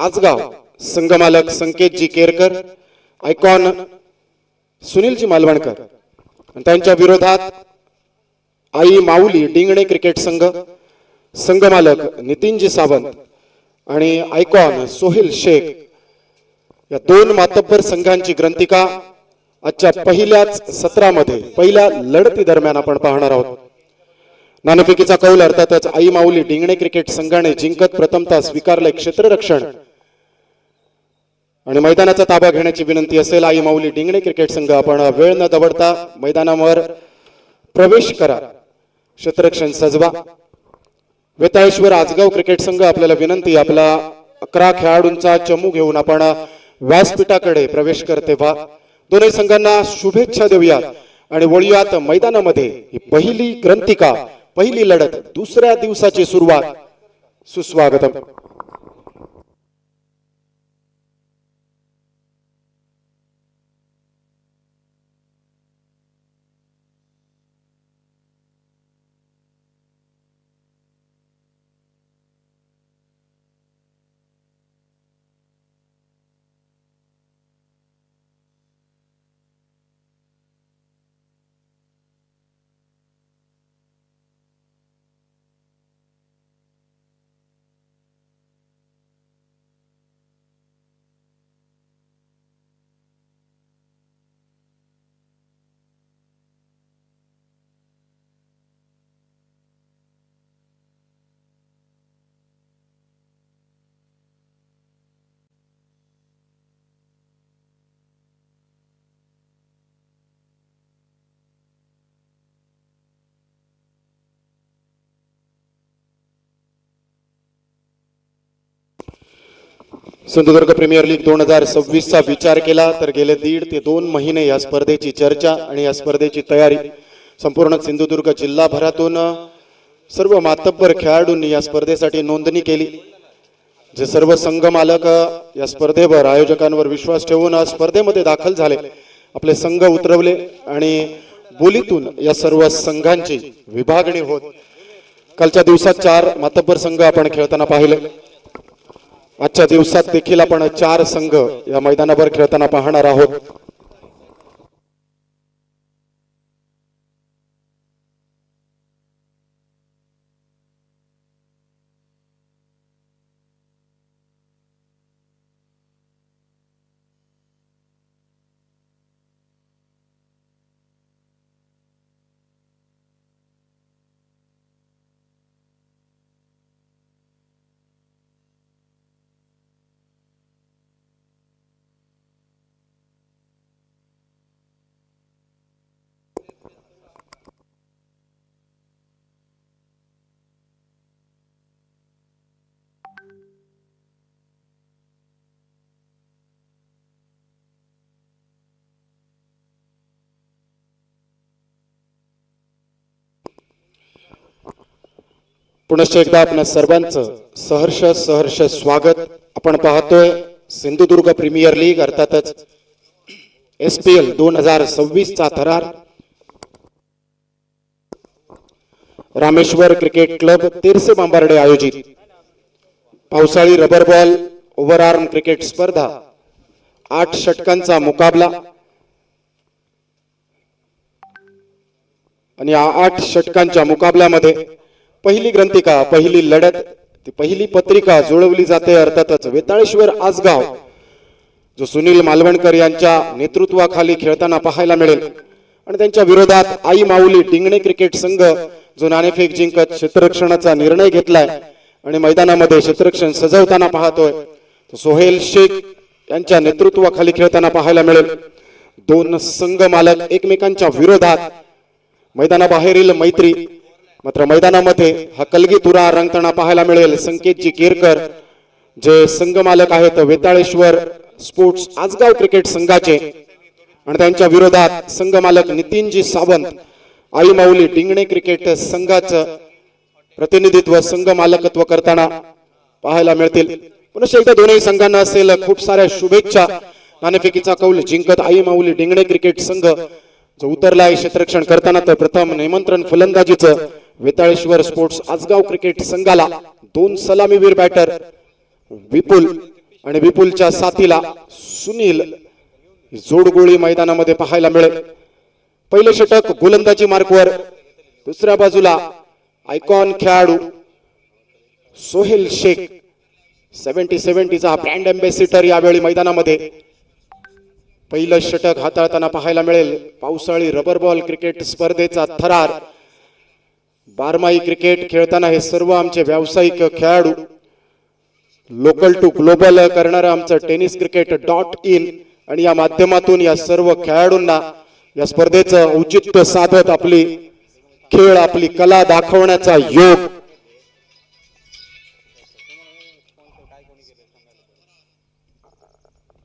Ajgaon संघमालक Sanketji Kerkar, icon Sunilji Malvankar आणि त्यांच्या विरोधात आई माऊली डिंगणे क्रिकेट संघ, संघमालक नितीनजी सावंत आणि आयकॉन सोहेल शेख या दोन मातब्बर संघांची ग्रंथिका आजच्या पहिल्याच सत्रामध्ये पहिल्या लढती दरम्यान आपण पाहणार आहोत। नाणेफेकीचा कौल अर्थातच आई माऊली डिंगणे क्रिकेट संघाने जिंकत प्रथमतः स्वीकारले क्षेत्ररक्षण आणि मैदानाचा ताबा घेण्याची विनंती असेल। आई माऊली डिंगणे क्रिकेट संघ आपण वेळ न दवडता मैदानावर प्रवेश करा, क्षेत्ररक्षण सजवा। वेताळेश्वर आजगाव क्रिकेट संघ आपल्याला विनंती, आपला 11 खेळाडूंचा चमू घेऊन आपण व्यासपीठाकडे प्रवेश करते व्हा। दोन्ही संघांना शुभेच्छा देऊयात आणि वळूयात मैदानामध्ये। ही पहिली ग्रंथिका, पहिली लढत, दुसऱ्या दिवसाची सुरुवात। सुस्वागतम। सिंधुदुर्ग प्रीमियर लीग 2026 चा विचार केला तर गेले 1.5 ते 2 महिने या स्पर्धेची चर्चा आणि या स्पर्धेची तयारी संपूर्ण सिंधुदुर्ग जिल्हाभरातून सर्व मातब्बर खेळाडूंनी या स्पर्धेसाठी नोंदणी केली। जे सर्व संघ मालक या स्पर्धेवर आयोजकांवर विश्वास ठेवून स्पर्धेमध्ये दाखल झाले, आपले संघ उतरवले आणि बोलीतून या सर्व संघांची विभागणी होत कालच्या दिवसात 4 मातब्बर संघ आपण खेळताना पाहिले। आजच्या दिवसात देखील आपण 4 संघ या मैदानावर खेळताना पाहणार आहोत। पुनश्च एकदा आपल्या सर्वांचं सहर्ष स्वागत। आपण पाहतोय सिंधुदुर्ग प्रीमियर लीग अर्थातच SPL 2026 चा थरार। रामेश्वर क्रिकेट क्लब तेरसे बांबार्डे आयोजित पावसाळी रबर बॉल ओव्हरआर्म क्रिकेट स्पर्धा 8 षटकांचा मुकाबला आणि या 8 षटकांच्या मुकाबल्यामध्ये पहिली ग्रंथिका, पहिली लढत, ती पहिली पत्रिका जुळवली जाते अर्थातच वेताळेश्वर आजगाव जो सुनील मालवणकर यांच्या नेतृत्वाखाली खेळताना पाहायला मिळेल आणि त्यांच्या विरोधात आई माऊली डिंगणे क्रिकेट संघ जो नाणेफेक जिंकत क्षेत्ररक्षणाचा निर्णय घेतलाय आणि मैदानामध्ये क्षेत्ररक्षण सजवताना पाहतोय तो सोहेल शेख यांच्या नेतृत्वाखाली खेळताना पाहायला मिळेल। दोन संघ मालक एकमेकांच्या विरोधात, मैदानाबाहेरील मैत्री मात्र मैदानामध्ये हा कलगीतुरा रंगताना पाहायला मिळेल। संकेतजी केरकर जे संघ मालक आहेत वेताळेश्वर स्पोर्ट्स आजगाव क्रिकेट संघाचे आणि त्यांच्या विरोधात संघ मालक नितीनजी सावंत आई माऊली डिंगणे क्रिकेट संघाचं प्रतिनिधित्व संघ मालकत्व करताना पाहायला मिळतील। पुन्हा एकदा दोन्ही संघांना असेल खूप साऱ्या शुभेच्छा। नाणेफेकीचा कौल जिंकत आई माऊली डिंगणे क्रिकेट संघ जो उतरलाय क्षेत्ररक्षण करताना तर प्रथम निमंत्रण फलंदाजीचं वेताळेश्वर स्पोर्ट्स आजगाव क्रिकेट संघाला 2 सलामीवीर बॅटर विपुल आणि विपुलच्या साथीला सुनील जोडगोळी मैदानामध्ये पाहायला मिळेल. पहिले षटक गोलंदाजी मार्कवर. दुसऱ्या बाजूला आयकॉन खेळाडू सोहेल शेख 70-70चा ब्रँड अँबॅसिडर यावेळी मैदानामध्ये पहिलं षटक हाताळताना पाहायला मिळेल. पावसाळी रबर बॉल क्रिकेट स्पर्धेचा थरार. बारमाही क्रिकेट खेळताना हे सर्व आमचे व्यावसायिक खेळाडू लोकल टू ग्लोबल करणारं आमचं tenniscricket.in आणि या माध्यमातून या सर्व खेळाडूंना या स्पर्धेचं औचित्य साधत आपली खेळ आपली कला दाखवण्याचा योग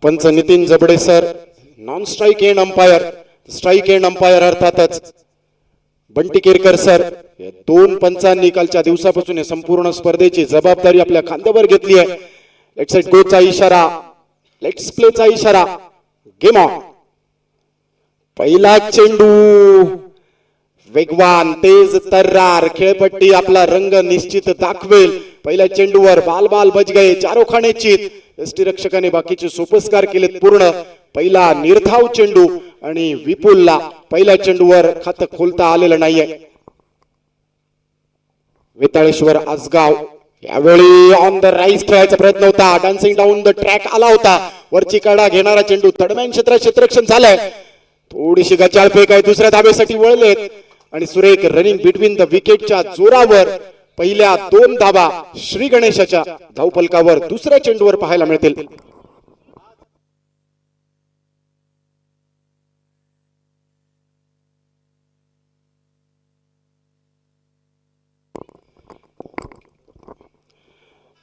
पंच Nitin Jabde sir. Non strike end umpire, strike end umpire अर्थातच बंटी केरकर सर. या दोन पंचांनी कालच्या दिवसापासून संपूर्ण स्पर्धेची जबाबदारी आपल्या खांद्यावर घेतली आहे. लेट्स सेट गोचा इशारा, लेट्स प्लेचा इशारा, गेम ऑन. पहिला चेंडू वेगवान तेज तर्रार, खेळपट्टी आपला रंग निश्चित दाखवेल. पहिल्या चेंडूवर बाल बाल बच गए, चारोखाने चित. यष्टीरक्षकाने बाकीचे सोपस्कार केलेत पूर्ण. पहिला निर्धाव चेंडू आणि विपुलला पहिल्या चेंडूवर खातं खोलता आलेलं नाहीये. वेताळेश्वर आसगाव यावेळी ऑन द राईज खेळायचा प्रयत्न होता. डान्सिंग डाऊन द ट्रॅक आला होता. वरची कडा घेणारा चेंडू तडम्यान क्षेत्रात क्षेत्ररक्षण झालंय. थोडीशी गचाळ फेक आहे. दुसऱ्या धाब्यासाठी वळलेत आणि सुरेख रनिंग बिटवीन द विकेटच्या जोरावर पहिल्या 2 धाबा श्री गणेशाच्या धावफलकावर दुसऱ्या चेंडूवर पाहायला मिळतील.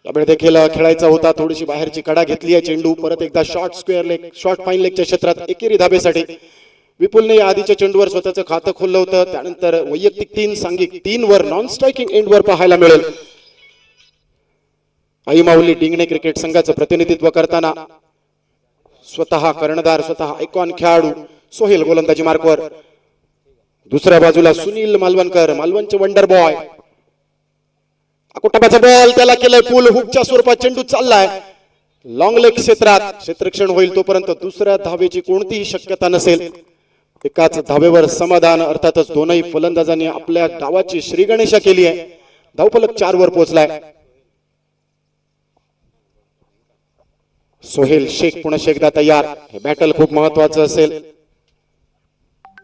यावेळी देखील खेळायचा होता. थोडीशी बाहेरची कडा घेतली आहे. चेंडू परत एकदा short square leg, short fine लेगच्या क्षेत्रात एकेरी धाबेसाठी. विपुलने आधीच्या चेंडूवर स्वतःचं खातं खोललं होतं. त्यानंतर वैयक्तिक 3, सांघिक 3 वर नॉन स्ट्रायकिंग एंड वर पाहायला मिळेल. आई माऊली डिंगणे क्रिकेट संघाचं प्रतिनिधित्व करताना स्वतः कर्णधार, स्वतः आयकॉन खेळाडू सोहेल गोलंदाजी मार्कवर. दुसऱ्या बाजूला सुनील मालवणकर, मालवणचे वंडर बॉय. अकोटाचा बॉल त्याला केलाय पुल हुकच्या स्वरूपात. चेंडू चाललाय लॉंग लेग क्षेत्रात. क्षेत्ररक्षण होईल तोपर्यंत दुसऱ्या धावेची कोणतीही शक्यता नसेल. एकाच धावेवर समाधान. अर्थातच दोनही फलंदाजांनी आपल्या डावाची श्री गणेशा केली आहे. धावफलक 4 वर पोहोचलाय. सोहेल शेख पुन्हा एकदा तयार. हे बॅटल खूप महत्वाचं असेल.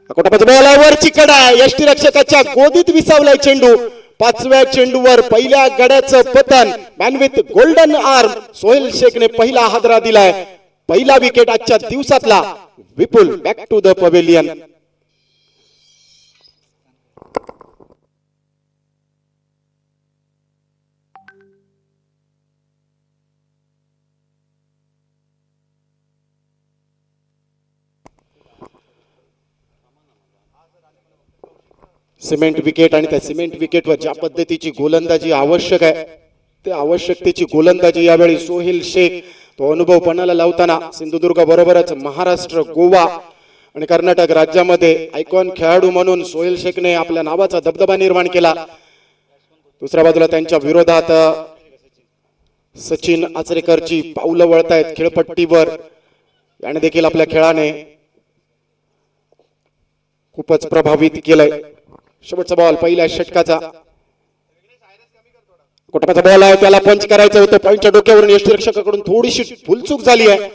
अकोटाचा बॉल वरची कडा, यष्टीरक्षकाच्या गोदीत विसावलाय चेंडू. 5व्या चेंडूवर पहिल्या गड्याचं पतन. Man with golden arm Sohail शेखने पहिला हादरा दिलाय. पहिला विकेट आजच्या दिवसातला. Vipul back to the pavilion. Cement wicket आणि त्या सिमेंट विकेटवर ज्या पद्धतीची गोलंदाजी आवश्यक आहे त्या आवश्यकतेची गोलंदाजी यावेळी सोहेल शेख तो अनुभव पणाला लावताना सिंधुदुर्ग बरोबरच महाराष्ट्र, गोवा आणि कर्नाटक राज्यामध्ये आयकॉन खेळाडू म्हणून सोहेल शेखने आपल्या नावाचा दबदबा निर्माण केला. दुसऱ्या बाजूला त्यांच्या विरोधात सचिन आचरेकरची पावलं वळतायत खेळपट्टीवर. याने देखील आपल्या खेळाने खूपच प्रभावित केलंय. शेवटचा बॉल पहिल्या षटकाचा. कोटपाचा बॉल आहे, त्याला पंच करायचं होतं. पॉईंटच्या डोक्यावरून यष्टीरक्षकाकडून थोडीशी भूलचूक झाली आहे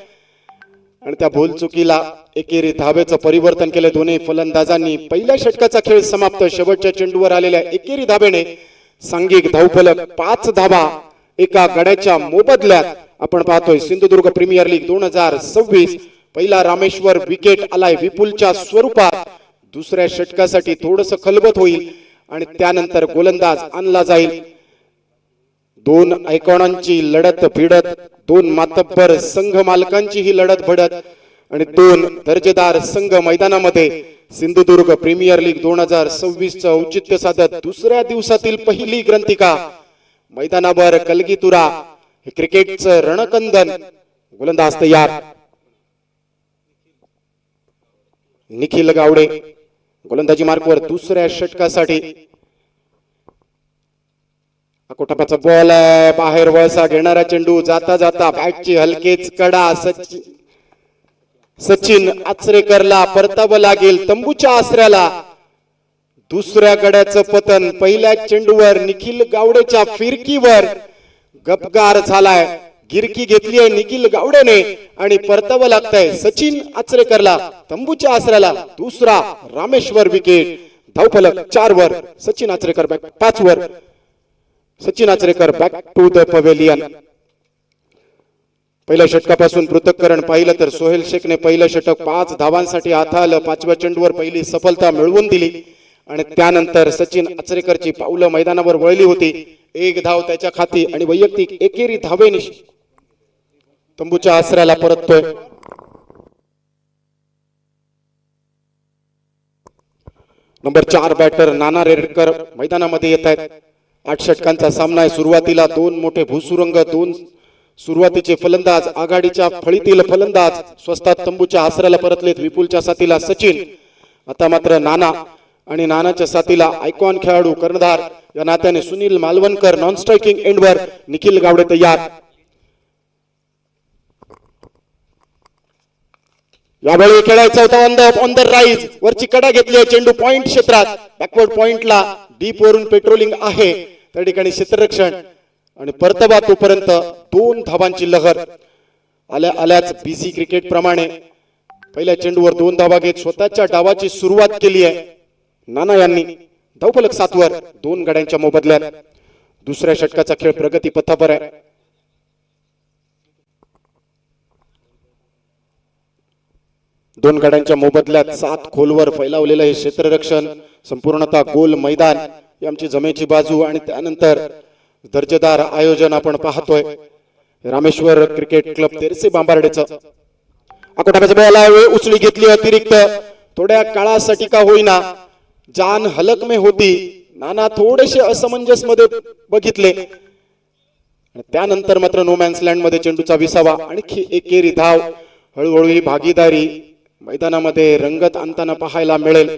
आणि त्या भूलचुकीला एकेरी धाब्याचं परिवर्तन केलं दोन्ही फलंदाजांनी. पहिल्या षटकाचा खेळ समाप्त. शेवटच्या चेंडूवर आलेल्या एकेरी धाब्याने सांघिक धावफलक 5 धाबा एका गड्याच्या मोबदल्यात. आपण पाहतोय सिंधुदुर्ग प्रीमियर लीग 2026. पहिला रामेश्वर विकेट आलाय विपुलच्या स्वरूपात. दुसऱ्या षटकासाठी थोडस खलबत होईल आणि त्यानंतर गोलंदाज आणला जाईल. 2 आयकॉनांची लढत भिडत, 2 मातब्बर संघ मालकांची ही लढत भिडत आणि 2 दर्जेदार संघ मैदानामध्ये. सिंधुदुर्ग प्रीमियर लीग 2026चं औचित्य साधत दुसऱ्या दिवसातील पहिली ग्रंथिका मैदानावर कलगीतुरा. हे क्रिकेटचं रणकंदन. गोलंदाज तयार. निखिल गावडे गोलंदाजी मार्कवर दुसऱ्या षटकासाठी. कोटापाचा बॉल आहे, बाहेर वळसा घेणारा चेंडू, जाता जाता बॅटची हलकेच कडा, सचिन आचरेकरला परतावं लागेल तंबूच्या आसऱ्याला. दुसऱ्या गड्याचं पतन पहिल्या चेंडूवर निखिल गावडेच्या फिरकीवर गपगार झालाय. गिरकी घेतली आहे निखिल गावडेने आणि परतावं लागतंय सचिन आचरेकरला तंबूच्या आसऱ्याला. दुसरा रामेश्वर विकेट. धावफलक 4 वर, सचिन आचरेकर बॅक 5 वर. Sachin Achrekar back to the pavilion. पहिल्या षटकापासून पृथक्करण पाहिलं तर सोहेल शेखने पहिलं षटक 5 धावांसाठी हाताळलं. 5व्या चेंडूवर पहिली सफलता मिळवून दिली आणि त्यानंतर सचिन आचरेकरची पावलं मैदानावर वळली होती. 1 धाव त्याच्या खाती आणि वैयक्तिक एकेरी धावेने तंबूच्या आसऱ्याला परततोय. नंबर 4 बॅटर नाना रेडकर मैदानामध्ये येत आहेत. 8 षटकांचा सामना आहे. सुरुवातीला 2 मोठे भूसुरंग, 2 सुरुवातीचे फलंदाज, आघाडीच्या फळीतील फलंदाज स्वस्तात तंबूच्या आसऱ्याला परतलेत. विपुलच्या साथीला सचिन, आता मात्र नाना आणि नानाच्या साथीला आयकॉन खेळाडू कर्णधार या नात्याने सुनील मालवणकर. नॉन स्ट्रायकिंग एंडवर निखिल गावडे तयार. यावेळी खेळायचा होता ऑन द राईज. वरची कडा घेतली आहे, चेंडू पॉइंट क्षेत्रात, बॅकवर्ड पॉइंटला डीप वरून पेट्रोलिंग आहे त्या ठिकाणी क्षेत्ररक्षण आणि परतवा. तोपर्यंत 2 धावांची लहर. आल्याच बीसी क्रिकेट प्रमाणे पहिल्या चेंडूवर 2 धावा घेत स्वतःच्या डावाची सुरुवात केली आहे नाना यांनी. धावफलक 7 वर, 2 गड्यांच्या मोबदल्यात. दुसऱ्या षटकाचा खेळ प्रगती पथावर आहे. दोन गड्यांच्या मोबदल्यात 7 खोलवर फैलावलेलं हे क्षेत्ररक्षण, संपूर्णतः गोल मैदान ही आमची जमेची बाजू आणि त्यानंतर दर्जेदार आयोजन आपण पाहतोय रामेश्वर क्रिकेट क्लब तेरसे बांबार्डेचं. आकोटाचा बॉल आहे, उचली घेतली अतिरिक्त. थोड्या काळासाठी का होईना जान हलकमे होती. नाना थोडेसे असमंजस मध्ये बघितले. त्यानंतर मात्र नो मॅन्स लँड मध्ये चेंडूचा विसावा. आणखी एकेरी धाव. हळूहळू ही भागीदारी मैदानामध्ये रंगत आणताना पाहायला मिळेल.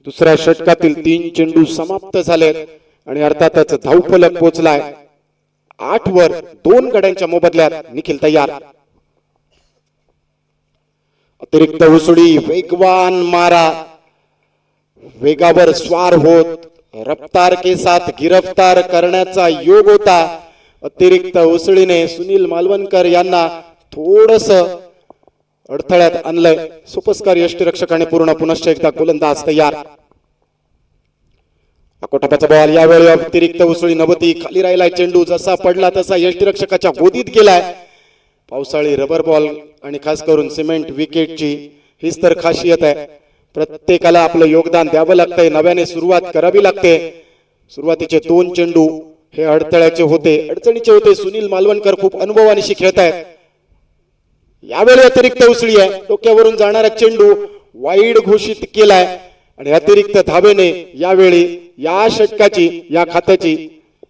दुसऱ्या षटकातील 3 चेंडू समाप्त झालेत आणि अर्थातच धावफलक पोहोचलाय 8 वर. 2 गड्यांच्या मोबदल्यात निखिल तयार. अतिरिक्त उसळी, वेगवान मारा, वेगावर स्वार होत रफ्तार के साथ गिरफ्तार करण्याचा योग होता. अतिरिक्त उसळीने सुनील मालवणकर यांना थोडस अडथळ्यात आणलंय. सुपस्कार यष्टीरक्षकाने पूर्ण. पुनश्च एकदा गोलंदाज तयार. आकोटापाचा बॉल. यावेळी अतिरिक्त उसळी नव्हती. खाली राहिलाय चेंडू. जसा पडला तसा यष्टीरक्षकाच्या गोदीत गेलाय. पावसाळी रबर बॉल आणि खास करून सिमेंट विकेटची हीच तर खासियत आहे. प्रत्येकाला आपलं योगदान द्यावं लागतंय. नव्याने सुरुवात करावी लागते. सुरुवातीचे 2 चेंडू हे अडथळ्याचे होते, अडचणीचे होते. सुनील मालवणकर खूप अनुभवानिशी खेळतायत. यावेळी अतिरिक्त उसळी आहे. डोक्यावरून जाणारा चेंडू वाईड घोषित केलाय आणि अतिरिक्त धावेने यावेळी या षटकाची, या खात्याची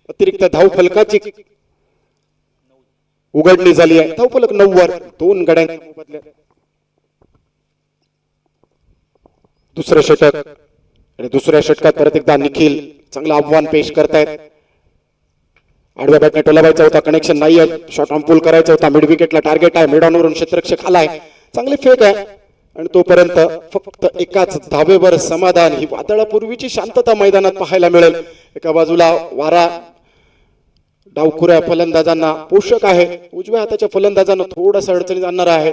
अतिरिक्त धाव फलकाची उघडणी झाली आहे. धावफलक 9 वर. 2 गड्यांच्या मोबदल्यात. दुसरं षटक आणि दुसऱ्या षटकात परत एकदा निखिल चांगलं आव्हान पेश करतायत. आडव्या बॅटने टोलावायचा होता, कनेक्शन नाही आहे. शॉट ऑन पूल करायचा होता. मिड विकेटला टार्गेट आहे. मिड ऑन वरून क्षेत्ररक्षक आलाय. चांगली फेक आहे आणि तोपर्यंत फक्त एकाच धावेवर समाधान. ही वादळापूर्वीची शांतता मैदानात पाहायला मिळेल. एका बाजूला वारा डावखुऱ्या फलंदाजांना पोषक आहे. उजव्या हाताच्या फलंदाजांना थोडासा अडचणीत आणणार आहे.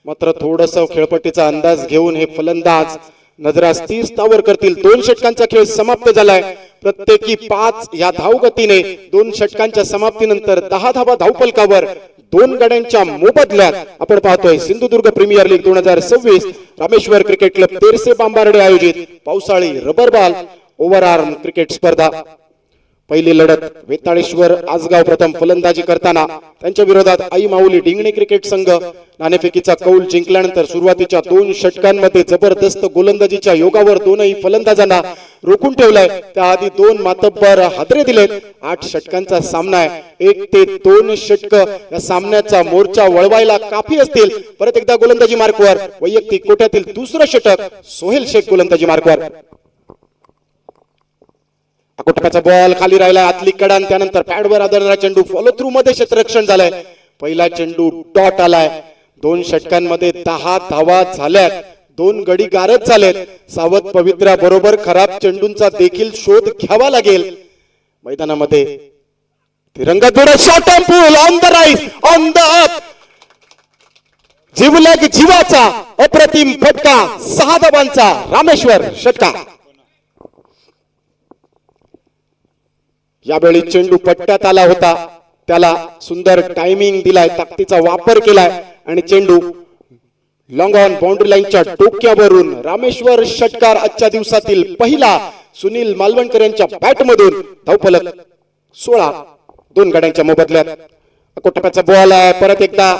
मात्र थोडस खेळपट्टीचा अंदाज घेऊन हे फलंदाज नजरा स्थिर स्थावर करतील. 2 षटकांचा खेळ समाप्त झालाय. प्रत्येकी 5 या धावगतीने 2 षटकांच्या समाप्तीनंतर 10 धावा धावफलकावर. 2 गड्यांच्या मोबदल्यात आपण पाहतोय Sindhudurg premier league 2026 Rameshwar cricket club Terse Bambarde आयोजित पावसाळी रबर बॉल ओव्हरआर्म क्रिकेट स्पर्धा. पहिली लढत वेताळेश्वर आसगाव प्रथम फलंदाजी करताना त्यांच्या विरोधात आई माऊली डिंगणे क्रिकेट संघ. नाणेफेकीचा कौल जिंकल्यानंतर सुरुवातीच्या 2 षटकांमध्ये जबरदस्त गोलंदाजीच्या योगावर दोनही फलंदाजांना रोखून ठेवलाय. त्याआधी 2 मातब्बर हादरे दिलेत. 8 षटकांचा सामना आहे. 1 ते 2 षटक या सामन्याचा मोर्चा वळवायला काफी असतील. परत एकदा गोलंदाजी मार्कवर. वैयक्तिक कोट्यातील दुसरं षटक सोहेल शेख गोलंदाजी मार्कवर. कोटकाचा बॉल खाली राहिला, आतली कडा, त्यानंतर पॅडवर आदळणारा चेंडू फॉलो थ्रू मध्ये क्षेत्ररक्षण झालंय. पहिला चेंडू डॉट आलाय. 2 षटकांमध्ये 10 धावा झाल्यात. 2 गडी गारद झालेत. सावध पवित्रा बरोबर खराब चेंडूंचा देखील शोध घ्यावा लागेल. मैदानामध्ये तिरंगा short on pull on the right on the up, जीवलग जीवाचा अप्रतिम फटका. 6 धावांचा रामेश्वर षटकार. यावेळी चेंडू पट्ट्यात आला होता, त्याला सुंदर टायमिंग दिलाय, ताकदीचा वापर केलाय आणि चेंडू लॉंग ऑन बाउंड्री लाईनच्या डोक्यावरून रामेश्वर षटकार. आजच्या दिवसातील पहिला सुनील मालवणकर यांच्या बॅटमधून धावफलक 16. 2 गड्यांच्या मोबदल्यात. कोटकाचा बॉल आहे, परत एकदा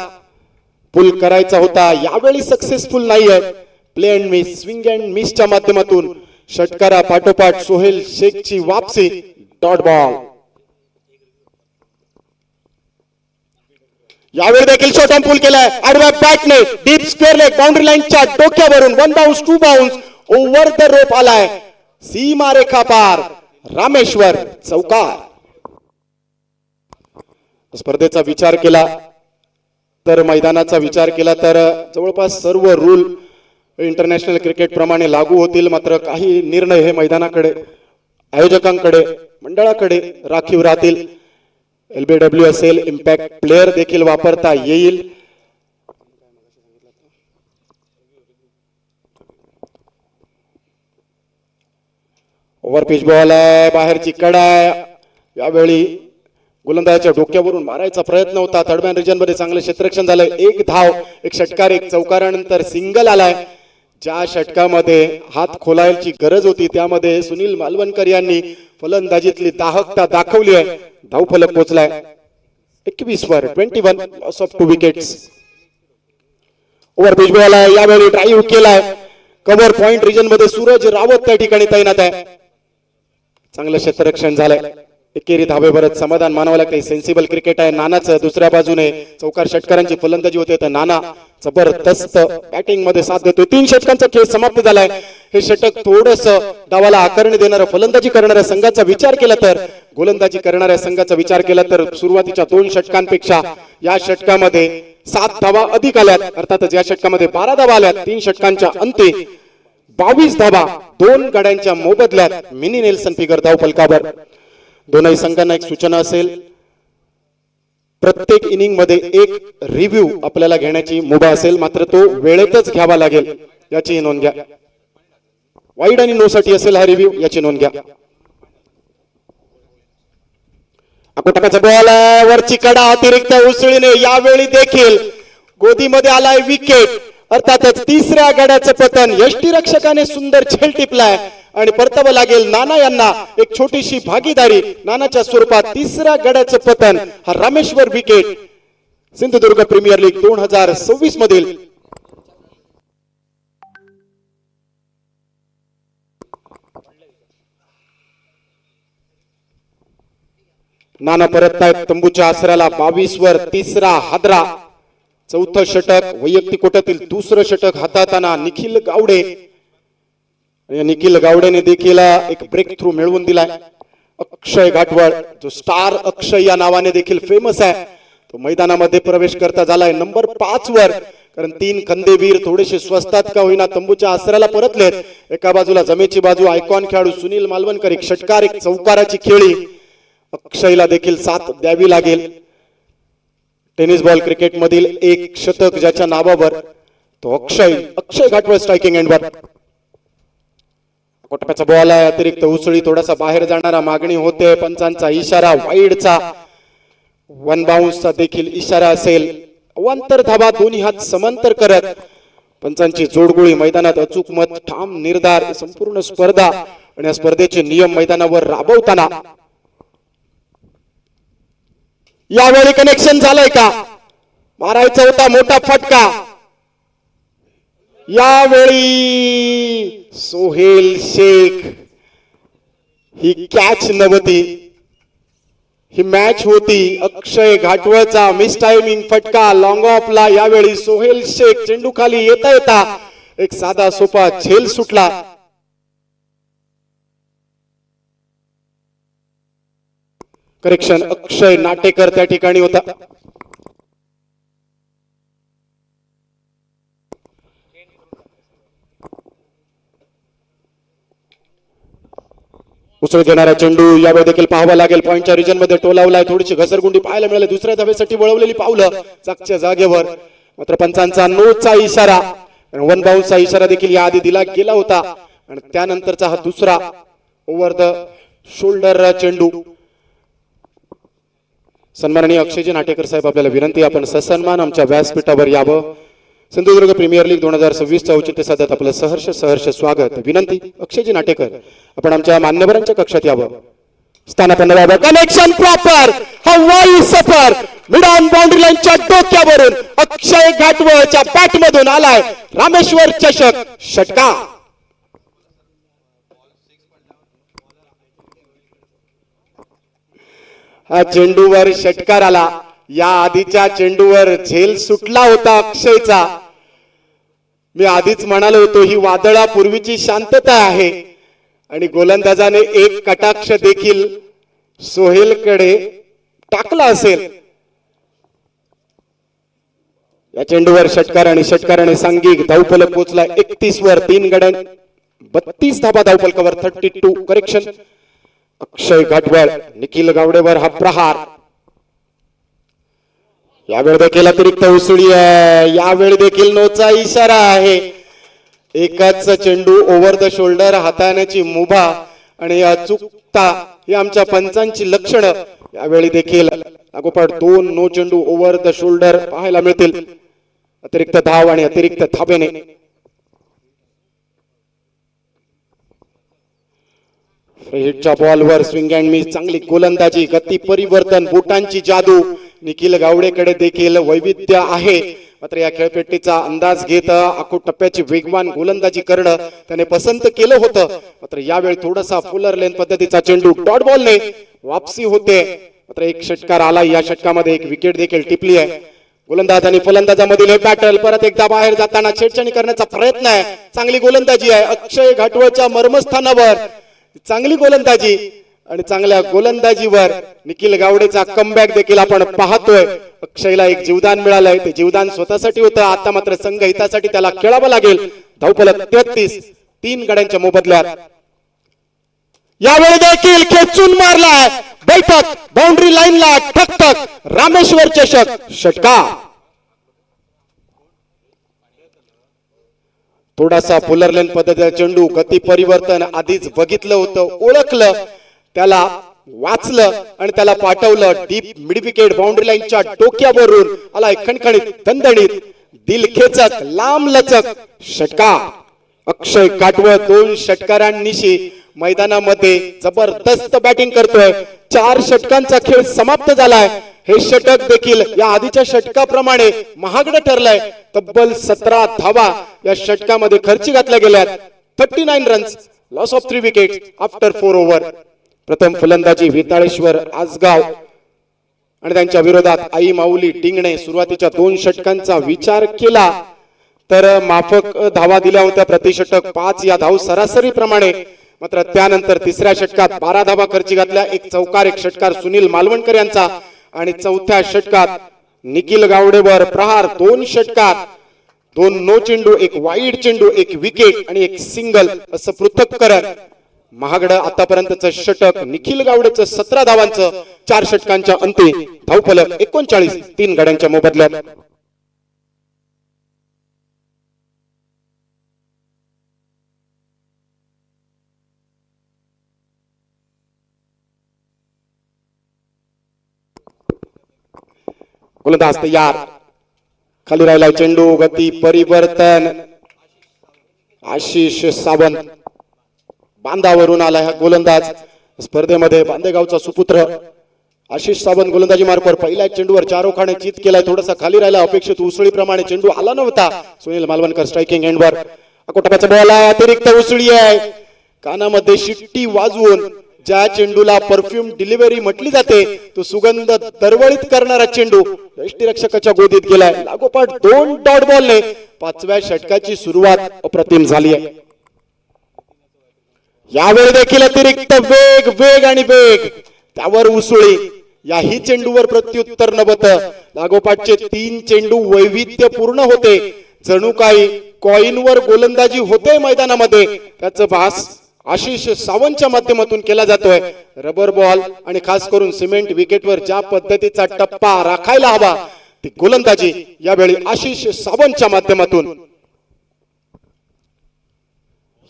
पुल करायचा होता, यावेळी सक्सेसफुल नाहीये. Play and miss, swing and मिसच्या माध्यमातून षटकारा पाठोपाठ सोहेल शेखची वापसी. Dot ball. यावेळी देखील शॉट ऑन पूल केलाय, आडव्या बॅटने डीप स्क्वेअर लेग बाउंड्री लाईनच्या डोक्यावरून 1 bounce 2 bounce over the rope आलाय. सीमा रेखा पार. रामेश्वर चौकार. स्पर्धेचा विचार केला तर, मैदानाचा विचार केला तर जवळपास सर्व रूल इंटरनॅशनल क्रिकेट प्रमाणे लागू होतील. मात्र काही निर्णय हे मैदानाकडे, आयोजकांकडे, मंडळाकडे राखीव राहतील. LBW असेल, इम्पॅक्ट प्लेअर देखील वापरता येईल. ओव्हर पिच बॉल आहे, बाहेरची कडा आहे. यावेळी गोलंदाजाच्या डोक्यावरून मारायचा प्रयत्न होता. थर्ड मॅन रिजन मध्ये चांगलं क्षेत्ररक्षण झालंय. 1 धाव, 1 षटकार, 1 चौकारानंतर सिंगल आलाय. ज्या षटकामध्ये हात खोलायची गरज होती त्यामध्ये सुनील मालवणकर यांनी फलंदाजीतली दाहकता दाखवली आहे. धावफलक पोहोचलाय 21 वर. 21 loss of 2 wickets. Over pitch ball आहे, यावेळी ड्राईव्ह केलाय. कव्हर पॉइंट रिजन मध्ये सूरज रावत त्या ठिकाणी तैनात आहे. चांगलं क्षेत्ररक्षण झालंय. एकेरी धावेवरच समाधान मानावं लागतंय. सेन्सिबल क्रिकेट आहे. नानाचं दुसऱ्या बाजूने चौकार षटकारांची फलंदाजी होते तर नाना जबरदस्त बॅटिंग मध्ये साथ देतोय. 3 षटकांचा खेळ समाप्त झालाय. हे षटक थोडस डावाला आकारणी देणारं, फलंदाजी करणाऱ्या संघाचा विचार केला तर, गोलंदाजी करणाऱ्या संघाचा विचार केला तर सुरुवातीच्या 2 षटकांपेक्षा या षटकामध्ये 7 धावा अधिक आल्यात. अर्थातच या षटकामध्ये 12 धावा आल्यात. 3 षटकांच्या अंती 22 धावा 2 गड्यांच्या मोबदल्यात. मिनी नेल्सन फिगर धावफलकावर. दोनही संघांना एक सूचना असेल, प्रत्येक इनिंग मध्ये एक रिव्ह्यू आपल्याला घेण्याची मुभा असेल, मात्र तो वेळेतच घ्यावा लागेल याची नोंद घ्या. वाईड आणि नो साठी असेल हा रिव्ह्यू, याची नोंद घ्या. कोटकाचा बॉल वरची कडा अतिरिक्त उसळीने यावेळी देखील गोदीमध्ये आलाय विकेट. अर्थातच 3ऱ्या गड्याचं पतन. यष्टीरक्षकाने सुंदर झेल टिपलाय आणि परतावं लागेल नाना यांना. एक छोटीशी भागीदारी नानाच्या स्वरूपात. 3ऱ्या गड्याचं पतन. हा Rameshwar wicket. Sindhudurg premier league 2026 मधील नाना परततायत तंबूच्या आसऱ्याला. 22 वर 3रा हादरा. 4थं षटक, वैयक्तिक कोट्यातील 2रं षटक हाताळताना निखिल गावडे. निखिल गावडेने देखील एक ब्रेक थ्रू मिळवून दिलाय. अक्षय घाटवळ, जो स्टार अक्षय या नावाने देखील फेमस आहे, तो मैदानामध्ये प्रवेश करता झालाय नंबर 5 वर. कारण 3 खंदेवीर थोडेसे स्वस्तात का होईना तंबूच्या आसऱ्याला परतलेत. एका बाजूला जमेची बाजू आयकॉन खेळाडू सुनील मालवणकर. 1 षटकार, 1 चौकाराची खेळी. अक्षयला देखील साथ द्यावी लागेल. टेनिस बॉल क्रिकेट मधील 1 शतक ज्याच्या नावावर, तो अक्षय घाटवळ स्ट्रायकिंग एंडवर. कोटकाचा बॉल आहे, अतिरिक्त उसळी, थोडासा बाहेर जाणारा मागणी होते. पंचांचा इशारा वाईडचा, 1 बाउन्सचा देखील इशारा असेल. अवांतर धावा दोन्ही हात समांतर करत पंचांची जोडगोळी. मैदानात अचूक मत, ठाम निर्धार, संपूर्ण स्पर्धा आणि या स्पर्धेचे नियम मैदानावर राबवताना यावेळी कनेक्शन झालंय का? मारायचा होता मोठा फटका. यावेळी सोहेल शेख. ही कॅच नव्हती, ही मॅच होती. अक्षय घाटवळचा मिस टायमिंग फटका लॉंग ऑफला. यावेळी सोहेल शेख चेंडू खाली येता येता एक साधा सोपा झेल सुटला. करेक्शन, अक्षय नाटेकर त्या ठिकाणी होता. उसळ घेणारा चेंडू यावेळी देखील पाहावा लागेल. पॉइंटच्या रिजन मध्ये टोलावलाय, थोडीशी घसरगुंडी पाहायला मिळाली. दुसऱ्या धावेसाठी वळवलेली पावलं जागच्या जागेवर. मात्र पंचांचा नोचा इशारा, वन बाउन्सचा इशारा देखील याआधी दिला गेला होता. आणि त्यानंतरचा हा दुसरा ओव्हर द शोल्डर चेंडू. सन्माननीय अक्षयजी नाटेकर साहेब, आपल्याला विनंती, आपण सन्मान आमच्या व्यासपीठावर यावं. सिंधुदुर्ग प्रीमियर लीग 2026 औचित्य साधत आपलं सहर्ष स्वागत. विनंती, अक्षयजी नाटेकर, आपण आमच्या मान्यवरांच्या कक्षात यावं. स्थानापन्न व्हावं. कनेक्शन प्रॉपर, हवाई सफर मिड ऑन बाउंड्री लाईनच्या डोक्यावरून अक्षय घाटवळच्या बॅट मधून आलाय रामेश्वर चषक षटकार. हा चेंडूवर षटकार आला. या आधीच्या चेंडूवर झेल सुटला होता अक्षयचा. मी आधीच म्हणालो होतो, ही वादळापूर्वीची शांतता आहे. आणि गोलंदाजाने एक कटाक्ष देखील सोहेलकडे टाकला असेल. या चेंडूवर षटकार आणि षटकाराने सांघिक धावफलक पोहोचला 31 वर. 3 गड्या 32 धाबा धावफलकावर 32. करेक्शन, अक्षय घाटवळ निखिल गावडेवर हा प्रहार. यावेळी देखील अतिरिक्त उसळी आहे. यावेळी देखील नोचा इशारा आहे. एकच चेंडू ओव्हर द शोल्डर हाताळण्याची मुभा आणि अचूकता ही आमच्या पंचांची लक्षणं. यावेळी देखील लागोपाठ 2 नो चेंडू ओव्हर द शोल्डर पाहायला मिळतील. अतिरिक्त धाव आणि अतिरिक्त धाबेने फ्रीहिटच्या बॉलवर स्विंग अँड मिस, चांगली गोलंदाजी, गती परिवर्तन, बोटांची जादू. निखिल गावडेकडे देखील वैविध्य आहे. मात्र या खेळपट्टीचा अंदाज घेत आखो टप्प्याची वेगवान गोलंदाजी करणं त्याने पसंत केलं होतं. मात्र यावेळी थोडासा फुलर लेन पद्धतीचा चेंडू डॉट बॉलने वापसी होते. मात्र एक षटकार आला. या षटकामध्ये एक विकेट देखील टिपली आहे. गोलंदाज आणि फलंदाजामधील हे बॅटल परत एकदा बाहेर जाताना छेडछाणी करण्याचा प्रयत्न आहे. चांगली गोलंदाजी आहे अक्षय घाटवळच्या मर्मस्थानावर. चांगली गोलंदाजी आणि चांगल्या गोलंदाजीवर निखिल गावडेचा कमबॅक देखील आपण पाहतोय. अक्षयला एक जीवदान मिळालंय. ते जीवदान स्वतःसाठी होतं, आता मात्र संघ हितासाठी त्याला खेळावं लागेल. धावफलक 33. 3 गड्यांच्या मोबदल्यात. यावेळी देखील खेचून मारलाय. बैठक बाउंड्री लाईनला ठकठक. रामेश्वर चषक षटकार. थोडासा फुलर लेन पद्धतीचा चेंडू, गती परिवर्तन आधीच बघितलं होतं, ओळखलं, त्याला वाचलं आणि त्याला पाठवलं डीप मिड विकेट. बाउंड्री लाईनच्या डोक्यावरून आला खणखणीत, दणदणीत, दिल खेचक, लांब लचक षटकार. अक्षय घाटवळ 2 षटकारांनिशी मैदानामध्ये जबरदस्त बॅटिंग करतोय. 4 षटकांचा खेळ समाप्त झालाय. हे षटक देखील या आधीच्या षटकाप्रमाणे महागडं ठरलंय. तब्बल 17 धावा या षटकामध्ये खर्ची घातल्या गेल्यात. 39 runs, loss of 3 wickets after 4 over. प्रथम फलंदाजी वेताळेश्वर आसगाव आणि त्यांच्या विरोधात आई माऊली डिंगणे. सुरुवातीच्या 2 षटकांचा विचार केला तर माफक धावा दिल्या होत्या, प्रति षटक 5 या धाव सरासरी प्रमाणे. मात्र त्यानंतर तिसऱ्या षटकात 12 धावा खर्ची घातल्या. एक चौकार, एक षटकार सुनील मालवणकर यांचा आणि चौथ्या षटकात निखिल गावडेवर प्रहार. 2 षटकार, 2 नो चेंडू, एक वाईड चेंडू, एक विकेट आणि एक सिंगल असं पृथक्करण. महागडं आतापर्यंतचं षटक निखिल गावडेचं 17 धावांचं. 4 षटकांच्या अंती धावफलक 39. 3 गड्यांच्या मोबदल्यात. गोलंदाज तयार. खाली राहिला चेंडू, गती परिवर्तन. आशिष सावंत बांधावरून आला हा गोलंदाज. स्पर्धेमध्ये बांदेगावचा सुपुत्र आशिष सावंत गोलंदाजी मार्फत पहिल्या चेंडूवर 4 ओखाणे चित केलाय. थोडासा खाली राहिला, अपेक्षित उसळीप्रमाणे चेंडू आला नव्हता. सुनील मालवणकर स्ट्रायकिंग एंडवर. अकोटप्याचा बॉल आहे, अतिरिक्त उसळी आहे. कानामध्ये शिट्टी वाजवून ज्या चेंडूला परफ्यूम डिलिव्हरी म्हटली जाते, तो सुगंध दरवळीत करणारा चेंडू यष्टीरक्षकाच्या गोदीत गेलाय. लागोपाठ 2 डॉट बॉलने 5व्या षटकाची सुरुवात अप्रतिम झाली आहे. यावेळी देखील अतिरिक्त वेग, वेग आणि वेग. त्यावर उसळी. याही चेंडूवर प्रत्युत्तर नव्हतं. लागोपाठचे 3 चेंडू वैविध्यपूर्ण होते. जणू काही कॉईनवर गोलंदाजी होते मैदानामध्ये. त्याचं भास आशिष सावंतच्या माध्यमातून केला जातोय. रबर बॉल आणि खास करून सिमेंट विकेटवर ज्या पद्धतीचा टप्पा राखायला हवा ती गोलंदाजी यावेळी आशिष सावंतच्या माध्यमातून.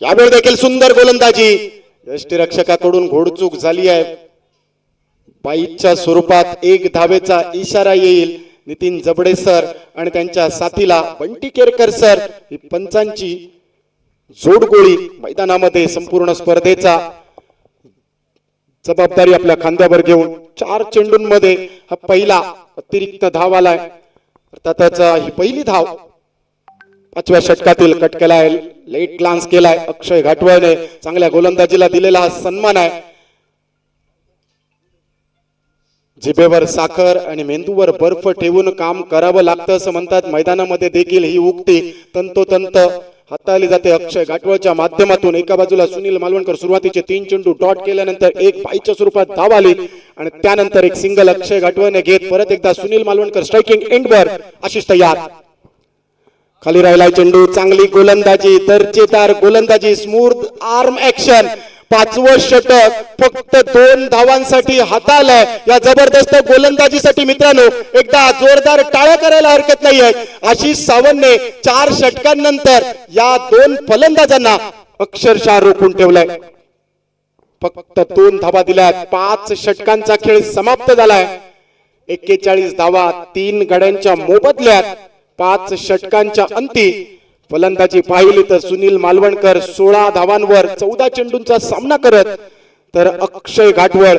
यावेळी देखील सुंदर गोलंदाजी. यष्टीरक्षकाकडून घोडचूक झाली आहे. बाईच्या स्वरूपात 1 धावेचा इशारा येईल. नितीन जबडे सर आणि त्यांच्या साथीला बंटी केरकर सर ही पंचांची जोडगोळी मैदानामध्ये संपूर्ण स्पर्धेचा जबाबदारी आपल्या खांद्यावर घेऊन 4 चेंडूंमध्ये हा पहिला अतिरिक्त धाव आलाय. अर्थातच ही पहिली धाव 5व्या षटकातील कट केलाय. लेट ग्लान्स केलाय अक्षय घाटवळने. चांगल्या गोलंदाजीला दिलेला हा सन्मान आहे. जिभेवर साखर आणि मेंदूवर बर्फ ठेवून काम करावं लागतं असं म्हणतात. मैदानामध्ये देखील ही उक्ती तंतोतंत हाताळली जाते. अक्षय घाटवळच्या माध्यमातून एका बाजूला सुनील मालवणकर सुरुवातीचे 3 चेंडू डॉट केल्यानंतर एक बाईच्या स्वरूपात धाव आली आणि त्यानंतर एक सिंगल अक्षय घाटवळने घेत परत एकदा सुनील मालवणकर स्ट्रायकिंग एंडवर. आशिष तयार. खाली राहिला चेंडू. चांगली गोलंदाजी. दर्जेदार गोलंदाजी. Smooth arm action. 5वं षटक फक्त 2 धावांसाठी हाताळलंय. या जबरदस्त गोलंदाजीसाठी मित्रांनो एकदा जोरदार टाळ्या करायला हरकत नाहीये. आशिष सावंतने 4 षटकांनंतर या 2 फलंदाजांना अक्षरशः रोखून ठेवलंय. फक्त 2 धावा दिल्या. 5 षटकांचा खेळ समाप्त झालाय. 41 धावा 3 गड्यांच्या मोबदल्यात 5 षटकांच्या अंती. फलंदाजी पाहिली तर सुनील मालवणकर 16 धावांवर 14 चेंडूंचा सामना करत, तर अक्षय घाटवळ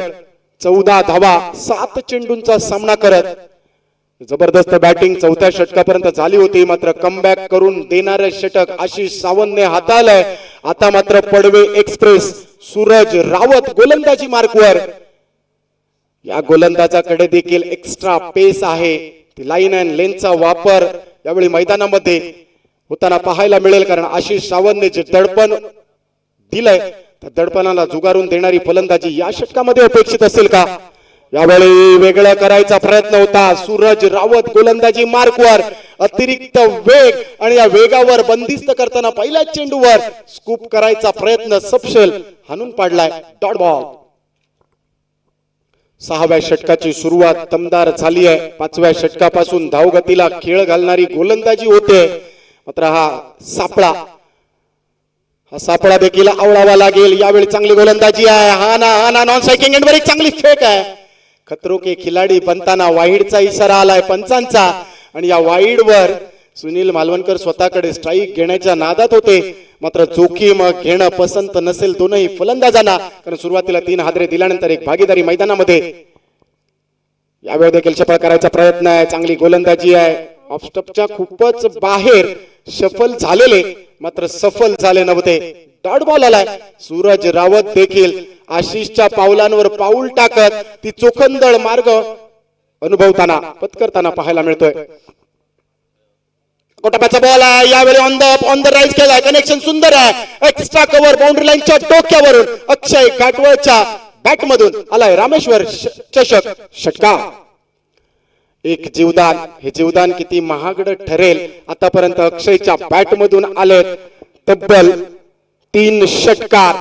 14 धावा 7 चेंडूंचा सामना करत. जबरदस्त बॅटिंग 4थ्या षटकापर्यंत झाली होती. मात्र कमबॅक करून देणारे षटक आशिष सावंतने हाताळलंय. आता मात्र पडवे एक्सप्रेस सूरज रावत गोलंदाजी मार्कवर. या गोलंदाजाकडे देखील एक्स्ट्रा पेस आहे. ती लाईन अँड लेनचा वापर यावेळी मैदानामध्ये होताना पाहायला मिळेल. कारण आशिष सावंतने जे दडपण दिलंय त्या दडपणाला जुगारून देणारी फलंदाजी या षटकामध्ये अपेक्षित असेल का? यावेळी वेगळं करायचा प्रयत्न होता. सूरज रावत गोलंदाजी मार्कवर. अतिरिक्त वेग आणि या वेगावर बंदिस्त करताना पहिल्या चेंडूवर स्कूप करायचा प्रयत्न सपशेल हाणून पाडलाय. Dot ball. 6व्या षटकाची सुरुवात दमदार झाली आहे. 5व्या षटकापासून धावगतीला खेळ घालणारी गोलंदाजी होते. मात्र हा सापळा देखील आवळावा लागेल. यावेळी चांगली गोलंदाजी आहे. हा ना नॉन स्ट्रायकिंग एंडवर एक चांगली फेक आहे. खतरो के खिलाडी बनताना वाईडचा इशारा आलाय पंचांचा. आणि या वाईडवर सुनील मालवणकर स्वतःकडे स्ट्राईक घेण्याच्या नादात होते. मात्र जोखीम घेणं पसंत नसेल दोनही फलंदाजांना. कारण सुरुवातीला 3 हादरे दिल्यानंतर एक भागीदारी मैदानामध्ये. यावेळी देखील सफल करायचा प्रयत्न आहे. चांगली गोलंदाजी आहे. ऑफ स्टंपच्या खूपच बाहेर सफल झालेले मात्र सफल झाले नव्हते. डॉट बॉल आलाय. सूरज रावत देखील आशिषच्या पावलांवर पाऊल टाकत ती चोखंदळ मार्ग अनुभवताना पत्करताना पाहायला मिळतोय. कोटाप्याचा बॉल आहे. यावेळी ऑन द राईज केलाय. कनेक्शन सुंदर आहे. एक्स्ट्रा कव्हर बाउंड्री लाईनच्या डोक्यावरून अक्षय घाटवळच्या बॅट मधून आलाय रामेश्वर चषक षटका. एक जीवदान. हे जीवदान किती महागड ठरेल. आतापर्यंत अक्षयच्या बॅट मधून आले तब्बल 3 षटकार.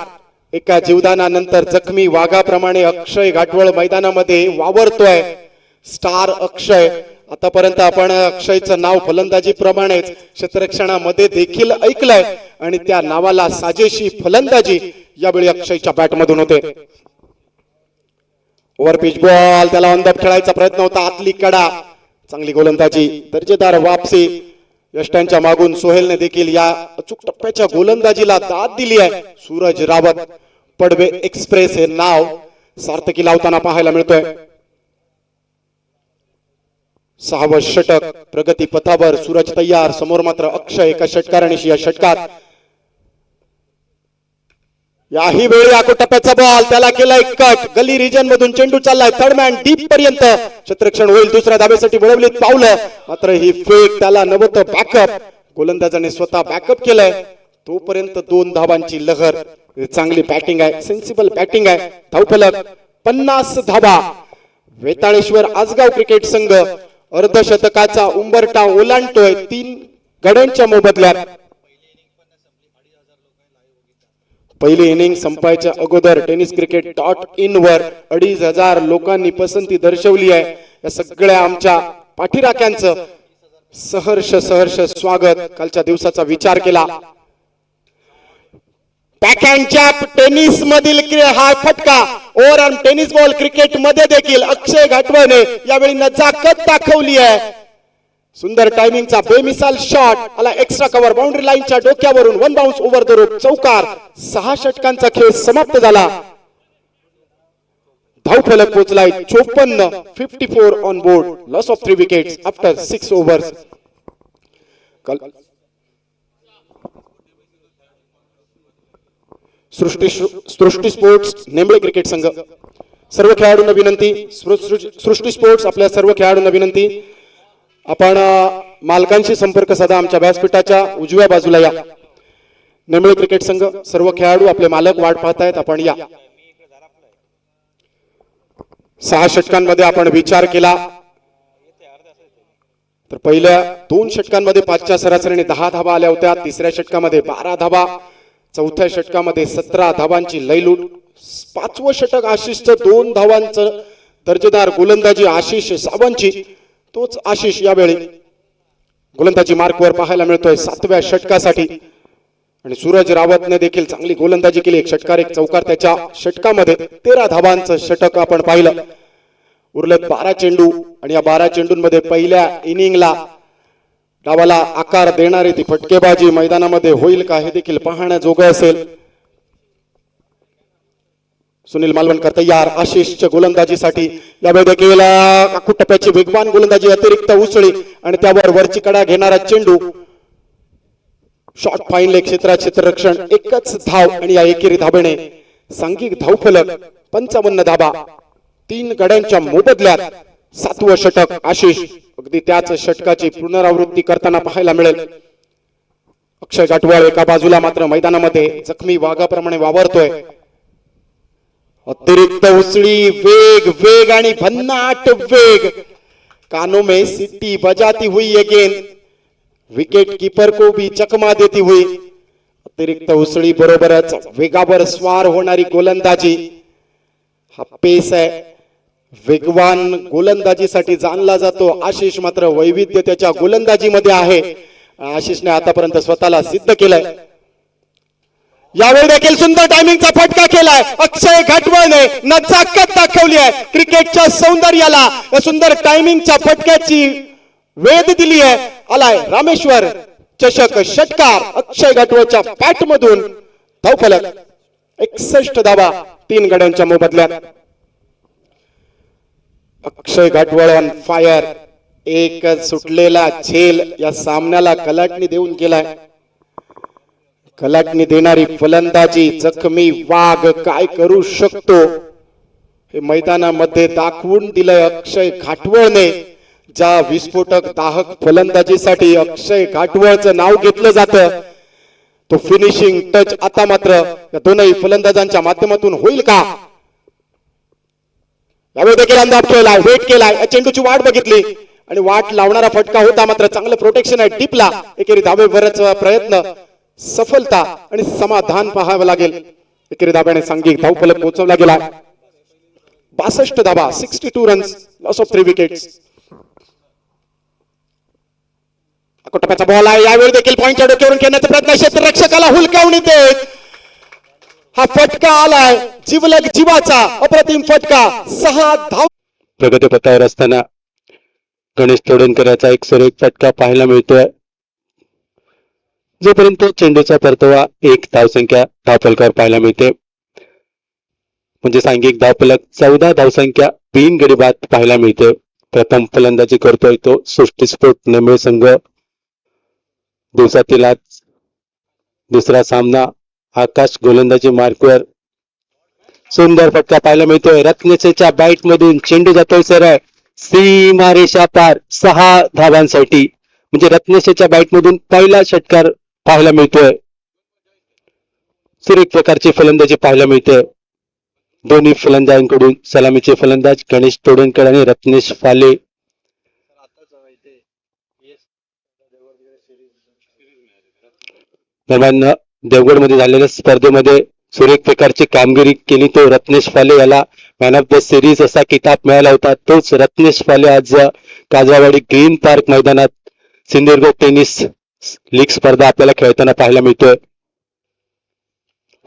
एका जीवदानानंतर जखमी वाघाप्रमाणे अक्षय घाटवळ मैदानामध्ये वावरतोय. स्टार अक्षय. आतापर्यंत आपण अक्षयचं नाव फलंदाजी प्रमाणेच क्षेत्ररक्षणामध्ये देखील ऐकलंय आणि त्या नावाला साजेशी फलंदाजी यावेळी अक्षयच्या बॅट मधून होते. Over pitch ball. त्याला ऑन द खेळायचा प्रयत्न होता. आतली कडा. चांगली गोलंदाजी. दर्जेदार वापसी. यष्टांच्या मागून सोहेलने देखील या अचूक टप्प्याच्या गोलंदाजीला दाद दिली आहे. सूरज रावत पडवे एक्सप्रेस हे नाव सार्थकी लावताना पाहायला मिळतोय. 6वं षटक प्रगती पथावर. सूरज तयार. समोर मात्र अक्षय एका षटकारानिशी. या षटकात याही वेळी आखो टप्प्याचा बॉल. त्याला केलाय कट. गली रिजन मधून चेंडू चाललाय थर्ड मॅन डीप पर्यंत. क्षेत्ररक्षण होईल. दुसऱ्या धावेसाठी वळवलीत पावलं. मात्र ही फेक त्याला नव्हतं बॅकअप. गोलंदाजाने स्वतः बॅकअप केलंय. तोपर्यंत 2 धावांची लहर. चांगली बॅटिंग आहे. सेन्सिबल बॅटिंग आहे. धावफलक 50 धाबा. वेताळेश्वर आसगाव क्रिकेट संघ अर्धशतकाचा उंबरठा ओलांडतोय 3 गड्यांच्या मोबदल्यात. पहिली इनिंग संपायच्या अगोदर tenniscricket.in वर 2500 लोकांनी पसंती दर्शवली आहे. या सगळ्या आमच्या पाठीराख्यांचं सहर्ष स्वागत. कालच्या दिवसाचा विचार केला. बॅक हँड चॅप टेनिस मधील हा फटका ओव्हरआर्म टेनिस बॉल क्रिकेट मध्ये देखील अक्षय घाटवळने यावेळी नजाकत दाखवली आहे. सुंदर टायमिंगचा बेमिसाल शॉट आला. एक्स्ट्रा कव्हर बाउंड्री लाईनच्या डोक्यावरून 1 बाउन्स ओव्हर द रोप चौकार. 6 षटकांचा खेळ समाप्त झाला. धावफलक पोहोचलाय 54. 54 on board. Loss of 3 wickets after 6 overs. Srishti sports Nemle cricket संघ सर्व खेळाडूंना विनंती. सृष्टी स्पोर्ट्स आपल्या सर्व खेळाडूंना विनंती, आपण मालकांशी संपर्क साधा. आमच्या व्यासपीठाच्या उजव्या बाजूला या. नेमळे क्रिकेट संघ सर्व खेळाडू आपले मालक वाट पाहतायत, आपण या. 6 षटकांमध्ये आपण विचार केला तर पहिल्या 2 षटकांमध्ये 5च्या सरासरीने 10 धावा आल्या होत्या. तिसऱ्या षटकामध्ये 12 धावा. चौथ्या षटकामध्ये 17 धावांची लयलूट. 5वं षटक आशिषचं 2 धावांचं दर्जेदार गोलंदाजी आशिष सावंतची. तोच आशिष यावेळी गोलंदाजी मार्कवर पाहायला मिळतोय 7व्या षटकासाठी. आणि सूरज रावतने देखील चांगली गोलंदाजी केली. 1 षटकार 1 चौकार. त्याच्या षटकामध्ये 13 धावांचं षटक आपण पाहिलं. उरलेत 12 चेंडू आणि या 12 चेंडूंमध्ये पहिल्या इनिंगला डावाला आकार देणारी ती फटकेबाजी मैदानामध्ये होईल का हे देखील पाहण्याजोगं असेल. सुनील मालवणकर तयार आशिषच्या गोलंदाजीसाठी. यावेळी देखील टप्प्याची वेगवान गोलंदाजी, अतिरिक्त उसळी आणि त्यावर वरची कडा घेणारा चेंडू. शॉर्ट फाईन लेग क्षेत्रात क्षेत्ररक्षण. 1च धाव आणि या एकेरी धाबेने सांघिक धावफलक 55 धाबा. 3 गड्यांच्या मोबदल्यात 7वं षटक आशिष अगदी त्याच षटकाची पुनरावृत्ती करताना पाहायला मिळेल. अक्षय घाटवळ एका बाजूला मात्र मैदानामध्ये जखमी वाघाप्रमाणे वावरतोय. अतिरिक्त उसळी, वेग आणि भन्नाट वेग. कानों में सिटी बजाती हुई अगेन. विकेट कीपर को भी चकमा देती हुई. अतिरिक्त उसळी बरोबरच वेगावर स्वार होणारी गोलंदाजी. हा पेस आहे. वेगवान गोलंदाजीसाठी जाणला जातो. आशिष मात्र वैविध्य त्याच्या गोलंदाजीमध्ये आहे. आशिषने आतापर्यंत स्वतःला सिद्ध केलंय. यावेळी देखील सुंदर टायमिंगचा फटका केलाय अक्षय घाटवळने. नजाकत दाखवली आहे क्रिकेटच्या सौंदर्याला. या सुंदर टायमिंगच्या फटक्याची वेध दिली आहे. आलाय रामेश्वर चषक षटकार. अक्षय घाटवळच्या बॅट मधून धावफलक 61 धावा 3 गड्यांच्या मोबदल्यात. अक्षय घाटवळ ऑन फायर. एक सुटलेला झेल या सामन्याला कलाटणी देऊन गेलाय. कलाटणी देणारी फलंदाजी. जखमी वाघ काय करू शकतो हे मैदानामध्ये दाखवून दिलंय अक्षय घाटवळने. ज्या विस्फोटक दाहक फलंदाजीसाठी अक्षय घाटवळचं नाव घेतलं जातं तो फिनिशिंग टच आता मात्र या दोनही फलंदाजांच्या माध्यमातून होईल का. यावेळी देखील अंदाज केलाय, वेट केलाय, चेंडूची वाट बघितली आणि वाट लावणारा फटका होता. मात्र चांगलं प्रोटेक्शन आहे टिपला. एकेरी धावेवरच प्रयत्न, सफलता आणि समाधान पाहावं लागेल. एकेरी धाब्याने सांघिक धावफलक पोहोचवला गेला 62 धाबा 62 रन्स. Loss of 3 wickets. टप्प्याचा बॉल आहे. यावेळी देखील पॉइंटच्या डोक्यावरून खेळण्याचा प्रयत्न. क्षेत्ररक्षकाला हुलकावणी देत हा फटका आलाय. जीवलग जीवाचा अप्रतिम फटका. 6 धाव. प्रगतीपथावर असताना गणेश तोडणकराचा एक सर एक फटका पाहायला मिळतोय. जोपर्यंत चेंडूचा परतवा 1 धावसंख्या धावफलकावर पाहायला मिळते. म्हणजे सांघिक धावफलक 14 धावसंख्या 3 गडी बाद पाहायला मिळते. प्रथम फलंदाजी करतोय तो सृष्टी स्पोर्ट नेमळे संघ. दिवसातील आज दुसरा सामना. आकाश गोलंदाजी मार्कवर. सुंदर फटका पाहायला मिळतोय. रत्नेशच्या बॅट मधून चेंडू जातोय सरळ सीमारेषा पार 6 धावांसाठी. म्हणजे रत्नेशच्या बॅट मधून पहिला षटकार पाहायला मिळतोय. सुरेख प्रकारची फलंदाजी पाहायला मिळते. दोन्ही फलंदाजांकडून सलामीचे फलंदाज गणेश तोडणकर आणि रत्नेश फाले. दरम्यान देवगडमध्ये झालेल्या स्पर्धेमध्ये सुरेख प्रकारची कामगिरी केली तो रत्नेश फाले याला मॅन ऑफ द सिरीज असा किताब मिळाला होता. तोच रत्नेश फाले आज काजरावाडी ग्रीन पार्क मैदानात सिंधुदुर्ग टेनिस लीग स्पर्धा आपल्याला खेळताना पाहायला मिळतोय.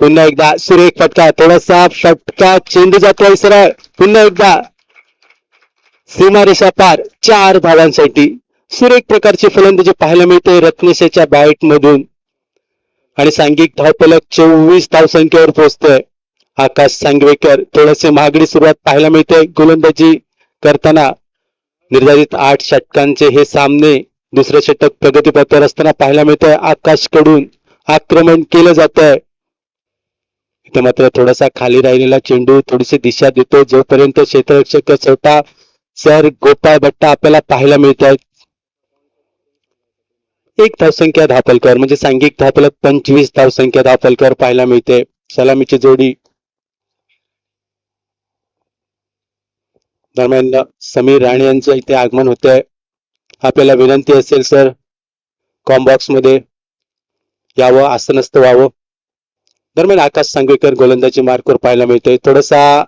पुन्हा एकदा सुरेख फटका, थोडासा फटका, चेंडू जातोय सरळ, पुन्हा एकदा सीमारेषा पार, 4 धावांसाठी सुरेख प्रकारची फलंदाजी पाहायला मिळते रत्नेशच्या बॅट मधून आणि सांघिक धावफलक 24 धावसंख्येवर पोहोचतोय. आकाश सांगवेकर थोडेसे महागडी सुरुवात पाहायला मिळते गोलंदाजी करताना. निर्धारित 8 षटकांचे हे सामने दुसरे षटक प्रगतीपथावर असताना पाहायला मिळतंय. आकाशकडून आक्रमण केलं जात आहे. इथं मात्र थोडासा खाली राहिलेला चेंडू थोडीशी दिशा देतो जोपर्यंत क्षेत्ररक्षक छोटा सर गोपाळ भट्टा आपल्याला पाहायला मिळत आहेत. 1 धावसंख्या धापलकर म्हणजे सांघिक धापलक 25 धावसंख्या धापलकर पाहायला मिळते. सलामीची जोडी. दरम्यान समीर राणे यांचं इथे आगमन होत आहे. आपल्याला विनंती असेल सर कॉम्बॉक्स मध्ये यावं, आसनस्थ व्हावं. दरम्यान आकाश सांगवेकर गोलंदाजी मार्कवर पाहायला मिळतोय. थोडासा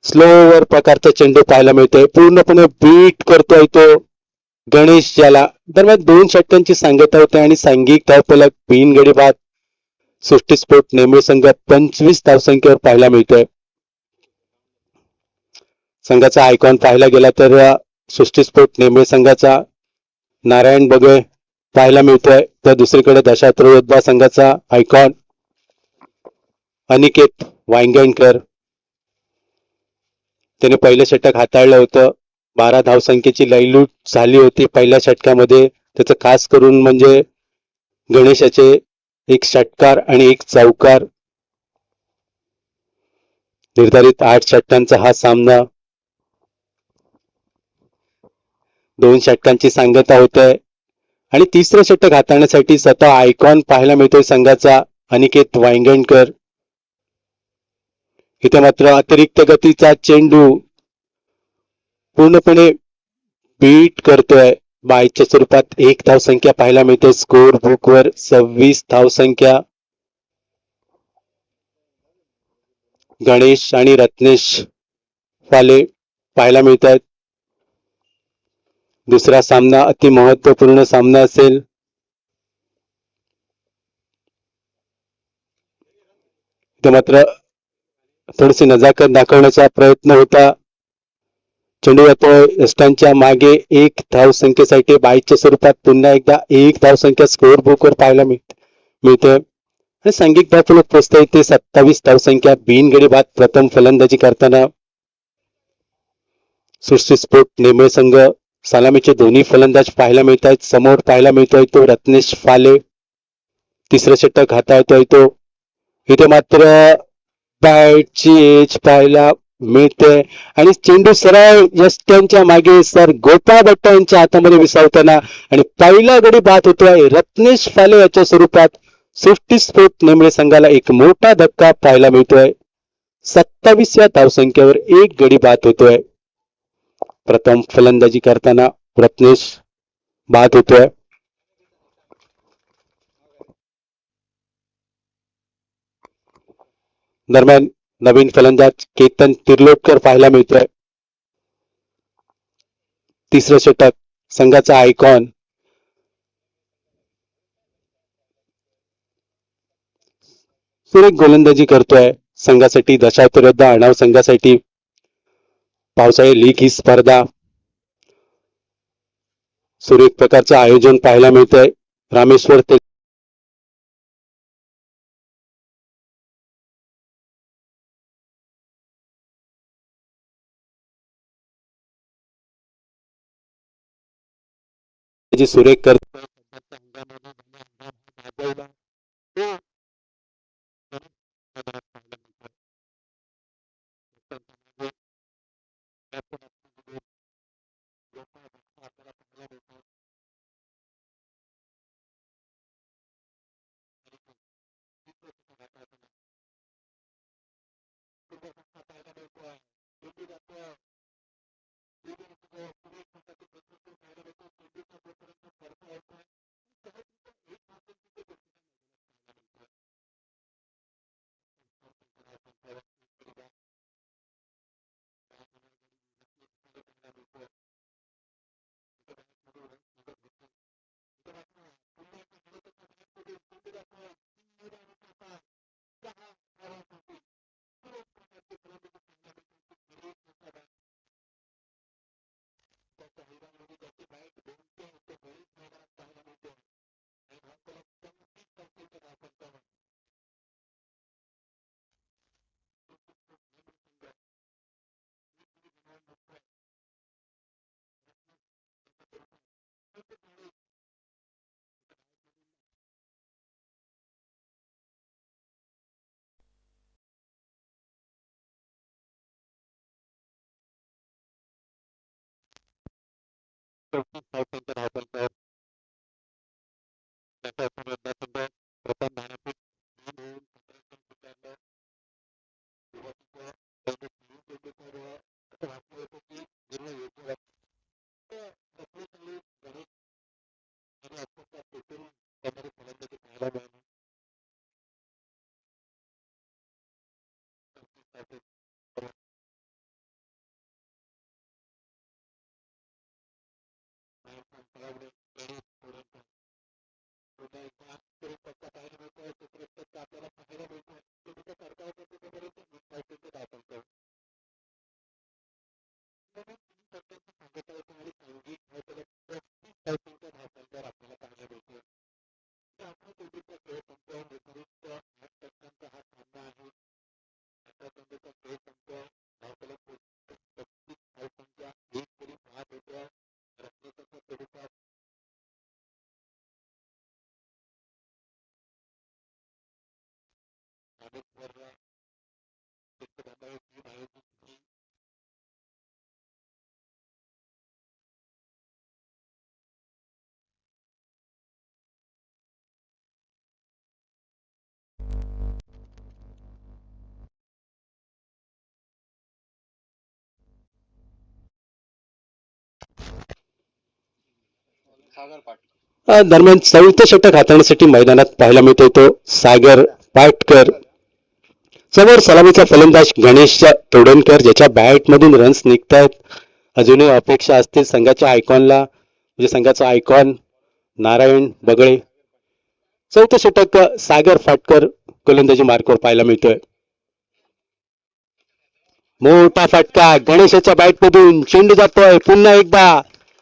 स्लोवर प्रकारचा चेंडू पाहायला मिळतोय. पूर्णपणे बीट करतोय तो गणेश याला. दरम्यान 2 षटकांची सांगता होते आणि सांघिक धावफलक बिनगडी बाद सृष्टीस्फोट नेमळे संघ 25 धावसंख्येवर पाहायला मिळतोय. संघाचा आयकॉन पाहायला गेला तर सृष्टीस्फोट नेमळे संघाचा नारायण बगळे पाहायला मिळतोय. तर दुसरीकडे दशावतार योद्धा संघाचा आयकॉन अनिकेत वांगणकर. त्याने पहिलं षटक हाताळलं होतं. 12 धावसंख्येची लयलूट झाली होती पहिल्या षटकामध्ये. त्याचं खास करून म्हणजे गणेशाचे 1 षटकार आणि 1 चौकार. निर्धारित 8 षटकांचा हा सामना 2 षटकांची सांगता होत आहे आणि तिसरं षटक हाताळण्यासाठी स्वतः आयकॉन पाहायला मिळतोय संघाचा अनिकेत वांगणकर. इथे मात्र अतिरिक्त गतीचा चेंडू पूर्णपणे बीट करतोय. बायच्या स्वरूपात 1 धावसंख्या पाहायला मिळते. स्कोर बुकवर 26 धावसंख्या. गणेश आणि रत्नेश फाले पाहायला मिळतात. दुसरा सामना अति महत्वपूर्ण सामना असेल. इथे मात्र थोडीशी नजाकत दाखवण्याचा प्रयत्न होता. चेंडू जातोय यष्टांच्या मागे 1 धावसंख्येसाठी. बाईच्या स्वरूपात पुन्हा एकदा 1 धावसंख्या स्कोर बुकवर पाहायला मिळते आणि सांघिक धावफलक पोहोचता येते 27 धावसंख्या. बिनगडी बाद प्रथम फलंदाजी करताना सृष्टीस्फोट नेमळे संघ सलामीचे दोन्ही फलंदाज पाहायला मिळत आहेत. समोर पाहायला मिळतोय तो रत्नेश फाले. तिसरं षटक हाताळतोय तो. इथे मात्र बॅटची एज पाहायला मिळते आणि चेंडू सरळ यष्ट्यांच्या मागे सर गोपाळ भट्ट यांच्या हातामध्ये विसावताना आणि पहिला गडी बाद होतोय रत्नेश फाले याच्या स्वरूपात. सृष्टीस्फोट नेमळे संघाला एक मोठा धक्का पाहायला मिळतोय. 27व्या धावसंख्येवर 1 गडी बाद होतोय. प्रथम फलंदाजी करताना रत्नेश बाद होतोय. दरम्यान नवीन फलंदाज केतन तिर्लोटकर पाहायला मिळतोय. तिसरं षटक संघाचा आयकॉन सुरेख गोलंदाजी करतोय संघासाठी. दशावतार योद्धा आढाव संघासाठी पावसाळी लीग ही स्पर्धा सुरेख प्रकारचं आयोजन पाहायला मिळतंय. रामेश्वर ते सुरेख करतोय. 34 धावांच्या धावफलकावर त्याच्या फलंदाजांना प्रथम नाणेफेक तीन होऊन 17 स्वीकारलं. सुरुवातीच्या पहिले तीन चेंडूंवर असं वाटलं होतं की निर्णय योग्य वाटतो. लखनौसाठी गणेश आणि अक्षरशः पेटून त्यामध्ये फलंदाजी पाहायला मिळाली. आपल्याला पाहायला मिळतोय दरम्यान चौथं षटक हाताळण्यासाठी मैदानात पाहायला मिळतो तो सागर पाटकर. समोर सलामीचा फलंदाज गणेश तोडणकर ज्याच्या बॅट मधून रन्स निघतायत. अजूनही अपेक्षा असते संघाच्या आयकॉनला म्हणजे संघाचा आयकॉन नारायण बगळे. चौथं षटक सागर फाटकर गोलंदाजी मार्कवर पाहायला मिळतोय. मोठा फटका गणेशाच्या बॅट मधून चेंडू जातोय पुन्हा एकदा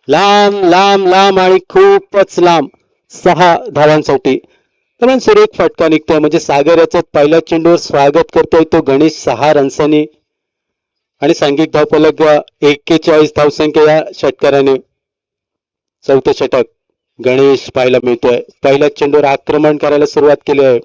लांब लांब लांब आणि खूपच लांब 6 धावांसाठी. दरम्यान सुरेख फटका निघतोय म्हणजे सागर याचं पहिल्या चेंडूवर स्वागत करतोय तो गणेश 6 रन्सांनी आणि सांघिक धावफलक 41 धावसंख्या या षटकाराने. चौथं षटक गणेश पाहायला मिळतोय. पहिल्या चेंडूवर आक्रमण करायला सुरुवात केली आहे.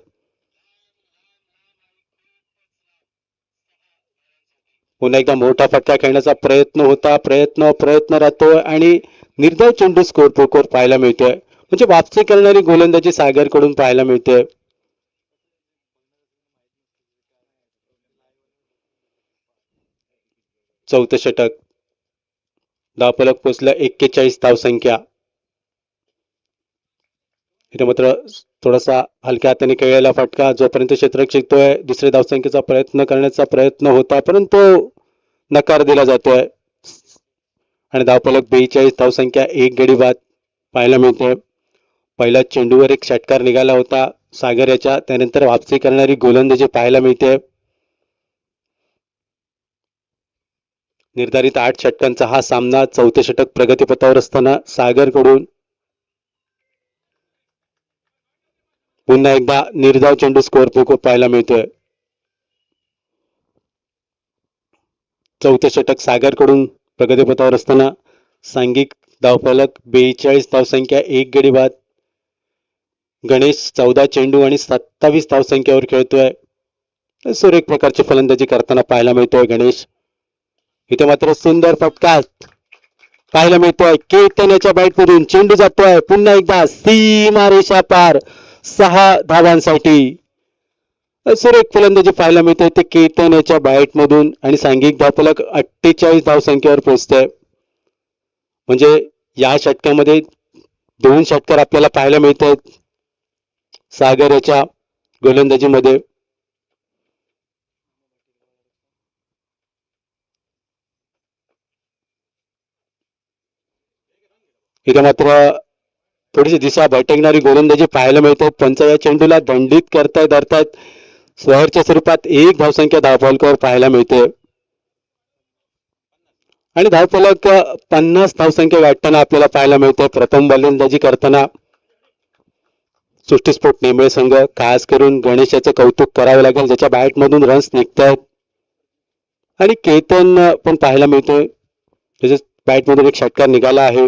पुन्हा एकदा मोठा फटका खेळण्याचा प्रयत्न होता. प्रयत्न राहतोय आणि निर्धाव चेंडू स्कोर बुकवर पाहायला मिळतोय म्हणजे वापसी करणारी गोलंदाजी सागर कडून पाहायला मिळते. चौथं षटक धावफलक पोचला 41 धावसंख्या. इथे मात्र थोडासा हलक्या हाताने खेळलेला फटका जोपर्यंत क्षेत्ररक्षक शिकतोय दुसऱ्या धावसंख्येचा प्रयत्न करण्याचा प्रयत्न होता परंतु नकार दिला जातोय आणि धावफलक 42 धावसंख्या 1 गडी बाद पाहायला मिळते. पहिल्या चेंडूवर एक षटकार निघाला होता सागर याच्या त्यानंतर वापसी करणारी गोलंदाजी पाहायला मिळते. निर्धारित 8 षटकांचा हा सामना. चौथे षटक प्रगतीपथावर असताना सागर कडून पुन्हा एकदा निर्धाव चेंडू स्कोर बुक पाहायला मिळतोय. चौथे षटक सागर कडून प्रगतीपथावर असताना सांघिक धावफलक 42 धावसंख्या 1 गडी बाद. गणेश 14 चेंडू आणि 27 धावसंख्येवर खेळतोय. सुरेख प्रकारची फलंदाजी करताना पाहायला मिळतोय गणेश. इथे मात्र सुंदर फटका पाहायला मिळतोय. केतन याच्या बॅट मधून चेंडू जातोय पुन्हा एकदा सीमा रेषा पार 6 धावांसाठी. सुरेख फलंदाजी पाहायला मिळते ते केतन याच्या बॅट मधून आणि सांघिक धावफलक 48 धावसंख्येवर पोहोचतोय. म्हणजे या षटकामध्ये 2 षटकार आपल्याला पाहायला मिळत आहेत सागर याच्या गोलंदाजीमध्ये. इथे मात्र थोडीशी दिशा भटकणारी गोलंदाजी पाहायला मिळते. पंच या चेंडूला दंडित धरतायत स्वेअरच्या स्वरूपात 1 धावसंख्या धावफलकावर पाहायला मिळते आणि धावफलक 50 धावसंख्या गाठताना आपल्याला पाहायला मिळते. प्रथम गोलंदाजी करताना सृष्टीस्फोट नेमळे संघ खास करून गणेशाचं कौतुक करावं लागेल ज्याच्या बॅट मधून रन्स निघतायत आणि केतन पण पाहायला मिळतोय त्याच्या बॅट मधून एक षटकार निघाला आहे.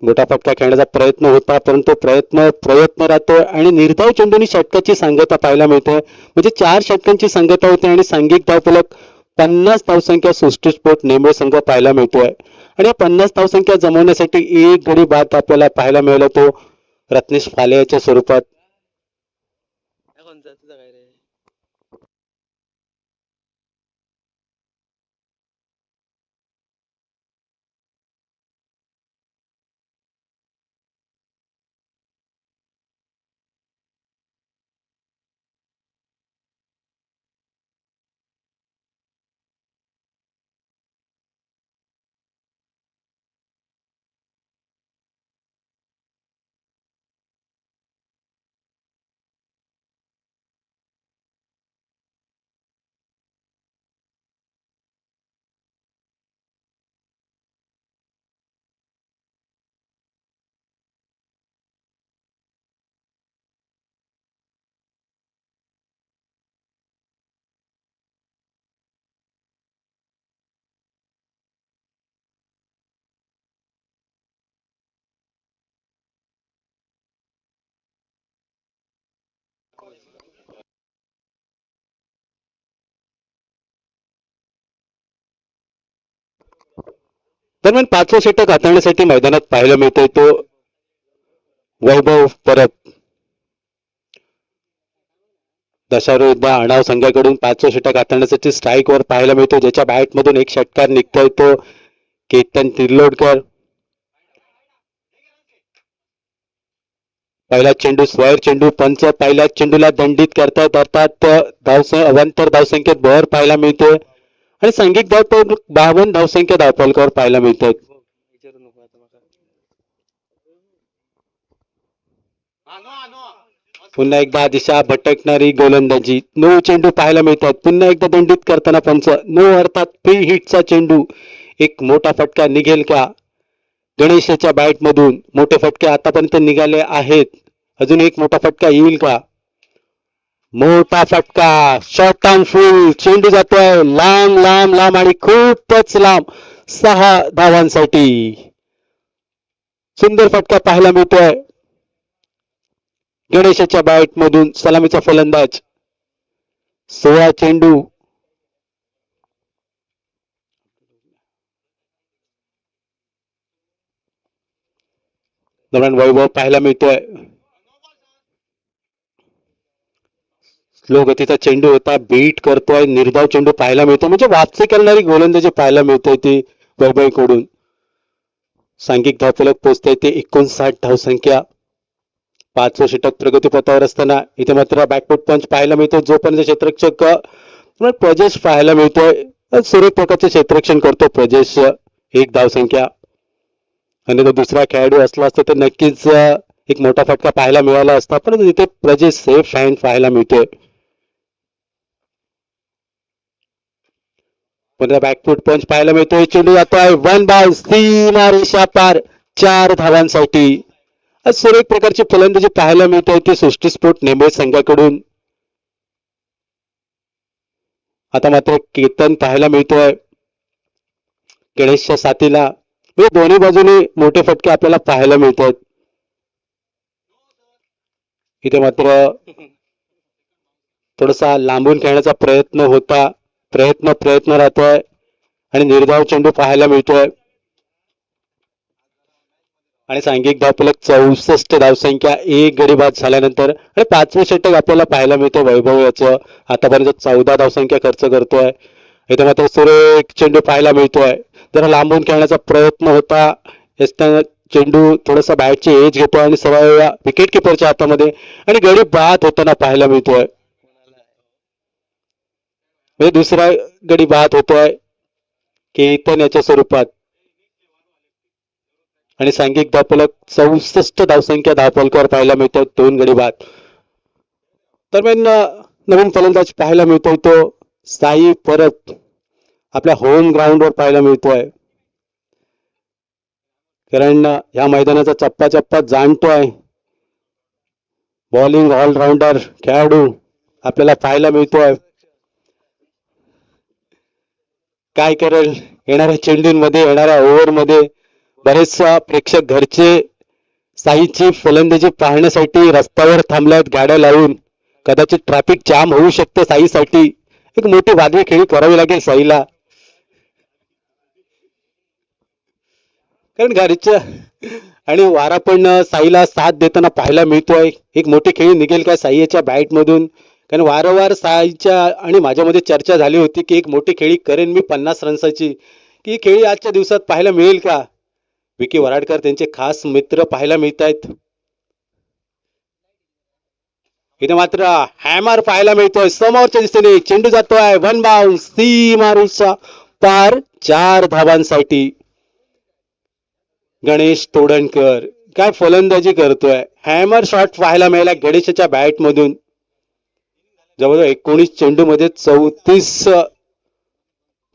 मोठा फटका खेळण्याचा प्रयत्न होता परंतु प्रयत्न राहतोय आणि निर्धाव चेंडूनी षटकाची सांगता पाहायला मिळते. म्हणजे 4 षटकांची सांगता होते आणि सांघिक धावफलक 50 धावसंख्या सृष्टीस्फोट नेमळे संघ पाहायला मिळतोय आणि या 50 धावसंख्या जमवण्यासाठी एक गडी बाद आपल्याला पाहायला मिळाला तो रत्नेश फालेच्या स्वरूपात. दरम्यान 5वं षटक हाताळण्यासाठी मैदानात पाहायला मिळतोय तो वैभव परत. दशावृद्ध आणाव संघाकडून 5वं षटक हाताळण्यासाठी स्ट्राईक वर पाहायला मिळतो, ज्याच्या बॅट मधून एक षटकार निघतोय तो केतन तिर्लोडकर. पहिला चेंडू स्क्वेअर चेंडू, पंच पहिल्या चेंडूला दंडित करतात, अर्थात अवांतर धावसंख्येत भर पाहायला मिळते आणि सांघिक धावपल 52 धावसंख्या धावपलकावर पाहायला मिळतात. पुन्हा एकदा दिशा भटकणारी गोलंदाजी, 9 चेंडू पाहायला मिळतात. पुन्हा एकदा दंडित करताना पंच 9 अर्थात फ्री हिटचा चेंडू. एक मोठा फटका निघेल का गणेशच्या बॅट मधून? मोठे फटके आतापर्यंत निघाले आहेत, अजून एक मोठा फटका येईल का? मोठा फटका, शॉर्ट ऑन फुल, चेंडू जातोय लांब लांब लांब आणि खूपच लांब, 6 धावांसाठी. सुंदर फटका पाहायला मिळतोय गणेशच्या बॅट मधून. सलामीचा फलंदाज, 16 चेंडू, दरम्यान वैभव पाहायला मिळतोय. स्लो गतीचा चेंडू होता, बीट करतोय, निर्धाव चेंडू पाहायला मिळतो, म्हणजे वापसी करणारी गोलंदाजी पाहायला मिळतोय ती वैभवकडून. सांघिक धावफलक पोहोचते ते 59 धावसंख्या. 5वं षटक प्रगतीपथावर असताना इथे मात्र बॅकफूट पंच पाहायला मिळतो, जोपर्यंत क्षेत्ररक्षक प्रजेश पाहायला मिळतोय. सुरेख प्रकारचे क्षेत्ररक्षण करतो प्रजेश, 1 धावसंख्या. आणि तो दुसरा खेळाडू असला असता तर नक्कीच एक मोठा फटका पाहायला मिळाला असता, परंतु इथे प्रजेश सेफ हँड पाहायला मिळतोय. पुन्हा बॅकफूट पंच पाहायला मिळतोय, चेंडू जातोय 1 बाय सीमा रेषा पार, 4 धावांसाठी. सुरेख प्रकारची फलंदाजी पाहायला मिळते ती सृष्टी स्फोट नेमळे संघाकडून. आता मात्र केतन पाहायला मिळतोय गणेशच्या साथीला, म्हणजे दोन्ही बाजूने मोठे फटके आपल्याला पाहायला मिळतात. इथे मात्र थोडासा लांबून खेळण्याचा प्रयत्न राहतोय आणि निर्धाव चेंडू पाहायला मिळतोय. आणि सांघिक धावफलक 64 धावसंख्या, 1 गडी बाद झाल्यानंतर. आणि 5वं षटक आपल्याला पाहायला मिळतं वैभव याचं, आतापर्यंत 14 धावसंख्या खर्च करतोय. इथे मात्र सुरेख चेंडू पाहायला मिळतोय, जरा लांबून खेळण्याचा प्रयत्न होता, चेंडू थोडासा बॅटची एज घेतोय आणि सरळ विकेट किपरच्या हातामध्ये आणि गडी बाद होताना पाहायला मिळतोय. म्हणजे दुसरा गडी बाद होतोय केतन याच्या स्वरूपात. आणि सांघिक धावफलक 64 धावसंख्या धावफलकावर पाहायला मिळतात, 2 गडी बाद. दरम्यान नवीन फलंदाज पाहायला मिळतोय तो साई परत, आपल्या होम ग्राउंडवर पाहायला मिळतोय. कारण या मैदानाचा चप्पा चप्पा जाणतोय. बॉलिंग ऑलराऊंडर खेळाडू आपल्याला पाहायला मिळतोय. काय करेल येणाऱ्या चेंडूंमध्ये, येणाऱ्या ओव्हरमध्ये? बरेच प्रेक्षक घरचे साईची फलंदाजी पाहण्यासाठी रस्त्यावर थांबल्यात गाड्या लावून. कदाचित ट्रॅफिक जाम होऊ शकते साईसाठी, एक मोठी वादळी खेळी करावी लागेल साईला. कारण घरच्या आणि वारा पण साईला साथ देताना पाहायला मिळतोय. एक मोठी खेळी निघेल का साईच्या बॅट मधून, कारण वारंवार साईच्या आणि माझ्यामध्ये चर्चा झाली होती की एक मोठी खेळी करेन मी 50 रन्साची, की ही खेळी आजच्या दिवसात पाहायला मिळेल का. विकी वराडकर त्यांचे खास मित्र पाहायला मिळत आहेत. इथे मात्र हॅमर पाहायला मिळतोय समोरच्या दिशेने, चेंडू जातोय वन बाउंस सीमारेषा पार 4 धावांसाठी. गणेश तोडणकर काय फलंदाजी करतोय. हॅमर शॉट पाहायला मिळाला गणेशाच्या बॅट मधून. जवळजवळ 19 चेंडू मध्ये 34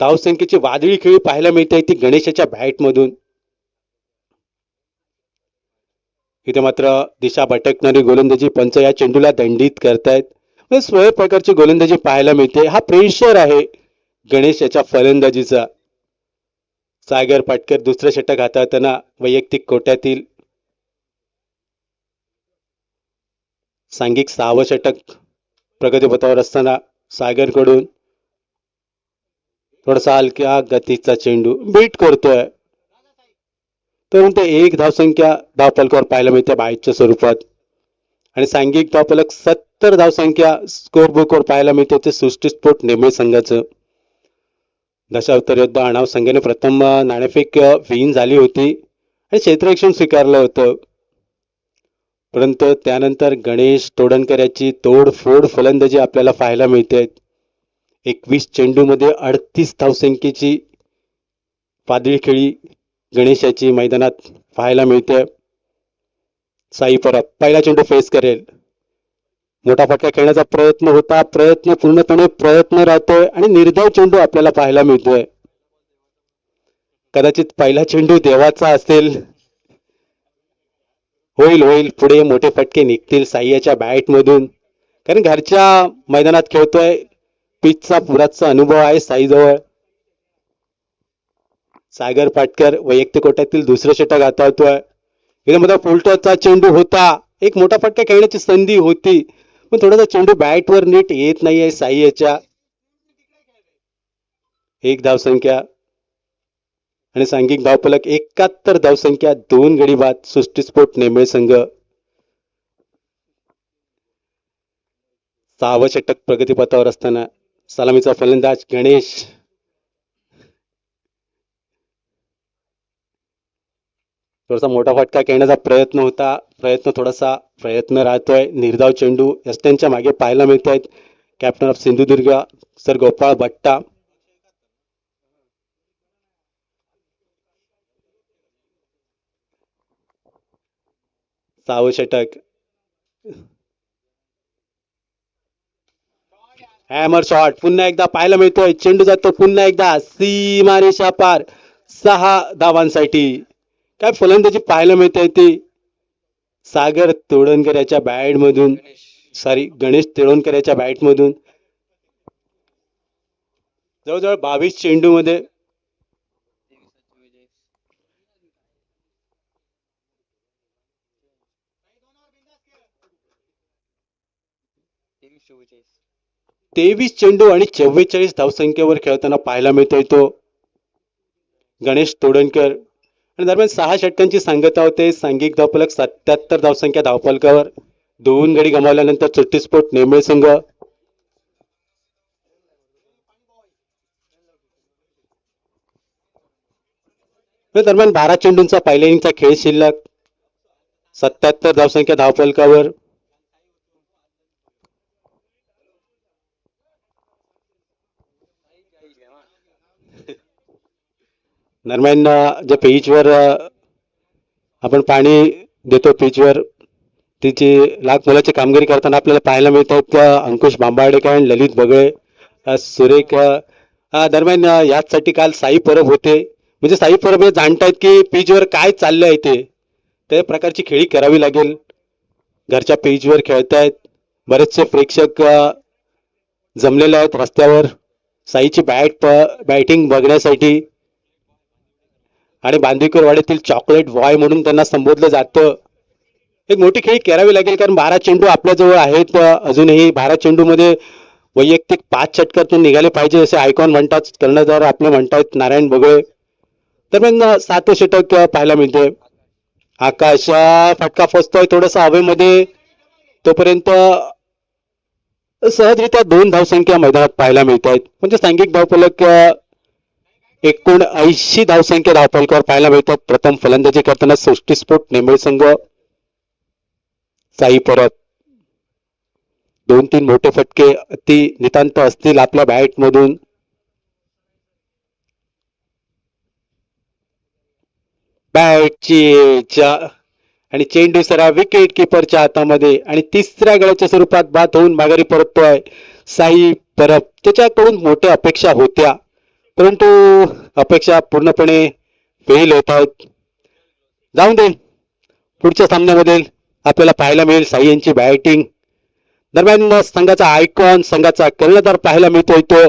धावसंख्येची वादळी खेळी पाहायला मिळते ती गणेशाच्या बॅट मधून. इथे मात्र दिशा भटकणारी गोलंदाजी पंच या चेंडूला दंडित करतायत. म्हणजे स्वयं प्रकारची गोलंदाजी पाहायला मिळते. हा प्रेशर आहे गणेश याच्या फलंदाजीचा. सागर पाटकर दुसरं षटक हाताळताना वैयक्तिक कोट्यातील. सांघिक 6वं षटक प्रगतीपथावर असताना सागर कडून थोडासा हलक्या गतीचा चेंडू बीट करतोय. तर ते 1 धावसंख्या धावफलकावर पाहायला मिळते बाईटच्या स्वरूपात. आणि सांघिक धावफलक 70 धावसंख्या स्कोर बुकवर पाहायला मिळते ते सृष्टीस्फोट नेमळे संघाचं. दशावतार योद्धा आणाव संघाने प्रथम नाणेफेक विन झाली होती आणि क्षेत्ररक्षण स्वीकारलं होतं. परंतु त्यानंतर गणेश तोडणकर याची तोडफोड फलंदाजी आपल्याला पाहायला मिळते. 21 चेंडू मध्ये 38 धावसंख्येची वादळी खेळी गणेशाची मैदानात पाहायला मिळते. साई परत पहिला चेंडू फेस करेल. मोठा फटका खेळण्याचा प्रयत्न होता, प्रयत्न पूर्णपणे प्रयत्न राहतोय आणि निर्धाव चेंडू आपल्याला पाहायला मिळतोय. कदाचित पहिला चेंडू देवाचा असेल. होईल होईल पुढे मोठे फटके निघतील साईच्या बॅट मधून, कारण घरच्या मैदानात खेळतोय. पिचचा पुराचा अनुभव आहे साईजवळ. सागर पाटकर वैयक्तिक कोट्यातील दुसरं षटक हाताळतोय. यामध्ये फुलटचा चेंडू होता, एक मोठा फटका खेळण्याची संधी होती, पण थोडासा चेंडू बॅटवर नीट येत नाहीये साईच्या. 1 धावसंख्या आणि सांघिक धावफलक 71 धावसंख्या 2 गडी बाद. सृष्टीस्फोट नेमळे संघ. 6वं षटक प्रगतीपथावर असताना सलामीचा फलंदाज गणेश. थोडासा मोठा फटका खेळण्याचा प्रयत्न होता, प्रयत्न राहतोय. निर्धाव चेंडू यष्ट्यांच्या मागे पाहायला मिळत आहेत. Captain of Sindhudurg sir Gopal भट्टा. सहावं षटक. हॅमर शॉट पुन्हा एकदा पाहायला मिळतोय. चेंडू जातो पुन्हा एकदा सीमारेषा पार 6 धावांसाठी. काय फलंदाजी पाहायला मिळते ती सागर तोडणकर याच्या बॅट मधून, गणेश तोडणकर याच्या बॅट मधून. जवळजवळ 22 चेंडू मध्ये तेवीस चेंडू आणि 44 धावसंख्येवर खेळताना पाहायला मिळतोय तो गणेश तोडणकर. आणि दरम्यान 6 षटकांची सांगता होते. सांघिक धावफलक 77 धावसंख्या धावफलकावर. 2 गडी गमावल्यानंतर सृष्टीस्फोट नेमळे संघ. दरम्यान 12 चेंडूंचा पहिल्या इनिंगचा खेळ शिल्लक. 77 धावसंख्या धावफलकावर. दरम्यान ज्या पिचवर आपण पाणी देतो, पिचवर तिची लाख मोलाची कामगिरी करताना आपल्याला पाहायला मिळतात अंकुश बांबाडेकर आणि ललित बगळे सुरेख. दरम्यान याचसाठी काल साई परब होते. म्हणजे साई परब हे जाणतायत की पिचवर काय चाललं आहे ते त्या प्रकारची खेळी करावी लागेल. घरच्या पिचवर खेळतायत, बरेचसे प्रेक्षक जमलेले आहेत रस्त्यावर साईची बॅटिंग बघण्यासाठी. आणि बांदिकर वाड्यातील चॉकलेट बॉय म्हणून त्यांना संबोधलं जातं. एक मोठी खेळी करावी लागेल, कारण 12 चेंडू आपल्याजवळ आहेत. अजूनही 12 चेंडू मध्ये वैयक्तिक 5 षटकातून निघाले पाहिजे असे आयकॉन म्हणतात, कर्णधार आपले म्हणतात नारायण बगळे. दरम्यान 7 षटक पाहायला मिळते. आकाश फटका फसतोय थोडसा हवेमध्ये, तोपर्यंत सहजरित्या 2 धावसंख्या मैदानात पाहायला मिळत आहेत. म्हणजे सांघिक धावफलक एकूण 80 धावसंख्या धावफलकावर पाहायला मिळतात. प्रथम फलंदाजी करताना सृष्टीस्फोट नेमळे संघ साई परत 2-3 मोठे फटके अति नितांत असतील आपल्या बॅट मधून. बॅटची आणि चेंडू सरा विकेट किपरच्या हातामध्ये आणि तिसऱ्या गळ्याच्या स्वरूपात बाद होऊन माघारी परततोय साई परब. त्याच्याकडून मोठ्या अपेक्षा होत्या, परंतु अपेक्षा पूर्णपणे फेल होत आहेत. जाऊन दे, पुढच्या सामन्यामध्ये आपल्याला पाहायला मिळेल साई यांची बॅटिंग. दरम्यान संघाचा आयकॉन, संघाचा कर्णधार पाहायला मिळतोय तो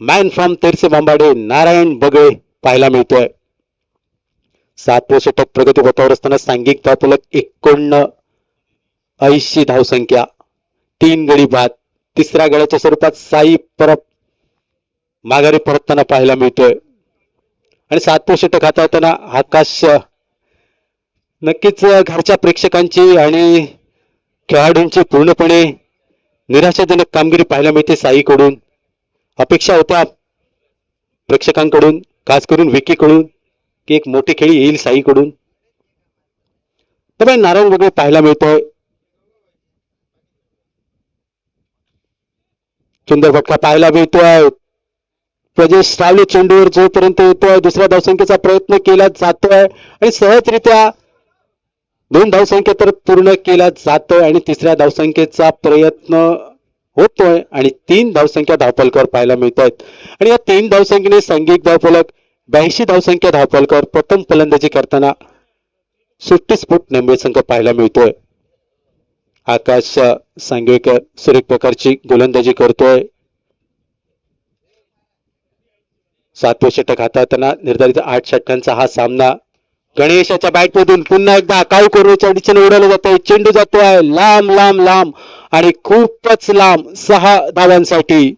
मॅन फ्रॉम तेरसे बांबाडे नारायण बगळे पाहायला मिळतोय. 7 षटक प्रगती पथावर असताना सांघिक धावफलक 79 धावसंख्या, 3 गडी बाद. तिसऱ्या गड्याच्या स्वरूपात साई परब माघारी परतताना पाहायला मिळतोय. आणि 7 षटक हाताळताना आकाश नक्कीच घरच्या प्रेक्षकांची आणि खेळाडूंची पूर्णपणे निराशाजनक कामगिरी पाहायला मिळते साईकडून. अपेक्षा होत्या प्रेक्षकांकडून, खास करून विकीकडून, की एक मोठी खेळी येईल साईकडून. तर नारायण वगैरे पाहायला मिळतोय. सुंदर फटका पाहायला मिळतोय. प्रजेश रावले चेंडूवर जोपर्यंत येतोय दुसऱ्या धावसंख्येचा प्रयत्न केला जातोय आणि सहजरित्या 2 धावसंख्या तर पूर्ण केला जातोय आणि तिसऱ्या धावसंख्येचा प्रयत्न होतोय आणि 3 धावसंख्या धावफलकावर पाहायला मिळत आहेत. आणि या 3 धावसंख्येने सांघिक धावफलक 82 धावसंख्या धावफलकावर प्रथम फलंदाजी करताना सुट्टीस्फोट नेमळे संघ पाहायला मिळतोय. आकाश सांगवेकर सुरेख प्रकारची गोलंदाजी करतोय. 7 षटक हाताळताना निर्धारित 8 षटकांचा हा सामना. गणेशाच्या बॅटमधून पुन्हा एकदा काळू करण्याच्या दिशेने उडवला जातोय. चेंडू जातोय लांब लांब लांब आणि खूपच लांब 6 धावांसाठी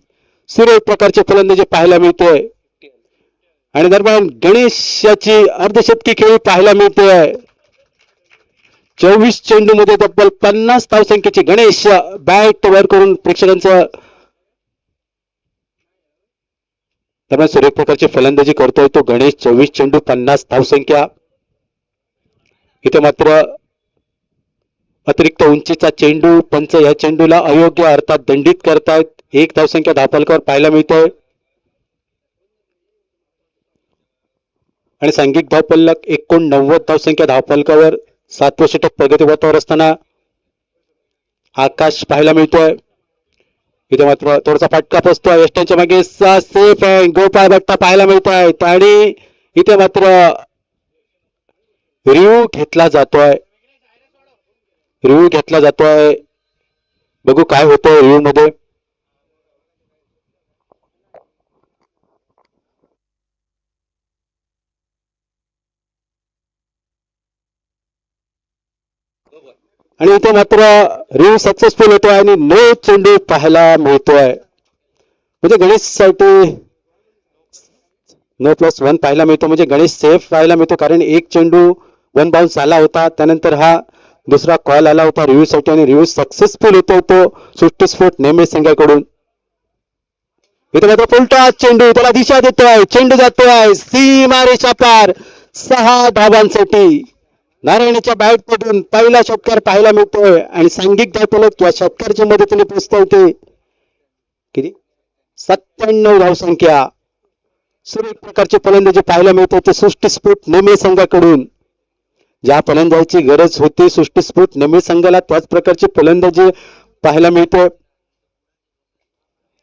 सुरेख प्रकारची फलंदाजी पाहायला मिळतोय. आणि दरम्यान गणेशाची अर्धशतकी खेळी पाहायला मिळते. 24 चेंडू मध्ये तब्बल 50 धावसंख्येची गणेश बॅट वर करून प्रेक्षकांचं दरम्यान सुरेख प्रकारची फलंदाजी करतोय तो गणेश. 24 चेंडू 50 धावसंख्या. इथे मात्र अतिरिक्त उंचीचा चेंडू पंच या चेंडूला अयोग्य अर्थात दंडित करतायत. 1 धावसंख्या धावफलकावर पाहायला मिळतोय. आणि सांघिक धावफलक 89 धावसंख्या धावफलकावर 7 षटक प्रगतीपथावर असताना आकाश पाहायला मिळतोय. इथे मात्र थोडासा फटका फसतोय. यष्ट्यांच्या मागे सेफ आहे. गोपाळ बट्टा पाहायला मिळतोय आणि इथे मात्र रिव्ह्यू घेतला जातोय. बघू काय होतंय रिव्ह्यू मध्ये. आणि इथे मात्र रिव्ह्यू सक्सेसफुल होतोय आणि नो चेंडू पाहायला मिळतोय. म्हणजे गणेश साठी No+1 पाहायला मिळतो. म्हणजे गणेश सेफ पाहायला मिळतो, कारण 1 चेंडू 1 बाउन्स आला होता. त्यानंतर हा दुसरा कॉल आला होता रिव्ह्यू साठी आणि रिव्ह्यू सक्सेसफुल होतो तो सुट्टीस्फोट नेमळे संघाकडून. इथे मात्र फुलटॉस चेंडू, त्याला दिशा देतोय. चेंडू जातोय सीमारेषा पार 6 धावांसाठी. नारायणच्या बॅट मधून पहिला षटकार पाहायला मिळतोय आणि सांघिक धावफलक या षटकारच्या मदतीने पोहोचतोय किती 97 धावसंख्या. सुरेख प्रकारची फलंदाजी पाहायला मिळते ते सृष्टीस्फोट नेमळे संघाकडून. ज्या फलंदाजीची गरज होती सृष्टीस्फोट नेमळे संघाला त्याच प्रकारची फलंदाजी पाहायला मिळते.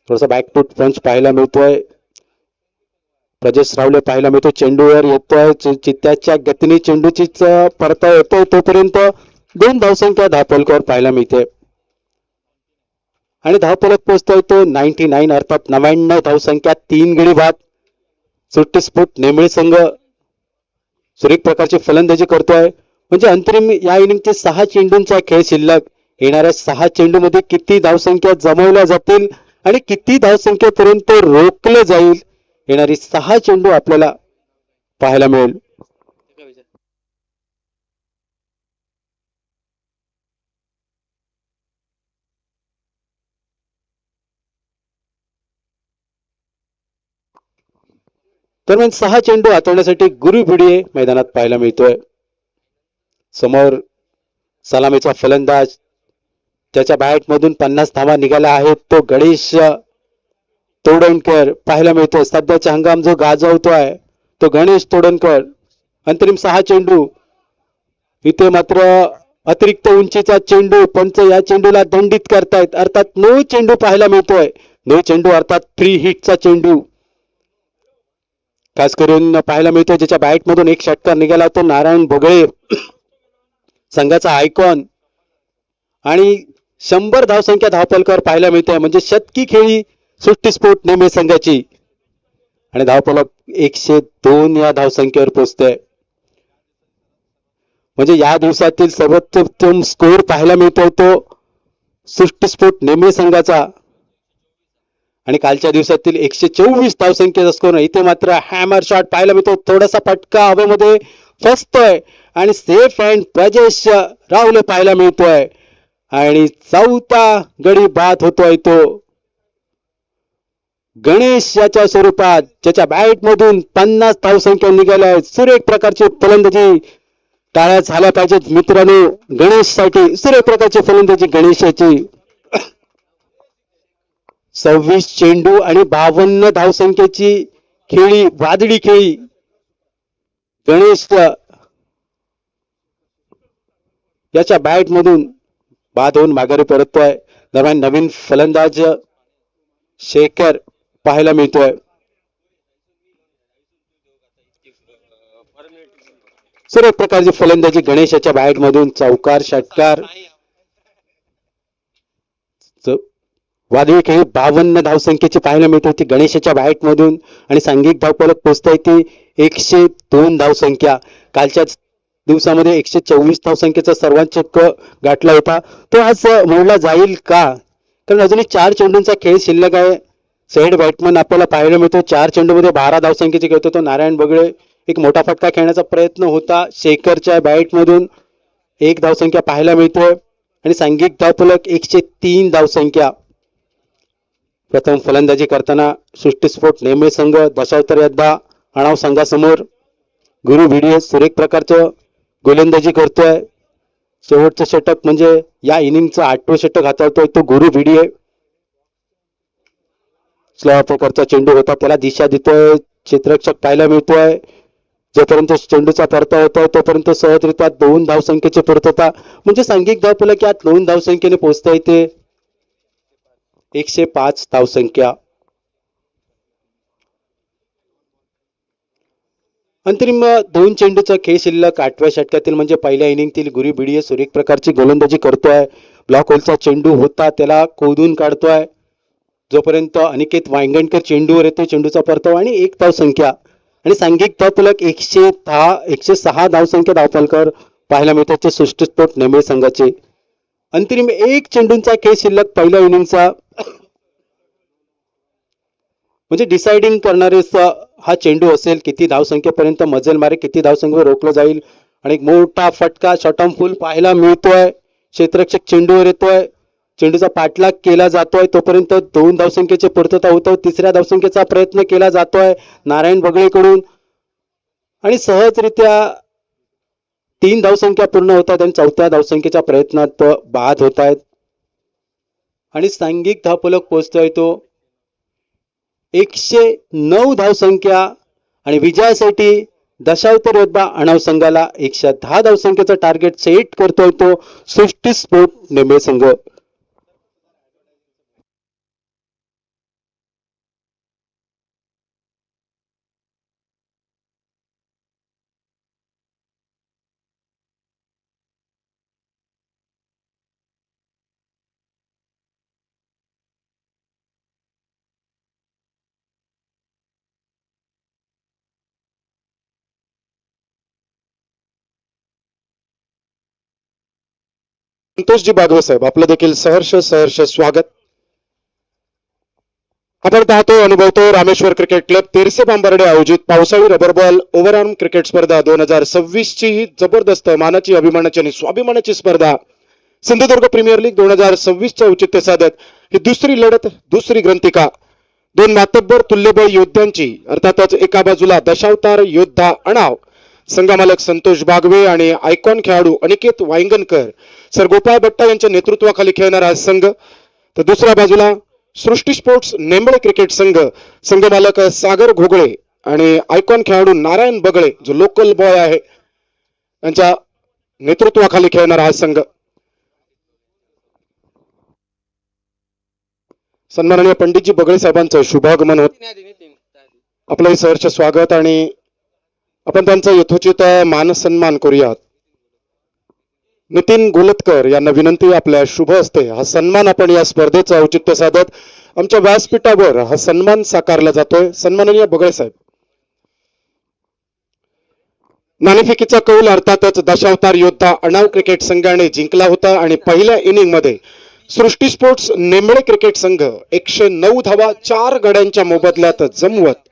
थोडासा बॅकफूट पंच पाहायला मिळतोय. प्रजेश रावले पाहायला मिळतो. चेंडूवर येतोय. चित्त्याच्या गतीने चेंडूचीच परता येतोय. तोपर्यंत 2 धावसंख्या धावफलकावर पाहायला मिळते आणि धावफलक पोहोचतोय तो 99 अर्थात 99 धावसंख्या, 3 गडी बाद. सुट्टीस्फोट नेमळे संघ सुरेख प्रकारची फलंदाजी करतोय. म्हणजे अंतरिम या इनिंगचे 6 चेंडूंचा खेळ शिल्लक. येणाऱ्या 6 चेंडू मध्ये किती धावसंख्या जमवल्या जातील आणि किती धावसंख्येपर्यंत रोखलं जाईल. येणारी 6 चेंडू आपल्याला पाहायला मिळेल. दरम्यान 6 चेंडू हाताळण्यासाठी गुरु भिडिये मैदानात पाहायला मिळतोय. समोर सलामीचा फलंदाज त्याच्या बॅट मधून 50 धावा निघाल्या आहेत तो गणेश तोडणकर पाहायला मिळतोय. सध्याचा हंगाम जो गाजवतोय तो गणेश तोडणकर. अंतरिम 6 चेंडू. इथे मात्र अतिरिक्त उंचीचा चेंडू. पंच या चेंडूला दंडित करतायत अर्थात नो चेंडू पाहायला मिळतोय. नो चेंडू अर्थात फ्री हिटचा चेंडू खास करून पाहायला मिळतोय. ज्याच्या बॅट मधून एक षटकार निघाला तो नारायण भोगळे संघाचा आयकॉन आणि 100 धावसंख्या धावफलकावर पाहायला मिळते. म्हणजे शतकी खेळी सृष्टीस्फोट नेहमी संघाची आणि धावफलक 102 या धावसंख्येवर पोहोचते. म्हणजे या दिवसातील सर्वोत्तम स्कोर पाहायला मिळतोय तो सृष्टीस्फोट नेहमी संघाचा आणि कालच्या दिवसातील 124 धावसंख्येचा स्कोर. इथे मात्र हॅमर शॉट पाहायला मिळतो. थोडासा फटका हवेमध्ये फसतोय आणि सेफ हँड प्रजेश राहुल पाहायला मिळतोय आणि चौथा गडी बाद होतोय तो गणेश याच्या स्वरूपात ज्याच्या बॅट मधून 50 धावसंख्या निघाल्या आहेत. सुरेख प्रकारची फलंदाजी टाळ्या झाल्या पाहिजेत मित्रांनो गणेश साठी. सुरेख प्रकारची फलंदाजी गणेशाची. 26 चेंडू आणि 52 धावसंख्येची खेळी वादळी खेळी गणेश याच्या बॅट मधून बाद होऊन माघारी परततोय. दरम्यान नवीन फलंदाज शेखर पाहायला मिळतोय. सर्व प्रकारची फलंदाजी गणेशाच्या बॅट मधून चौकार षटकार वादळी खेळी 52 धावसंख्येची पाहायला मिळते ती गणेशाच्या बॅट मधून आणि सांघिक धावफलक पोहोचताय ती 102 धावसंख्या. कालच्या दिवसामध्ये 124 धावसंख्येचा सर्वांच गाठला होता. तो आज मोडला जाईल का? कारण अजूनही 4 चेंडूंचा खेळ शिल्लक आहे. सेड बॅटमन आपल्याला पाहायला मिळतो. 4 चेंडूमध्ये 12 धावसंख्येची खेळतो तो नारायण बगळे. एक मोठा फटका खेळण्याचा प्रयत्न होता शेखरच्या बॅट मधून. 1 धावसंख्या पाहायला मिळतोय आणि सांघिक धावफलक 103 धावसंख्या. प्रथम फलंदाजी करताना सृष्टीस्फोट नेहमी संघ दशावतार यद्दा अणाव संघासमोर गुरु भिडिये सुरेख प्रकारचं गोलंदाजी करतोय. शेवटचं षटक म्हणजे या इनिंगचं 8वं षटक हाताळतोय तो गुरु भिडिये. स्लो प्रकारचा चेंडू होता त्याला दिशा देतोय क्षेत्ररक्षक पाहायला मिळतोय. जोपर्यंत चेंडूचा परतावा होतोय तोपर्यंत सहजरित्या 2 धावसंख्येची पूर्तता म्हणजे सांघिक धावफलक यात 2 धावसंख्येने पोहोचता येते. 105 धावसंख्या. अंतरिम 2 चेंडूचा खेळ शिल्लक 8व्या षटकातील म्हणजे पहिल्या इनिंगतील गुरु भिडिये सुरेख प्रकारची गोलंदाजी करतोय. ब्लॉक होलचा चेंडू होता त्याला खोदून काढतोय. जोपर्यंत अनिकेत वांगणकर चेंडूवर येतो चेंडूचा परतावा आणि 1 धावसंख्या आणि सांघिक धावफलक 106 धावसंख्या धावफलकावर पाहायला मिळतात सृष्टीस्फोट नेहमी संघाचे. अंतरिम 1 चेंडूंचा खेळ शिल्लक पहिल्या इनिंगचा म्हणजे डिसाइडिंग करणारे हा चेंडू असेल. किती धावसंख्येपर्यंत मजल मारे किती धावसंख्येवर रोखलं जाईल आणि एक मोठा फटका शॉटम फुल पाहायला मिळतोय. क्षेत्ररक्षक चेंडूवर येतोय. चेंडूचा पाठलाग केला जातोय तोपर्यंत 2 धावसंख्येची पूर्तता होतं. 3ऱ्या धावसंख्येचा प्रयत्न केला जातोय नारायण बगळेकडून आणि सहजरित्या 3 धावसंख्या पूर्ण होतात आणि 4थ्या धावसंख्येच्या प्रयत्नात बाद होत आहेत आणि सांघिक धावफलक पोहोचतोय तो 109 धावसंख्या आणि विजयासाठी दशावतार योद्धा अणाव संघाला 110 धावसंख्येचा टार्गेट सेट करतोय तो सृष्टीस्फोट नेहमी संघ. संतोषजी बागवे साहेब आपलं देखील सहर्ष स्वागत. आपण पाहतो अनुभवतो रामेश्वर क्रिकेट क्लब तेरसे बांबर्डे आयोजित पावसाळी रबर बॉल ओव्हरआर्म क्रिकेट स्पर्धा 2026 ची ही जबरदस्त मानाची अभिमानाची आणि स्वाभिमानाची स्पर्धा सिंधुदुर्ग प्रीमियर लीग 2026 च्या औचित्य साधत ही दुसरी लढत दुसरी ग्रंथिका दोन मातब्बर तुल्यबळ योद्ध्यांची अर्थातच एका बाजूला दशावतार योद्धा अणाव संघमालक संतोष बागवे आणि आयकॉन खेळाडू अनिकेत वांगणकर सर गोपाळ भट्टा यांच्या नेतृत्वाखाली खेळणारा हा संघ तर दुसऱ्या बाजूला सृष्टी स्पोर्ट्स नेंबळे क्रिकेट संघ संघमालक सागर घोगळे आणि आयकॉन खेळाडू नारायण बगळे जो लोकल बॉय आहे यांच्या नेतृत्वाखाली खेळणारा हा संघ सन्माननीय पंडितजी बगळे साहेबांचं शुभागमन होत आपलं सहर्ष स्वागत आणि आपण त्यांचा यथोचित मान सन्मान करूयात. नितीन गोलतकर यांना विनंती आपल्या शुभ हस्ते हा सन्मान आपण या स्पर्धेचं औचित्य साधत आमच्या व्यासपीठावर हा सन्मान साकारला जातोय. सन्माननीय बगळे साहेब. नाणेफेकीचा कौल अर्थातच दशावतार योद्धा अणाव क्रिकेट संघाने जिंकला होता आणि पहिल्या इनिंग मध्ये सृष्टी स्पोर्ट्स नेंबळे क्रिकेट संघ 109 धावा 4 गड्यांच्या मोबदल्यात जमवत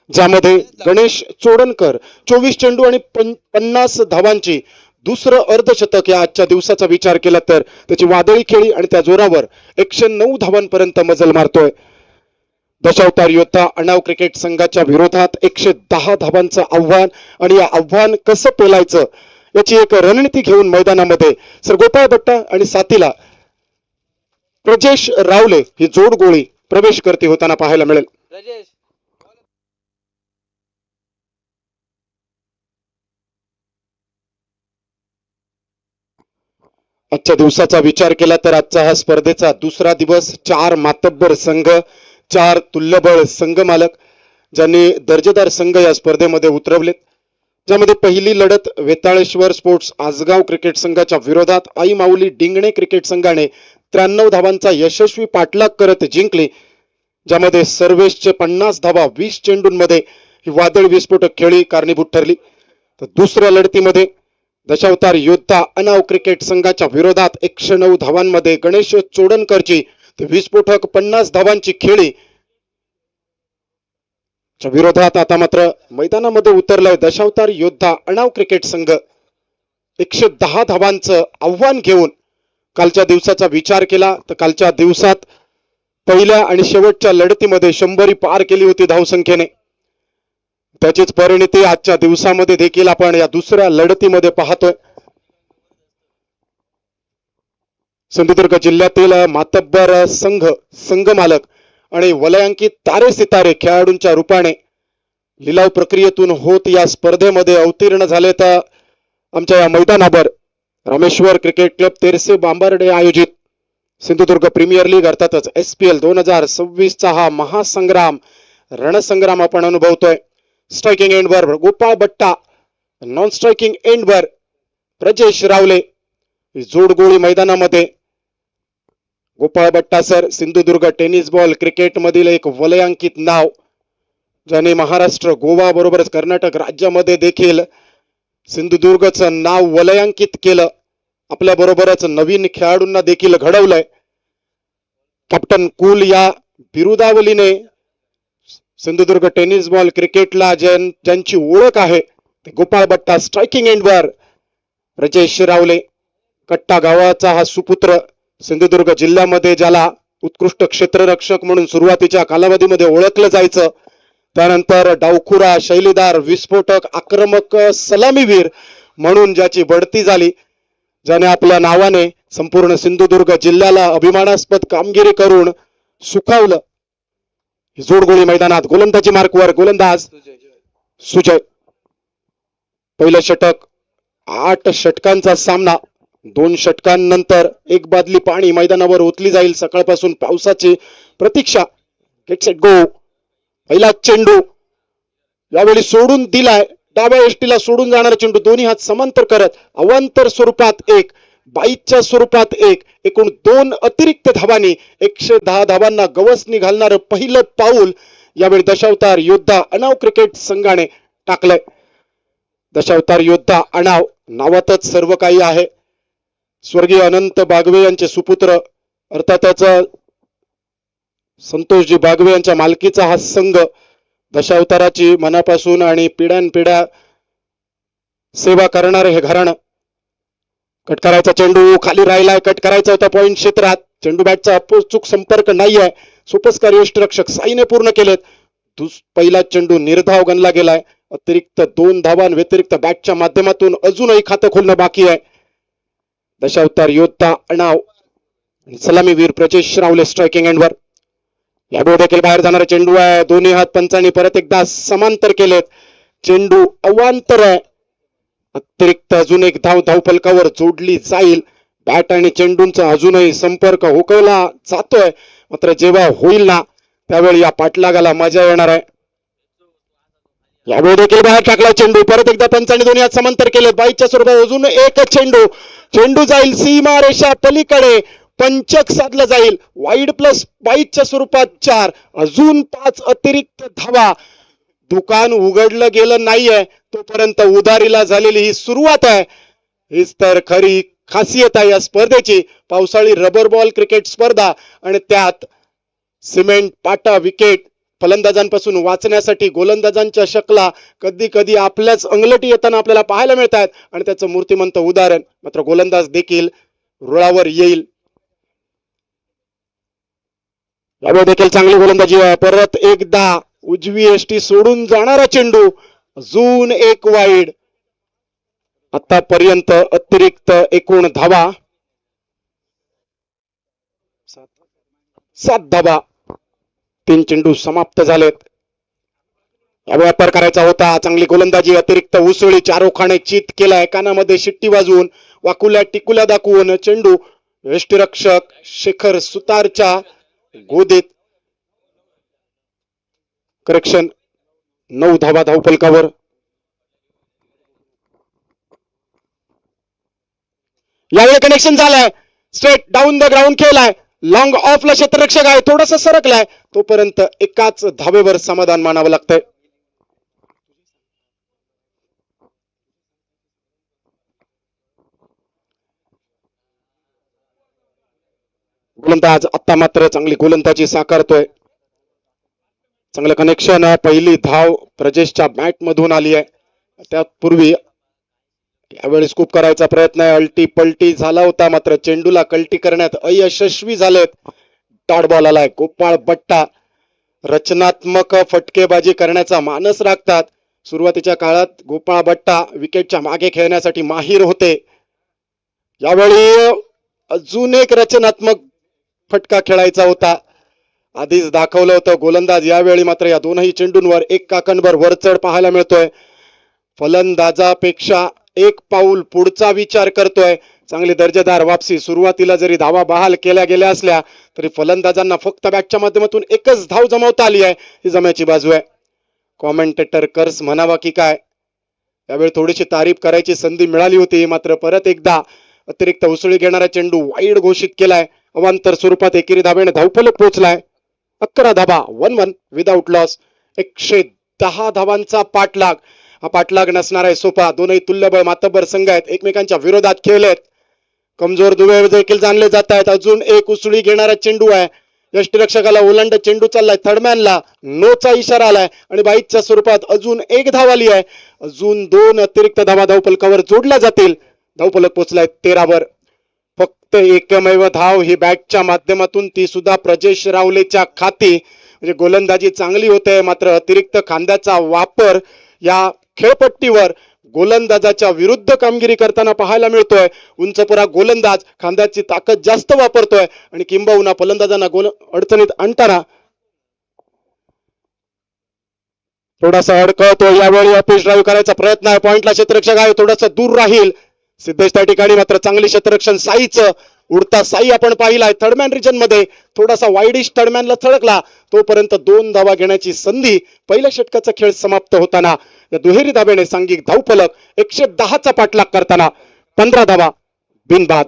ज्यामध्ये गणेश चोडणकर 24 चेंडू आणि 50 धावांची दुसरं अर्धशतक या आजच्या दिवसाचा विचार केला तर त्याची वादळी खेळी आणि त्या जोरावर 109 धावांपर्यंत मजल मारतोय. दशावतार योद्धा अणाव क्रिकेट संघाच्या विरोधात 110 धावांचं आव्हान आणि या आव्हान कसं पेलायचं याची एक रणनीती घेऊन मैदानामध्ये सर गोपाळ भट्टा आणि साथीला प्रजेश रावले ही जोड गोळी प्रवेश करते होताना पाहायला मिळेल. आजच्या दिवसाचा विचार केला तर आजचा हा स्पर्धेचा दुसरा दिवस 4 मातब्बर संघ 4 तुल्यबळ संघ मालक ज्यांनी दर्जेदार संघ या स्पर्धेमध्ये उतरवलेत. ज्यामध्ये पहिली लढत वेताळेश्वर स्पोर्ट्स आजगाव क्रिकेट संघाच्या विरोधात आई माऊली डिंगणे क्रिकेट संघाने 93 धावांचा यशस्वी पाठलाग करत जिंकली. ज्यामध्ये सर्वेशचे 50 धावा 20 चेंडूंमध्ये ही वादळ विस्फोटक खेळी कारणीभूत ठरली. तर दुसऱ्या लढतीमध्ये दशावतार योद्धा अणाव क्रिकेट संघाच्या विरोधात 109 धावांमध्ये गणेश चोडणकरची विस्फोटक 50 धावांची खेळी विरोधात आता मात्र मैदानामध्ये उतरलाय दशावतार योद्धा अणाव क्रिकेट संघ 110 धावांचं आव्हान घेऊन. कालच्या दिवसाचा विचार केला तर कालच्या दिवसात पहिल्या आणि शेवटच्या लढतीमध्ये 100 पार केली होती धावसंख्येने. त्याचीच परिणिती आजच्या दिवसामध्ये देखील आपण या दुसऱ्या लढतीमध्ये पाहतोय. सिंधुदुर्ग जिल्ह्यातील मातब्बर संघ मालक आणि वलयांकित तारे सितारे खेळाडूंच्या रूपाने लिलाव प्रक्रियेतून होत या स्पर्धेमध्ये अवतीर्ण झाले. तर आमच्या या मैदानावर रामेश्वर क्रिकेट क्लब तेरसे बांबर्डे आयोजित सिंधुदुर्ग प्रीमियर लीग अर्थातच SPL 2026 चा हा महासंग्राम रणसंग्राम आपण अनुभवतोय. स्ट्रायकिंग एंडवर गोपाळ भट्टा, नॉन स्ट्रायकिंग एंडवर प्रजेश रावले. जोडगोळी मैदानामध्ये गोपाळ भट्टा sir Sindhudurg tennis ball cricket मधील एक वलयांकित नाव ज्याने महाराष्ट्र गोवा बरोबरच कर्नाटक राज्यामध्ये देखील सिंधुदुर्गचं नाव वलयांकित केलं. आपल्या बरोबरच नवीन खेळाडूंना देखील घडवलंय. कॅप्टन कूल या बिरुदावलीने सिंधुदुर्ग टेनिस बॉल क्रिकेटला ज्यांची ओळख आहे ते गोपाळ भट्टा. स्ट्रायकिंग एंडवर प्रजेश रावले. कट्टा गावाचा हा सुपुत्र सिंधुदुर्ग जिल्ह्यामध्ये ज्याला उत्कृष्ट क्षेत्ररक्षक म्हणून सुरुवातीच्या कालावधीमध्ये ओळखलं जायचं. त्यानंतर डावखुरा शैलीदार विस्फोटक आक्रमक सलामीवीर म्हणून ज्याची बढती झाली. ज्याने आपल्या नावाने संपूर्ण सिंधुदुर्ग जिल्ह्याला अभिमानास्पद कामगिरी करून सुखावलं. जोडगोळी मैदानात गोलंदाजी मार्कवर गोलंदाज सुजय. पहिलं षटक 8 षटकांचा सामना. 2 षटकांनंतर एक बादली पाणी मैदानावर ओतली जाईल. सकाळपासून पावसाची प्रतीक्षा. Get set go. पहिला चेंडू यावेळी सोडून दिलाय. डाव्या यष्टीला सोडून जाणारा चेंडू दोन्ही हात समांतर करत अवांतर स्वरूपात 1 22च्या स्वरूपात 1 एकूण 2 अतिरिक्त धावांनी 110 धावांना गवसणी घालणारं पहिलं पाऊल यावेळी दशावतार योद्धा अणाव क्रिकेट संघाने टाकलंय. दशावतार योद्धा अणाव नावातच सर्व काही आहे. स्वर्गीय अनंत बागवे यांचे सुपुत्र अर्थातच संतोषजी बागवे यांच्या मालकीचा हा संघ दशावताराची मनापासून आणि पिढ्यानपिढ्या सेवा करणारे हे घराणं. कट करायचा चेंडू खाली राहिलाय, कट करायचा होता पॉइंट क्षेत्रात. चेंडू बॅटचा अचूक संपर्क नाहीये. सुपरस्कार यष्टीरक्षक साईने पूर्ण केलेत. पहिला चेंडू निर्धाव गणला गेलाय. अतिरिक्त 2 धावांव्यतिरिक्त बॅटच्या माध्यमातून अजूनही खातं खोलणं बाकी आहे. दशावतार योद्धा अणाव सलामीवीर प्रजेश रावले स्ट्रायकिंग एंडवर. याबो देखील बाहेर जाणारा चेंडू आहे. दोन्ही हात पंचांनी परत एकदा समांतर केलेत. चेंडू अवांतर आहे. अतिरिक्त अजून एक धाव धावफलकावर जोडली जाईल. बॅट आणि चेंडूंचा अजूनही संपर्क हुकवला जातोय, मात्र जेव्हा होईल ना त्यावेळी या पाठलागाला मजा येणार आहे. यावेळी देखील बाहेर टाकला चेंडू. परत एकदा पंचांनी दोन्ही हात समांतर केले. बाईच्या स्वरूपात अजून एक चेंडू. चेंडू जाईल सीमा रेषा पलीकडे. पंचक साधलं जाईल. वाईड प्लस बाईच्या स्वरूपात 4. अजून 5 अतिरिक्त धावा. दुकान उघडलं गेलं नाहीये तोपर्यंत उधारीला झालेली ही सुरुवात आहे. हीच तर खरी खासियत आहे या स्पर्धेची. पावसाळी रबर बॉल क्रिकेट स्पर्धा आणि त्यात सिमेंट पाटा विकेट. फलंदाजांपासून वाचण्यासाठी गोलंदाजांच्या शकला कधी कधी आपल्याच अंगलटी येताना आपल्याला पाहायला मिळतात आणि त्याचं मूर्तिमंत उदाहरण. मात्र गोलंदाज देखील रुळावर येईल. यावेळी देखील चांगली गोलंदाजी आहे. परत एकदा उजवी यष्टी सोडून जाणारा चेंडू. अजून एक वाईड. आतापर्यंत अतिरिक्त एकूण धावा 7 धावा. 3 चेंडू समाप्त झालेत. या व्यापार करायचा होता. चांगली गोलंदाजी. अतिरिक्त उसळी चारोखाने चित केलाय. कानामध्ये शिट्टी वाजवून वाकुल्या टिकुल्या दाखवून चेंडू यष्टीरक्षक शेखर सुतारच्या गोदीत. करेक्शन 9 धावा धावफलकावर. यावेळी कनेक्शन झालंय. स्ट्रेट डाऊन द ग्राउंड खेळलाय. लॉंग ऑफला क्षेत्ररक्षक आहे. थोडासा सरकलाय. तोपर्यंत एकाच धावेवर समाधान मानावं लागतंय. गोलंदाज आता मात्र चांगली गोलंदाजी साकारतोय. चांगलं कनेक्शन. पहिली धाव प्रजेशच्या बॅट मधून आली आहे. त्यापूर्वी यावेळी स्कूप करायचा प्रयत्न आहे. अल्टी पलटी झाला होता मात्र चेंडूला कल्टी करण्यात अयशस्वी झालेत. डॉट बॉल आलाय. गोपाळ बट्टा रचनात्मक फटकेबाजी करण्याचा मानस राखतात. सुरुवातीच्या काळात गोपाळ बट्टा विकेटच्या मागे खेळण्यासाठी माहीर होते. यावेळी अजून एक रचनात्मक फटका खेळायचा होता. आधीच दाखवलं होतं गोलंदाज. यावेळी मात्र या दोनही चेंडूंवर एक काकणभर वरचढ पाहायला मिळतोय. फलंदाजापेक्षा एक पाऊल पुढचा विचार करतोय. चांगली दर्जेदार वापसी. सुरुवातीला जरी धावा बहाल केल्या गेल्या असल्या तरी फलंदाजांना फक्त बॅटच्या माध्यमातून एकच धाव जमवता आली आहे. ही जमायची बाजू आहे. कॉमेंटेटर कर्स म्हणावा की काय. यावेळी थोडीशी तारीफ करायची संधी मिळाली होती मात्र परत एकदा अतिरिक्त उसळी घेणारा चेंडू वाईड घोषित केलाय. अवांतर स्वरूपात एकेरी धावेने धावफलक पोहोचलाय. 11 धावा 1-1 विदाउट लॉस. 110 धावांचा पाठलाग. हा पाठलाग नसणार आहे सोपा. दोनही तुल्यबळ मातब्बर संघ आहेत. एकमेकांच्या विरोधात खेळलेत. कमजोर दुवे देखील जाणले जात आहेत. अजून एक उसळी घेणारा चेंडू आहे. यष्टीरक्षकाला ओलांड चेंडू चाललाय. थर्डमॅनला नोचा इशारा आलाय आणि बाईकच्या स्वरूपात अजून एक धाव आली आहे. अजून 2 अतिरिक्त धावा धावफलकावर जोडल्या जातील. धावफलक पोहोचलाय 13 वर. फक्त एकमेव धाव ही बॅटच्या माध्यमातून, ती सुद्धा प्रजेश रावलेच्या खाती. म्हणजे गोलंदाजी चांगली होते मात्र अतिरिक्त खांद्याचा वापर या खेळपट्टीवर गोलंदाजाच्या विरुद्ध कामगिरी करताना पाहायला मिळतोय. उंचपुरा गोलंदाज खांद्याची ताकद जास्त वापरतोय आणि किंबहुना फलंदाजांना अडचणीत आणताना थोडासा अडकळतो. यावेळी अपीच ड्राईव्ह करायचा प्रयत्न आहे. पॉइंटला क्षेत्ररक्षक आहे. थोडासा दूर राहील सिद्धेश. त्या ठिकाणी मात्र चांगली क्षेत्ररक्षण साईचं. उडता साई आपण पाहिलाय थर्डमॅन रिजन मध्ये. थोडासा वाईडिश थर्डमॅनला थडकला. तोपर्यंत 2 धावा घेण्याची संधी. पहिल्या षटकाचा खेळ समाप्त होताना या दुहेरी धाब्याने सांघिक धावफलक 110चा पाठलाग करताना 15 धावा बिनबाद.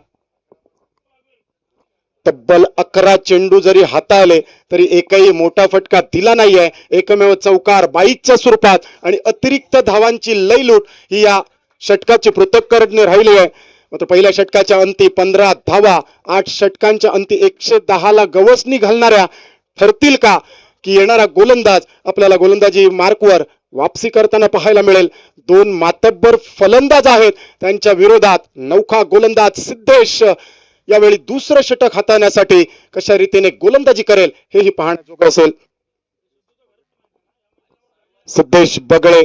तब्बल 11 चेंडू जरी हाताळले तरी एकही मोठा फटका दिला नाहीये. एकमेव चौकार बाईच्या स्वरूपात आणि अतिरिक्त धावांची लयलूट ही या षटकाची पृथक्करणे राहिली आहे. मात्र पहिल्या षटकाच्या अंती 15 धावा. 8 षटकांच्या अंती 110ला गवसणी घालणाऱ्या ठरतील का की येणारा गोलंदाज आपल्याला गोलंदाजी मार्कवर वापसी करताना पाहायला मिळेल. दोन मातब्बर फलंदाज आहेत, त्यांच्या विरोधात नौखा गोलंदाज सिद्धेश यावेळी दुसरं षटक हाताळण्यासाठी कशा रीतीने गोलंदाजी करेल हेही पाहण्याजोगं असेल. सिद्धेश बगळे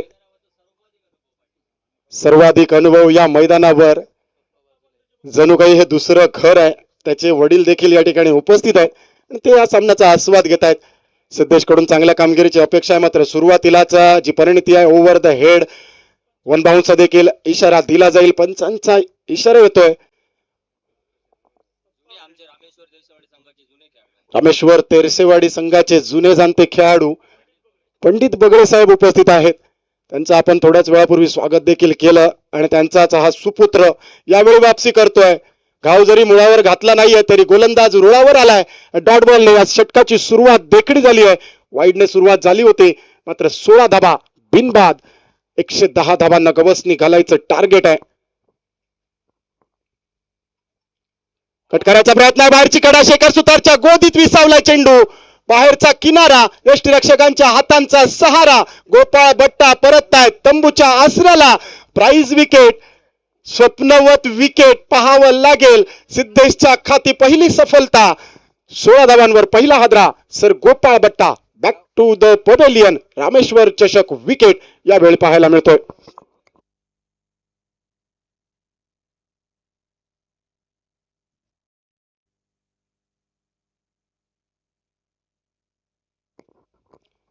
सर्वाधिक अनुभव या मैदानावर, जणू काही हे दुसरं घर आहे. त्याचे वडील देखील या ठिकाणी उपस्थित आहेत आणि ते या सामन्याचा आस्वाद घेत आहेत. सिद्धेश कडून चांगल्या कामगिरीची अपेक्षा आहे, मात्र सुरुवातीलाच जी परिणिती आहे ओव्हर द हेड वन बाउन्सचा देखील इशारा दिला जाईल. पंचांचा इशारा येतोय. रामेश्वर तेरसेवाडी संघाचे जुने जाणते खेळाडू पंडित बगळे साहेब उपस्थित आहेत. त्यांचं आपण थोड्याच वेळापूर्वी स्वागत देखील केलं आणि त्यांचाच हा सुपुत्र यावेळी वापसी करतोय. घाव जरी मुळावर घातला नाहीये तरी गोलंदाज रुळावर आलाय. डॉट बॉलने या षटकाची सुरुवात देखील झाली आहे. वाईडने सुरुवात झाली होती, मात्र 16 धाबा बिनबाद 110 धाबांना गवसणी घालायचं टार्गेट आहे. कट करायचा प्रयत्न आहे. बाहेरची कडा शेखर सुतारच्या गोदीत विसावलाय चेंडू. बाहेरचा किनारा, यष्टीरक्षकांच्या हातांचा सहारा. गोपाळ बट्टा परततायत तंबूच्या आसऱ्याला. प्राइज विकेट, स्वप्नवत विकेट पाहावं लागेल. सिद्धेशच्या खाती पहिली सफलता. 16 धावांवर पहिला हादरा. Sir Gopal Batta back to the pavilion. Rameshwar चषक विकेट यावेळी पाहायला मिळतोय.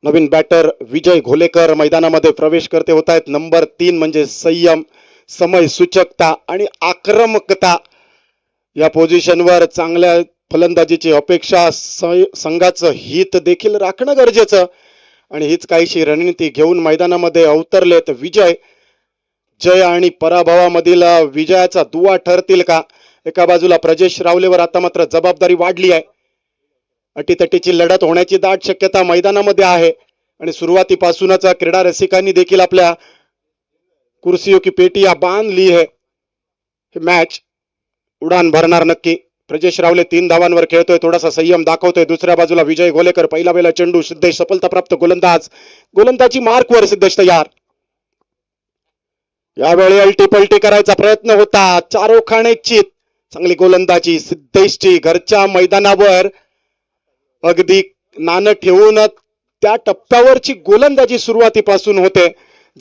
नवीन बॅटर विजय घोलेकर मैदानामध्ये प्रवेश करते होत आहेत. नंबर 3 म्हणजे संयम, समय सूचकता आणि आक्रमकता. या पोझिशनवर चांगल्या फलंदाजीची अपेक्षा, संघाचं हित देखील राखणं गरजेचं आणि हीच काहीशी रणनीती घेऊन मैदानामध्ये अवतरलेत विजय. जय आणि पराभवामधील विजयाचा दुवा ठरतील का? एका बाजूला प्रजेश रावलेवर आता मात्र जबाबदारी वाढली आहे. अटीतटीची लढत होण्याची दाट शक्यता मैदानामध्ये आहे आणि सुरुवातीपासूनच क्रीडा रसिकांनी देखील आपल्या कुर्सियों की पेटियां बांध ली है. हे मॅच उडान भरणार नक्की. प्रजेश रावले 3 धावांवर खेळतोय, थोडासा संयम दाखवतोय. दुसऱ्या बाजूला विजय घोलेकर, पहिला वेळा चेंडू. सिद्धेश सफलताप्राप्त गोलंदाज. गोलंदाजी मार्कवर सिद्धेश तयार. यावेळी अलटी पलटी करायचा प्रयत्न होता. चारोखाणे चित. चांगली गोलंदाजी सिद्धेशची. घरच्या मैदानावर अगदी नाणं ठेवून त्या टप्प्यावरची गोलंदाजी सुरुवातीपासून होते.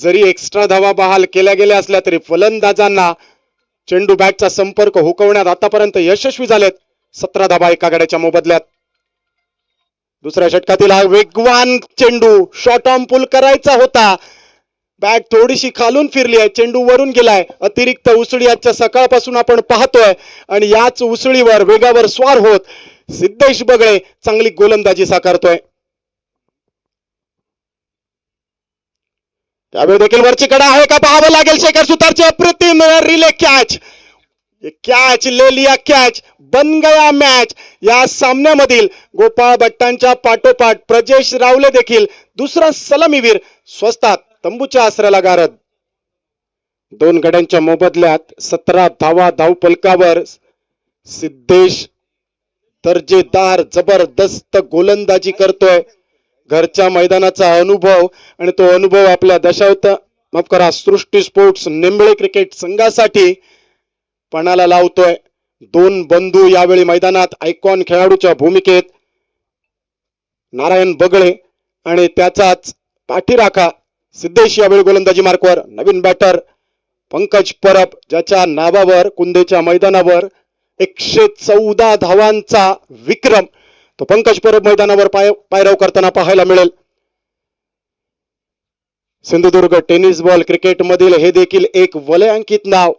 जरी एक्स्ट्रा धावा बहाल केल्या गेल्या असल्या तरी फलंदाजांना चेंडू बॅटचा संपर्क हुकवण्यात आतापर्यंत यशस्वी झालेत. 17 धावा एका गड्याच्या मोबदल्यात. दुसऱ्या षटकातील हा वेगवान चेंडू शॉर्ट ऑन पुल करायचा होता. बॅट थोडीशी खालून फिरली आहे, चेंडू वरून गेलाय. अतिरिक्त उसळी आजच्या सकाळपासून आपण पाहतोय आणि याच उसळीवर वेगावर स्वार होत सिद्धेश बगळे चांगली गोलंदाजी साकारतोय. त्यावेळी देखील वरची कडा आहे का पाहावं लागेल. शेखर सुतारचे अप्रतिम रिले कॅच. कॅच ले लिया, कॅच बन गया मॅच. या सामन्यामधील गोपाळ भट्टांच्या पाठोपाठ प्रजेश रावले देखील दुसरा सलामीवीर स्वस्तात तंबूच्या आसऱ्याला गारद. 2 गड्यांच्या मोबदल्यात 17 धावा धावफलकावर. सिद्धेश दर्जेदार जबरदस्त गोलंदाजी करतोय. घरच्या मैदानाचा अनुभव आणि तो अनुभव आपल्या सृष्टी स्पोर्ट्स निंबळे क्रिकेट संघासाठी पणाला लावतोय. 2 बंधू यावेळी मैदानात आयकॉन खेळाडूच्या भूमिकेत. नारायण बगळे आणि त्याचाच पाठीराखा सिद्धेश यावेळी गोलंदाजी मार्कवर. नवीन बॅटर पंकज परब, ज्याच्या नावावर कुंदेच्या मैदानावर 114 धावांचा विक्रम, तो पंकज परब मैदानावर पायराव करताना पाहायला मिळेल. सिंधुदुर्ग टेनिस बॉल क्रिकेट मधील हे देखील एक वलयांकित नाव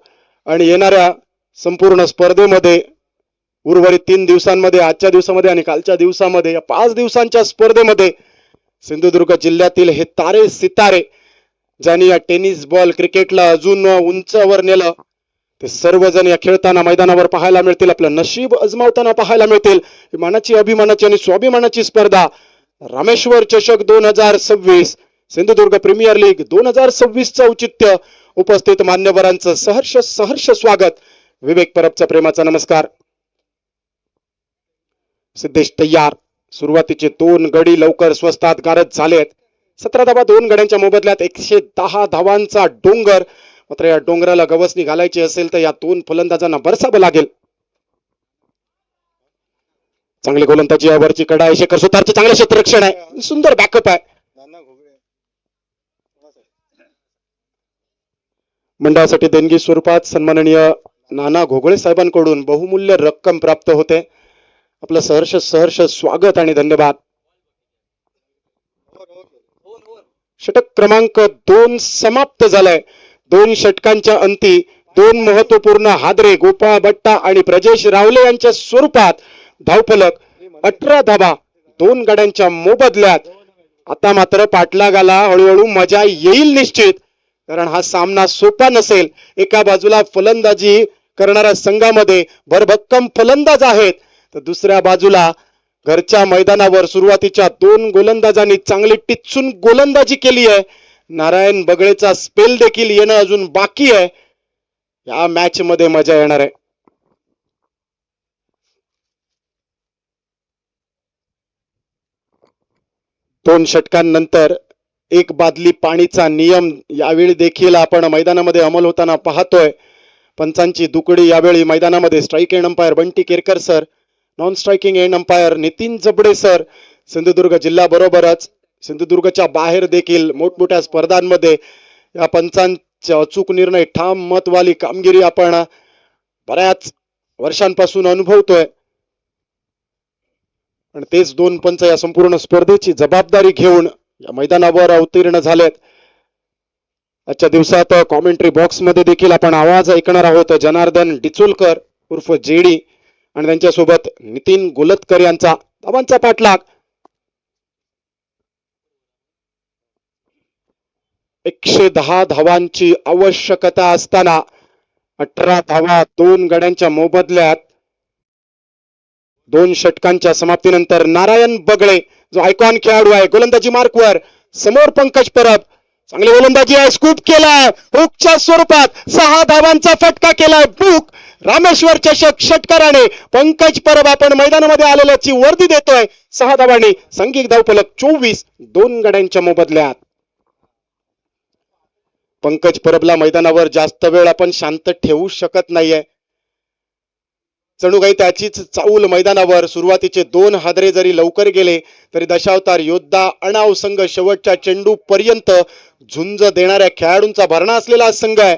आणि येणाऱ्या संपूर्ण स्पर्धेमध्ये उर्वरित 3 दिवसांमध्ये, आजच्या दिवसामध्ये आणि कालच्या दिवसामध्ये, या 5 दिवसांच्या स्पर्धेमध्ये सिंधुदुर्ग जिल्ह्यातील हे तारे सितारे ज्यांनी या टेनिस बॉल क्रिकेटला अजून उंचावर नेलं, ते सर्वजण या खेळताना मैदानावर पाहायला मिळतील. आपलं नशीब अजमावताना पाहायला मिळतील. मानाची, अभिमानाची आणि स्वाभिमानाची स्पर्धा रामेश्वर चषक 2026 सिंधुदुर्ग प्रीमियर लीग 2026चं औचित्य. उपस्थित मान्यवरांचं सहर्ष स्वागत. विवेक परबचा प्रेमाचा नमस्कार. सिद्धेश तयार. सुरुवातीचे 2 गडी लवकर स्वस्तात गारद झालेत. 17 धावा 2 गड्यांच्या मोबदल्यात 110 धावांचा डोंगर. मात्र या डोंगराला गवसणी घालायची असेल तर या 2 फलंदाजांना बरसावं लागेल. चांगली गोलंदाजी यावरची कडा आहे. शेखर सुतारचे चांगले क्षेत्ररक्षण आहे. सुंदर बॅकअप आहे. मंडळासाठी देणगी स्वरूपात सन्माननीय नाना घोगळे साहेबांकडून बहुमूल्य रक्कम प्राप्त होते. आपलं सहर्ष स्वागत आणि धन्यवाद. षटक क्रमांक 2 समाप्त झालाय. 2 षटकांच्या अंती 2 महत्वपूर्ण हादरे गोपाळ बट्टा आणि प्रजेश रावले यांच्या स्वरूपात धावफलक 18 धावा 2 गड्यांच्या मोबदल्यात. आता मात्र पाठलागाला हळूहळू मजा येईल निश्चित, कारण हा सामना सोपा नसेल. एका बाजूला फलंदाजी करणाऱ्या संघामध्ये भरभक्कम फलंदाज आहेत, तर दुसऱ्या बाजूला घरच्या मैदानावर सुरुवातीच्या 2 गोलंदाजांनी चांगली टिच्चून गोलंदाजी केली आहे. नारायण बगळेचा स्पेल देखील येणं अजून बाकी आहे. या मॅच मध्ये मजा येणार आहे. दोन षटकांनंतर 1 बादली पाणीचा नियम यावेळी देखील आपण मैदानामध्ये अंमल होताना पाहतोय. पंचांची दुकडी यावेळी मैदानामध्ये strike end umpire Bunty Kerkar sir, non striking end umpire Nitin Jabde sir. Sindhudurg जिल्हा बरोबरच सिंधुदुर्गच्या बाहेर देखील मोठमोठ्या स्पर्धांमध्ये या पंचांचे अचूक निर्णय, ठाम मतवाली कामगिरी आपण बऱ्याच वर्षांपासून अनुभवतोय. आणि तेच 2 पंच या संपूर्ण स्पर्धेची जबाबदारी घेऊन या मैदानावर अवतीर्ण झालेत. आजच्या दिवसात कॉमेंट्री बॉक्स मध्ये देखील आपण आवाज ऐकणार आहोत. जनार्दन डिचोलकर उर्फ जेडी आणि त्यांच्यासोबत नितीन गोलतकर यांचा. धावांचा पाठलाग 110 धावांची आवश्यकता असताना 18 धावा 2 गड्यांच्या मोबदल्यात. 2 षटकांच्या समाप्तीनंतर नारायण बगळे जो आयकॉन खेळाडू आहे गोलंदाजी मार्कवर. समोर पंकज परब, चांगली गोलंदाजी आहे. स्कूप केलाय हुकच्या स्वरूपात 6 धावांचा फटका केलाय. बुक रामेश्वर चषक षटकाराने पंकज परब आपण मैदानामध्ये आलेल्याची वर्दी देतोय. 6 धावांनी सांघिक धावफलक 24 2 गड्यांच्या मोबदल्यात. पंकज परबला मैदानावर जास्त वेळ आपण शांत ठेवू शकत नाहीये. जणू काही त्याचीच चाऊल मैदानावर. सुरुवातीचे 2 हादरे जरी लवकर गेले तरी दशावतार योद्धा अणाव संघ शेवटच्या चेंडू पर्यंत झुंज देणाऱ्या खेळाडूंचा भरणा असलेला संघ आहे.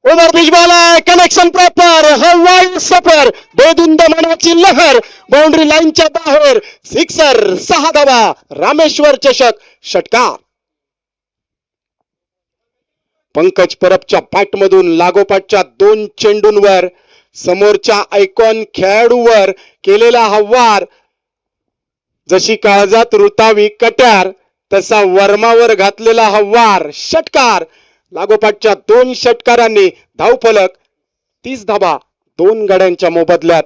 ओव्हर पिच बॉल आहे, कनेक्शन प्रॉपर, हवाई सफर, बेधुंद मनाची लहर, बाउंड्री लाईनच्या बाहेर, सिक्सर. 6 धावा रामेश्वर चषक षटकार. पंकज परबच्या बॅटमधून लागोपाठच्या 2 चेंडूंवर समोरच्या आयकॉन खेळाडूवर केलेला हव्वार. जशी काळजात रुतावी कट्यार तसा वर्मावर घातलेला हव्वार. षटकार. लागोपाठच्या 2 षटकारांनी धावफलक 30 धावा 2 गड्यांच्या मोबदल्यात.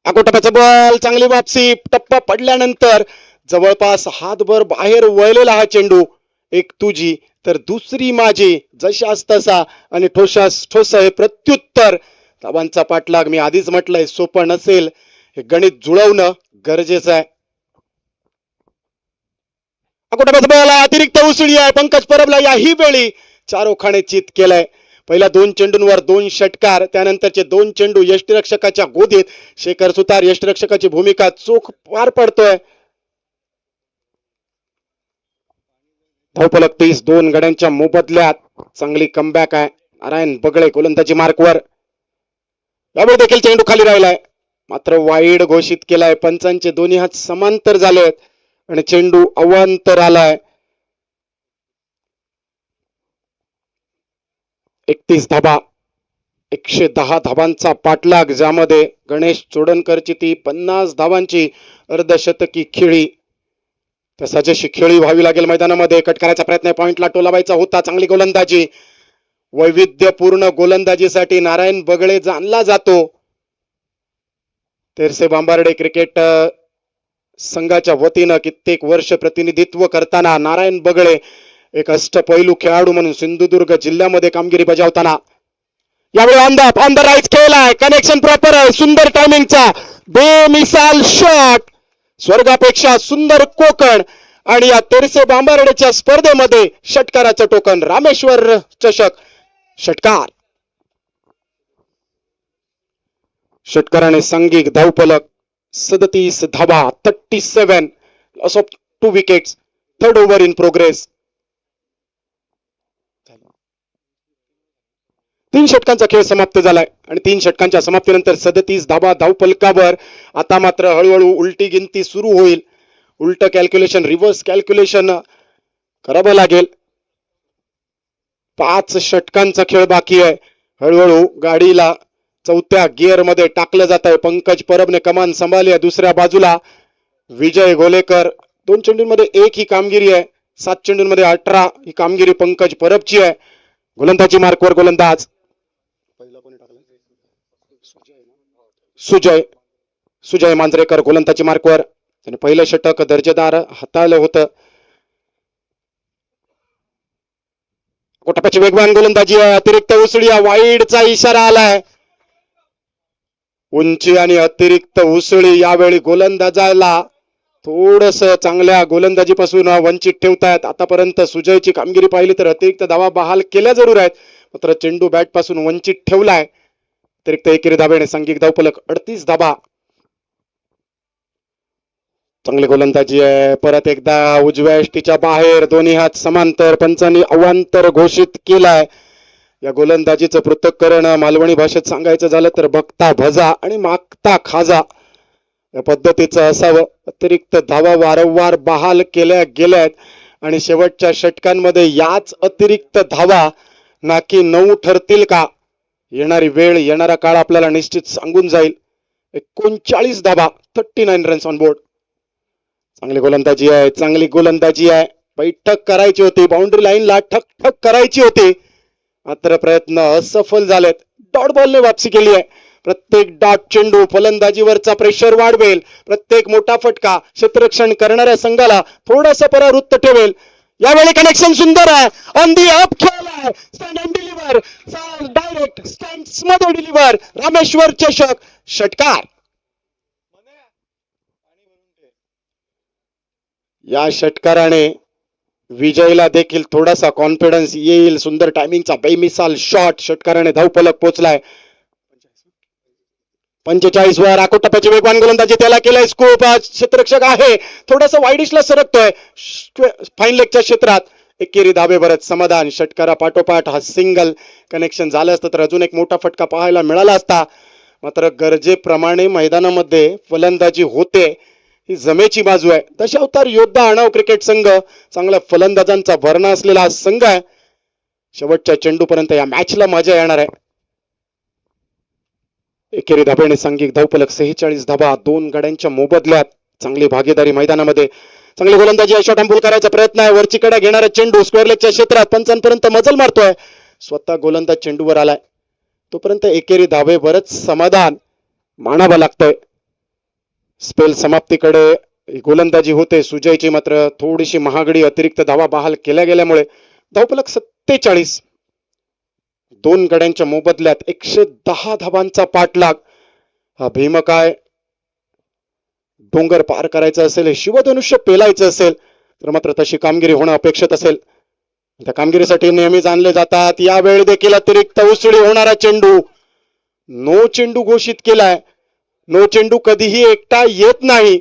आकोटप्याचा बॉल, चांगली वापसी. टप्पा पडल्यानंतर जवळपास हातभर बाहेर वळलेला हा चेंडू. एक तुझी तर दुसरी माझी, जशास तसा आणि ठोसास ठोस हे प्रत्युत्तर. धावांचा पाठलाग मी आधीच म्हटलंय सोपं नसेल, हे गणित जुळवणं गरजेचं आहे. अकोटाचा बॉल अतिरिक्त उसळी आहे. पंकज परबला याही वेळी 4 ओखाणे चित केलंय. पहिल्या 2 चेंडूंवर 2 षटकार, त्यानंतरचे 2 चेंडू यष्टिरक्षकाच्या गोदीत. शेखर सुतार यष्टिरक्षकाची भूमिका चोख पार पडतोय. धावफलक 30 2 गड्यांच्या मोबदल्यात. चांगली कमबॅक आहे. नारायण बगळे गोलंदाजी मार्कवर. यावेळी देखील चेंडू खाली राहिलाय, मात्र वाईड घोषित केलाय. पंचांचे दोन्ही हात समांतर झालेत आणि चेंडू अवांतर आलाय. 31 धावा 110 धावांचा पाठलाग, ज्यामध्ये गणेश चोडणकरची ती 50 धावांची अर्धशतकी खेळी. तसा जशी खेळी व्हावी लागेल मैदानामध्ये. कट करायचा प्रयत्न पॉइंटला टोलावायचा होता. चांगली गोलंदाजी. वैविध्यपूर्ण गोलंदाजीसाठी नारायण बगळे जाणला जातो. तेरसे बांबार्डे क्रिकेट संघाच्या वतीनं कित्येक वर्ष प्रतिनिधित्व करताना नारायण बगळे एक अष्टपैलू खेळाडू म्हणून सिंधुदुर्ग जिल्ह्यामध्ये कामगिरी बजावताना यावेळी ऑन द राईट खेळलाय, कनेक्शन प्रॉपर आहे, सुंदर टायमिंगचा बेमिसाल शॉट, स्वर्गापेक्षा सुंदर कोकण. आणि या तेरसे बांबारडेच्या स्पर्धेमध्ये षटकाराचं टोकन, रामेश्वर चषक षटकार. षटकाराने सांघिक धावफलक 37 धावा, 37, loss of 2 wickets, third over in progress. 3 षटकांचा खेळ समाप्त झालाय आणि 3 षटकांच्या समाप्तीनंतर 37 धावा धावफलकावर. आता मात्र हळूहळू उलटी गिनती सुरू होईल. उलट कॅल्क्युलेशन, रिव्हर्स कॅल्क्युलेशन करावं लागेल. 5 षटकांचा खेळ बाकी आहे. हळूहळू गाडीला चौथ्या गिअर मध्ये टाकलं जात आहे. पंकज परबने कमान सांभाळली आहे. दुसऱ्या बाजूला विजय गोलेकर. 2 चेंडूंमध्ये 1 ही कामगिरी आहे. 7 चेंडूंमध्ये 18 ही कामगिरी पंकज परबची आहे. गोलंदाजी मार्कवर गोलंदाज सुजय मांजरेकर गोलंदाजी मार्कवर. त्याने पहिलं षटक दर्जेदार हाताळलं होतं. कोटापाची वेगवान गोलंदाजी आहे. अतिरिक्त उसळी, वाईडचा इशारा आलाय. उंची आणि अतिरिक्त उसळी यावेळी गोलंदाजाला थोडस चांगल्या गोलंदाजीपासून वंचित ठेवतायत. आतापर्यंत सुजयची कामगिरी पाहिली तर अतिरिक्त धावा बहाल केल्या जरूर आहेत, मात्र चेंडू बॅट पासून वंचित ठेवलाय. अतिरिक्त एकेरी धाब्याने सांघिक धावफलक 38 धाबा. चांगली गोलंदाजी आहे. परत एकदा उजव्या यष्टीच्या बाहेर, दोन्ही हात समांतर, पंचांनी अवांतर घोषित केलाय. या गोलंदाजीचं पृथक्करण मालवणी भाषेत सांगायचं झालं तर बघता भजा आणि मागता खाजा या पद्धतीचं असावं. अतिरिक्त धावा वारंवार बहाल केल्या गेल्यात आणि शेवटच्या षटकांमध्ये याच अतिरिक्त धावा नाकी 9 ठरतील का? येणारी वेळ, येणारा काळ आपल्याला निश्चित सांगून जाईल. 39 धावा, 39 रन्स ऑन बोर्ड. चांगली गोलंदाजी आहे, चांगली गोलंदाजी आहे. बैठक करायची होती, बाउंड्री लाईनला ठक ठक करायची होती, मात्र प्रयत्न असफल झालेत. डॉट बॉलने वापसी केली आहे. प्रत्येक डॉट चेंडू फलंदाजीवरचा प्रेशर वाढवेल. प्रत्येक मोठा फटका क्षेत्ररक्षण करणाऱ्या संघाला थोडासा परावृत्त ठेवेल. यावेळी कनेक्शन सुंदर आहे. ऑन दी अप खेळ आहे. Stand and deliver, direct stands मध्ये डिलिव्हर. रामेश्वर चषक षटकार. या षटकाराने विजयला देखील थोडासा कॉन्फिडन्स येईल. सुंदर टायमिंगचा बेमिसाल शॉट, षटकाराने धावफलक पोहोचलाय. 45 वर आकोटापाची वेगवान गोलंदाजी, त्याला केलाय स्कोप. क्षेत्ररक्षक आहे, थोडासा वाईडिशला सरकतोय फाईन लेगच्या क्षेत्रात. एकेरी धाबे भरत समाधान. षटकारा पाठोपाठ हा सिंगल कनेक्शन झालं असतं तर अजून एक मोठा फटका पाहायला मिळाला असता, मात्र गरजेप्रमाणे मैदानामध्ये फलंदाजी होते ही जमेची बाजू आहे. दशावतार योद्धा आणाव क्रिकेट संघ चांगल्या फलंदाजांचा भरणा असलेला संघ आहे. शेवटच्या चेंडूपर्यंत या मॅचला मजा येणार आहे. एकेरी धाब्याने सांघिक धावफलक 46 धाबा, 2 गड्यांच्या मोबदल्यात. चांगली भागीदारी मैदानामध्ये, चांगली गोलंदाजी. शॉट अंबुल करायचा प्रयत्न आहे. वरची कडा घेणारा चेंडू स्क्वेअर लेगच्या क्षेत्रात पंचांपर्यंत मजल मारतोय. स्वतः गोलंदाज चेंडूवर आलाय. तोपर्यंत एकेरी धाबे बरंच समाधान मानावं लागतंय. स्पेल समाप्तीकडे गोलंदाजी होते सुजयची, मात्र थोडीशी महागडी अतिरिक्त धावा बहाल केल्या गेल्यामुळे धावफलक 47. 2 गड्यांच्या मोबदल्यात 110 धावांचा पाठलाग. हा भीमकाय डोंगर पार करायचा असेल, शिवधनुष्य पेलायचं असेल तर मात्र तशी कामगिरी होणं अपेक्षित असेल. त्या कामगिरीसाठी नेहमीच आणले जातात. यावेळी देखील अतिरिक्त उसळी होणारा चेंडू. नो चेंडू घोषित केलाय. नो चेंडू कधीही एकटा येत नाही,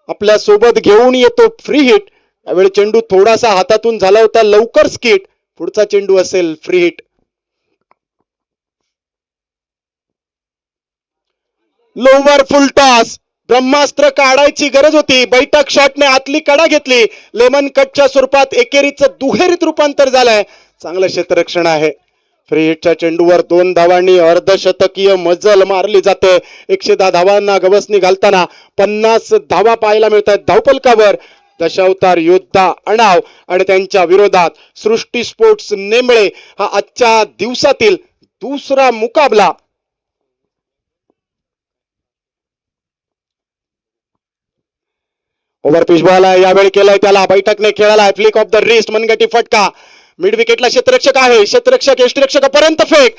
आपल्या सोबत घेऊन येतो फ्री हिट. यावेळी चेंडू थोडासा हातातून झाला होता लवकर स्किट. पुढचा चेंडू असेल free hit. Lower full toss. ब्रह्मास्त्र काढायची गरज होती. बैठक शॉटने आतली कडा घेतली. लेमन कटच्या स्वरूपात एकेरीचं दुहेरीत रूपांतर झालंय. चांगलं क्षेत्ररक्षण आहे. फ्री हिटच्या चेंडूवर 2 धावांनी अर्धशतकीय मजल मारली जाते. 110 धावांना गवसणी घालताना 50 धावा पाहायला मिळत आहेत धावफलकावर. दशावतार योद्धा अणाव आणि त्यांच्या विरोधात सृष्टी स्पोर्ट्स नेमळे हा आजच्या दिवसातील दुसरा मुकाबला. ओव्हर पिच बॉल आहे. यावेळी केलाय त्याला बैठकने खेळाला. फ्लिक ऑफ द रिस्ट, मनगटी फटका. मिड विकेटला क्षेत्ररक्षक आहे. क्षेत्ररक्षक यष्टीरक्षकापर्यंत फेक.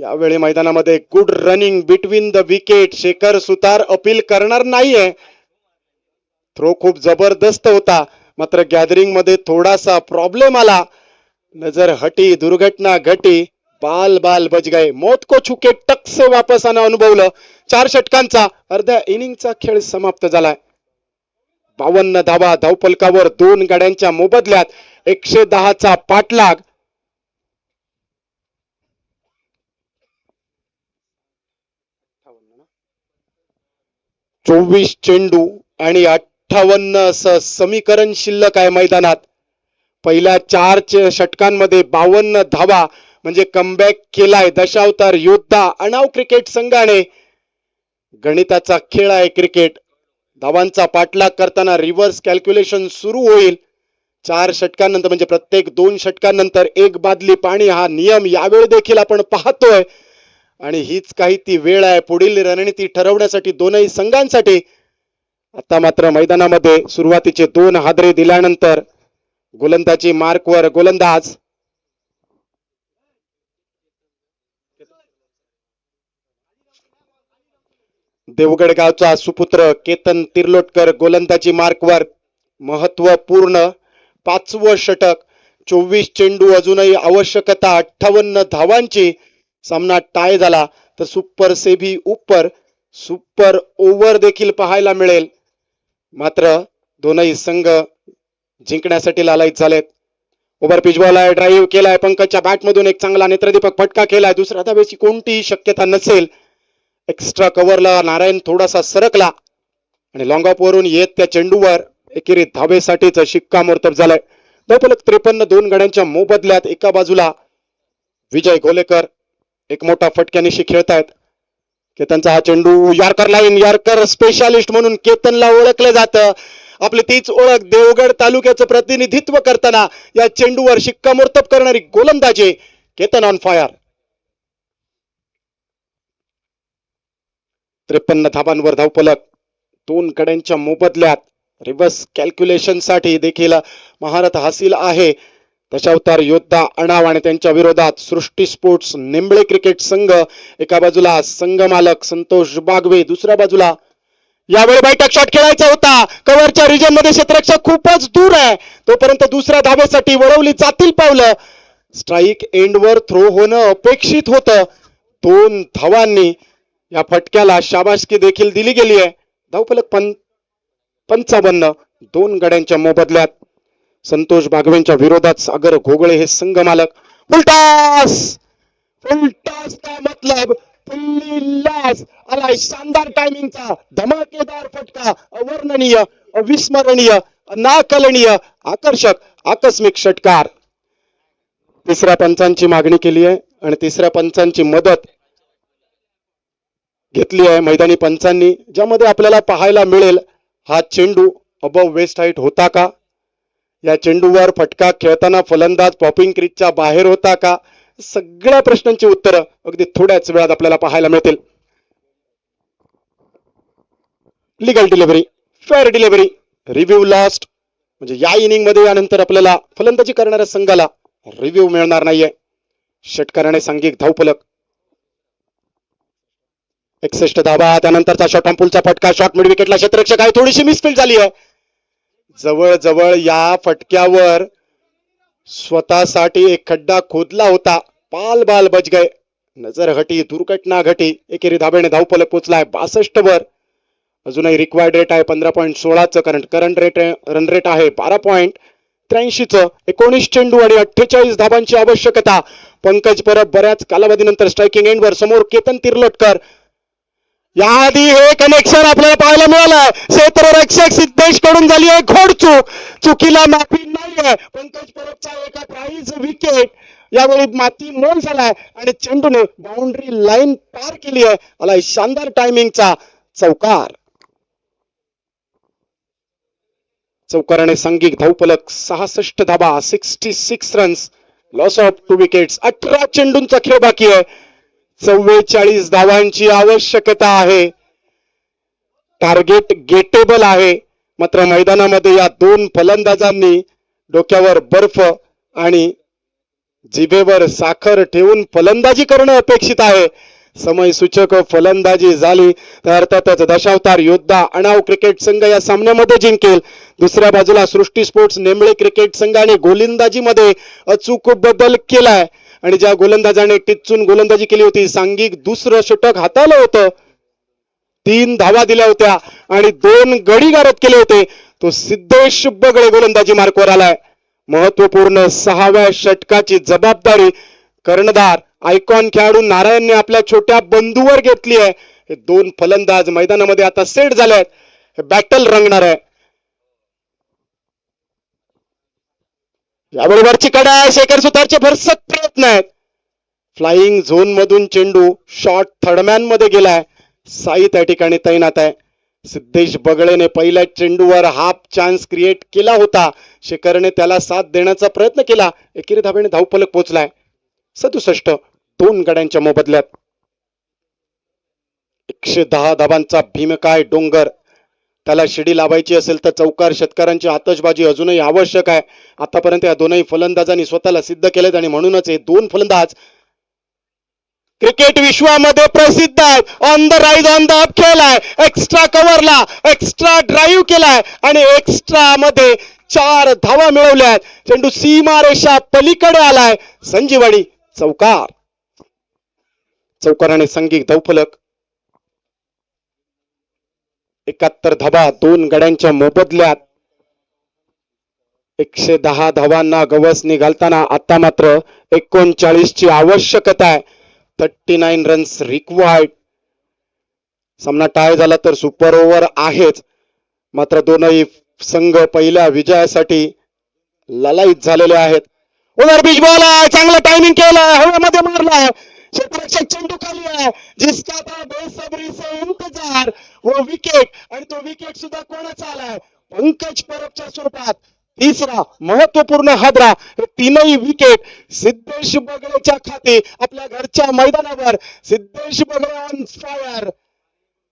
यावेळी मैदानामध्ये good running between the wicket. Shekhar Sutar appeal करणार नाहीये. थ्रो खूप जबरदस्त होता, मात्र गॅदरिंग मध्ये थोडासा प्रॉब्लेम आला. नजर हटी, दुर्घटना घटी, बाल बाल बच गए. मौत को छुके टक से वापस आना अनुभवलं. 4 षटकांचा अर्ध्या इनिंगचा खेळ समाप्त झालाय. 52 धावा धावफलकावर 2 गाड्यांच्या मोबदल्यात 110चा पाठलाग. चोवीस चेंडू आणि 58 असं समीकरण शिल्लक आहे मैदानात. पहिल्या 4 षटकांमध्ये 52 धावा म्हणजे कमबॅक केलाय दशावतार योद्धा अणाव क्रिकेट संघाने. गणिताचा खेळ आहे क्रिकेट. धावांचा पाठलाग करताना रिव्हर्स कॅल्क्युलेशन सुरू होईल. 4 षटकांनंतर म्हणजे प्रत्येक 2 षटकांनंतर 1 बादली पाणी हा नियम यावेळी देखील आपण पाहतोय. आणि हीच काही ती वेळ आहे पुढील रणनीती ठरवण्यासाठी दोनही संघांसाठी. आता मात्र मैदानामध्ये सुरुवातीचे 2 हादरे दिल्यानंतर गोलंदाजी मार्कवर गोलंदाज देवगड गावचा सुपुत्र केतन तिर्लोटकर गोलंदाजी मार्कवर. महत्वपूर्ण 5वं षटक. 24 चेंडू अजूनही आवश्यकता 58 धावांची. सामना टाय झाला तर सुपर सेव्ही उपर सुपर ओव्हर देखील पाहायला मिळेल. मात्र दोनही संघ जिंकण्यासाठी लालायित झालेत. ओव्हर पिच बॉल आहे, ड्राईव्ह केलाय पंकजच्या बॅटमधून एक चांगला नेत्रदीपक फटका केलाय. दुसऱ्या धावेची कोणतीही शक्यता नसेल. एक्स्ट्रा कव्हरला नारायण थोडासा सरकला आणि लॉंग ऑफ वरून येत त्या चेंडूवर एकेरी धावेसाठीच शिक्कामोर्तब झालाय. धावफलक 53. 2 गाड्यांच्या मोबदल्यात एका बाजूला विजय घोलेकर एक मोठा फटक्यानिशी खेळतायत. केतनचा हा चेंडू यार्कर लाईन. यार्कर स्पेशालिस्ट म्हणून केतनला ओळखलं जातं. आपली तीच ओळख देवगड तालुक्याचं प्रतिनिधित्व करताना या चेंडूवर शिक्कामोर्तब करणारी गोलंदाजी केतन ऑन फायर. 53 धावांवर धावफलक 2 गड्यांच्या मोबदल्यात. रिव्हर्स कॅल्क्युलेशन साठी देखील महारथ हासिल आहे दशावतार योद्धा अणाव आणि त्यांच्या विरोधात सृष्टी स्पोर्ट्स निंबळे क्रिकेट संघ. एका बाजूला संघ मालक संतोष बागवे, दुसऱ्या बाजूला यावेळी बैठक शॉट खेळायचा होता. कव्हरच्या रिजन मध्ये क्षेत्ररक्षक खूपच दूर आहे. तोपर्यंत दुसऱ्या धावेसाठी वळवली जातील पावलं. स्ट्राईक एंडवर थ्रो होणं अपेक्षित होतं. 2 धावांनी या फटक्याला शाबासकी देखील दिली गेली आहे. धावफलक 55. 2 गड्यांच्या मोबदल्यात. संतोष बागवेंच्या विरोधात सागर घोगळे हे संघ मालक. फुलटॉस का मतलब फुल्लीलास आलाय. शानदार टायमिंगचा धमाकेदार फटका. अवर्णनीय, अविस्मरणीय, अनाकलनीय, आकर्षक, आकस्मिक षटकार. तिसऱ्या पंचांची मागणी केली आहे आणि तिसऱ्या पंचांची मदत घेतली आहे मैदानी पंचांनी, ज्यामध्ये आपल्याला पाहायला मिळेल हा चेंडू अबव वेस्ट हाईट होता का, या चेंडूवर फटका खेळताना फलंदाज पॉपिंग क्रीजच्या बाहेर होता का, सगळ्या प्रश्नांची उत्तरं अगदी थोड्याच वेळात आपल्याला पाहायला मिळतील. Legal delivery, fair delivery, review lost, म्हणजे या इनिंग मध्ये यानंतर आपल्याला फलंदाजी करणाऱ्या संघाला रिव्ह्यू मिळणार नाहीये. षटकाराने सांघिक धावफलक 61 धावा. त्यानंतरचा शॉट पंपुलचा फटका, शॉट मिड विकेटला क्षेत्ररक्षक आहे, थोडीशी मिसफील्ड झाली आहे. जवळजवळ या फटक्यावर स्वतःसाठी एक खड्डा खोदला होता. पाल बाल बच गए. नजर हटी, दुर्घटना घटी. एकेरी धाब्याने धावफलक पोचलाय 62 वर. अजूनही रिक्वायर्ड रेट आहे 15.16चं. करंट रेट रन रेट आहे 12.83चं. 19 चेंडू आणि 48 धाबांची आवश्यकता. पंकज परब बऱ्याच कालावधीनंतर स्ट्रायकिंग एंडवर. समोर केतन तिर्लोटकर. याआधी हे कनेक्शन आपल्याला पाहायला मिळालं. क्षेत्ररक्षक सिद्धेश कडून झाली आहे घोडचूक. चुकीला माफी नाहीये. पंकज परबचा एका प्राइज विकेट यावेळी माती मोल झालाय आणि चेंडूने बाउंड्री लाईन पार केली आहे. आलाय शानदार टायमिंगचा चौकार. चौकाराने सांघिक धावफलक 66 धाबा, 66 रन्स, लॉस ऑफ 2 विकेट्स. 18 चेंडूंचा खेळ बाकी आहे. 44 धावांची आवश्यकता आहे. टार्गेट गेटेबल आहे. मात्र मैदानामध्ये या 2 फलंदाजांनी डोक्यावर बर्फ आणि जिभेवर साखर ठेवून फलंदाजी करणं अपेक्षित आहे. समय सूचक फलंदाजी झाली तर अर्थातच दशावतार योद्धा अणाव क्रिकेट संघ या सामन्यामध्ये जिंकेल. दुसऱ्या बाजूला सृष्टी स्पोर्ट्स नेमळे क्रिकेट संघाने गोलंदाजीमध्ये अचूक बदल केलाय आणि ज्या गोलंदाजाने टिच्चून गोलंदाजी केली होती, सांघिक दुसरं षटक हाताळलं होतं, 3 धावा दिल्या होत्या आणि 2 गडी गारद केले होते, तो सिद्धेश बगळे गोलंदाजी मार्कवर आलाय. महत्वपूर्ण 6व्या षटकाची जबाबदारी कर्णधार आयकॉन खेळाडू नारायणने आपल्या छोट्या बंधूवर घेतली आहे. हे 2 फलंदाज मैदानामध्ये आता सेट झाले आहेत. हे बॅटल रंगणार आहे. याबरोबरची कडा आहे. शेखर सुतारचे भरसक प्रयत्न आहेत. फ्लाइंग झोन मधून चेंडू शॉर्ट थर्डमॅन मध्ये गेलाय. साई त्या ठिकाणी तैनात आहे. सिद्धेश बगळेने पहिल्या चेंडूवर हाफ चान्स क्रिएट केला होता. शेखरने त्याला साथ देण्याचा प्रयत्न केला. एकेरी धावेने धावफलक पोहोचलाय 67. 2 गड्यांच्या मोबदल्यात 110 धावांचा भीमकाय डोंगर. त्याला शिडी लावायची असेल तर चौकार षटकारांची आतषबाजी अजूनही आवश्यक आहे. आतापर्यंत या दोनही फलंदाजांनी स्वतःला सिद्ध केलेत आणि म्हणूनच हे 2 फलंदाज क्रिकेट विश्वामध्ये प्रसिद्ध आहेत. On the rise on the up खेळलाय, एक्स्ट्रा कव्हरला एक्स्ट्रा ड्राईव्ह केलाय आणि एक्स्ट्रा मध्ये 4 धावा मिळवल्यात. चेंडू सीमारेषा पलीकडे आलाय. संजीवाडी चौकार. चौकाराने सांघिक धावफलक 71 धावा 2 गड्यांच्या मोबदल्यात. 110 धावांना गवसणी घालताना आता मात्र 39 ची आवश्यकता आहे. 39 रन्स रिक्वायर्ड. सामना टाय झाला तर सुपर ओव्हर आहेच, मात्र दोनही संघ पहिल्या विजयासाठी ललाईत झालेले आहेत. ओव्हर बिच बॉल आहे, चांगला टायमिंग केलाय, हवेमध्ये मारलाय, क्षेत्ररक्षक चेंडू खाली आहे, जिसका था बेसब्री से इंतजार. वो विकेट आणि तो विकेट सुद्धा कोणाचा आलाय? पंकज परबच्या स्वरूपात. तिसरा महत्वपूर्ण हादरा. हे 3ही विकेट सिद्धेश बगळेच्या खाती आपल्या घरच्या मैदानावर. सिद्धेश बगळे ऑन फायर.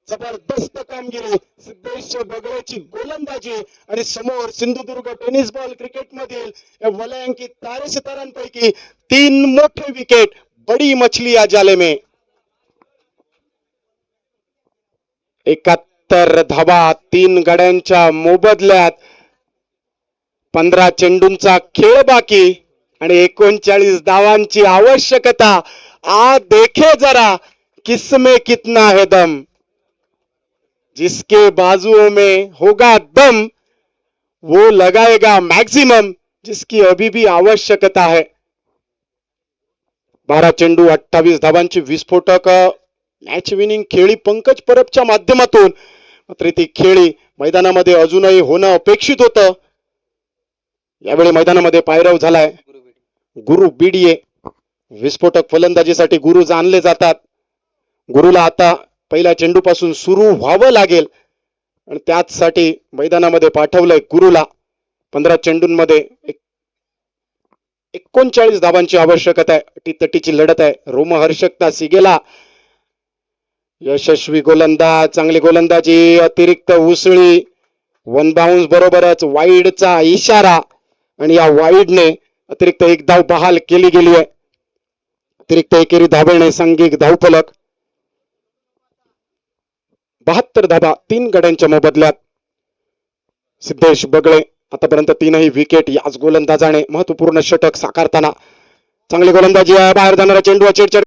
जबरदस्त कामगिरी. सिद्धेश बगळेची गोलंदाजी आणि समोर सिंधुदुर्ग टेनिस बॉल क्रिकेट मधील या वलयांकित तारेसितारांपैकी 3 मोठे विकेट. बडी मछली या जाले में. 71 धावा 3 गड्यांच्या मोबदल्यात. 15 चेंडूंचा खेळ बाकी आणि 39 धावांची आवश्यकता. आ देखे जरा किसमें कितना है दम. जिसके बाजुओं में होगा दम वो लगाएगा मैक्सिमम, जिसकी अभी भी आवश्यकता है. 12 चेंडू 28 धावांची विस्फोटक मॅच विनिंग खेळी पंकज परबच्या माध्यमातून. मात्र ती खेळी मैदानामध्ये अजूनही होणं अपेक्षित होतं. यावेळी मैदानामध्ये पायरव झालाय गुरु बीडीए. विस्फोटक फलंदाजीसाठी गुरु जाणले जातात. गुरुला आता पहिल्या चेंडूपासून सुरू व्हावं लागेल आणि त्याचसाठी मैदानामध्ये पाठवलंय गुरुला. 15 चेंडूंमध्ये 39 धावांची आवश्यकता आहे. टी-तटीची लढत आहे. रोमहर्षकता सिगेला यशस्वी गोलंदाज, चांगली गोलंदाजी, अतिरिक्त उसळी, 1 बाउन्स बरोबरच वाईडचा इशारा आणि या वाईडने अतिरिक्त 1 धाव बहाल केली गेली आहे. अतिरिक्त एकेरी धावेने सांघिक धावफलक 72 धावा 3 गड्यांच्या मोबदल्यात. सिद्धेश बगळे आतापर्यंत 3ही विकेट याच गोलंदाजाने. महत्वपूर्ण षटक साकारताना चांगली गोलंदाजी आहे. बाहेर जाणारा चेंडू चिडचिड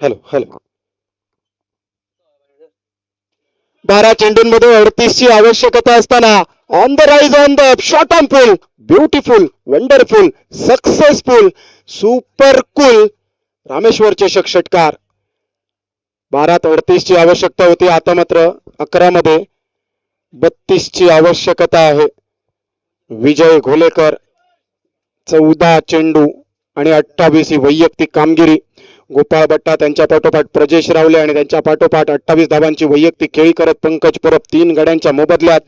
हॅलो 12 चेंडूंमध्ये 38 ची आवश्यकता असताना on the rise on the shot on pull. Beautiful, wonderful, successful, super cool Rameshwar चषक षटकार. 12 38 ची आवश्यकता होती. आता मात्र 11 मध्ये 32 ची आवश्यकता आहे. विजय घोलेकर 14 चेंडू आणि 28 ही वैयक्तिक कामगिरी. गोपाळ बट्टा त्यांच्या पाठोपाठ प्रजेश रावले आणि त्यांच्या पाठोपाठ 28 धावांची वैयक्तिक खेळी करत पंकज परब 3 गड्यांच्या मोबदल्यात.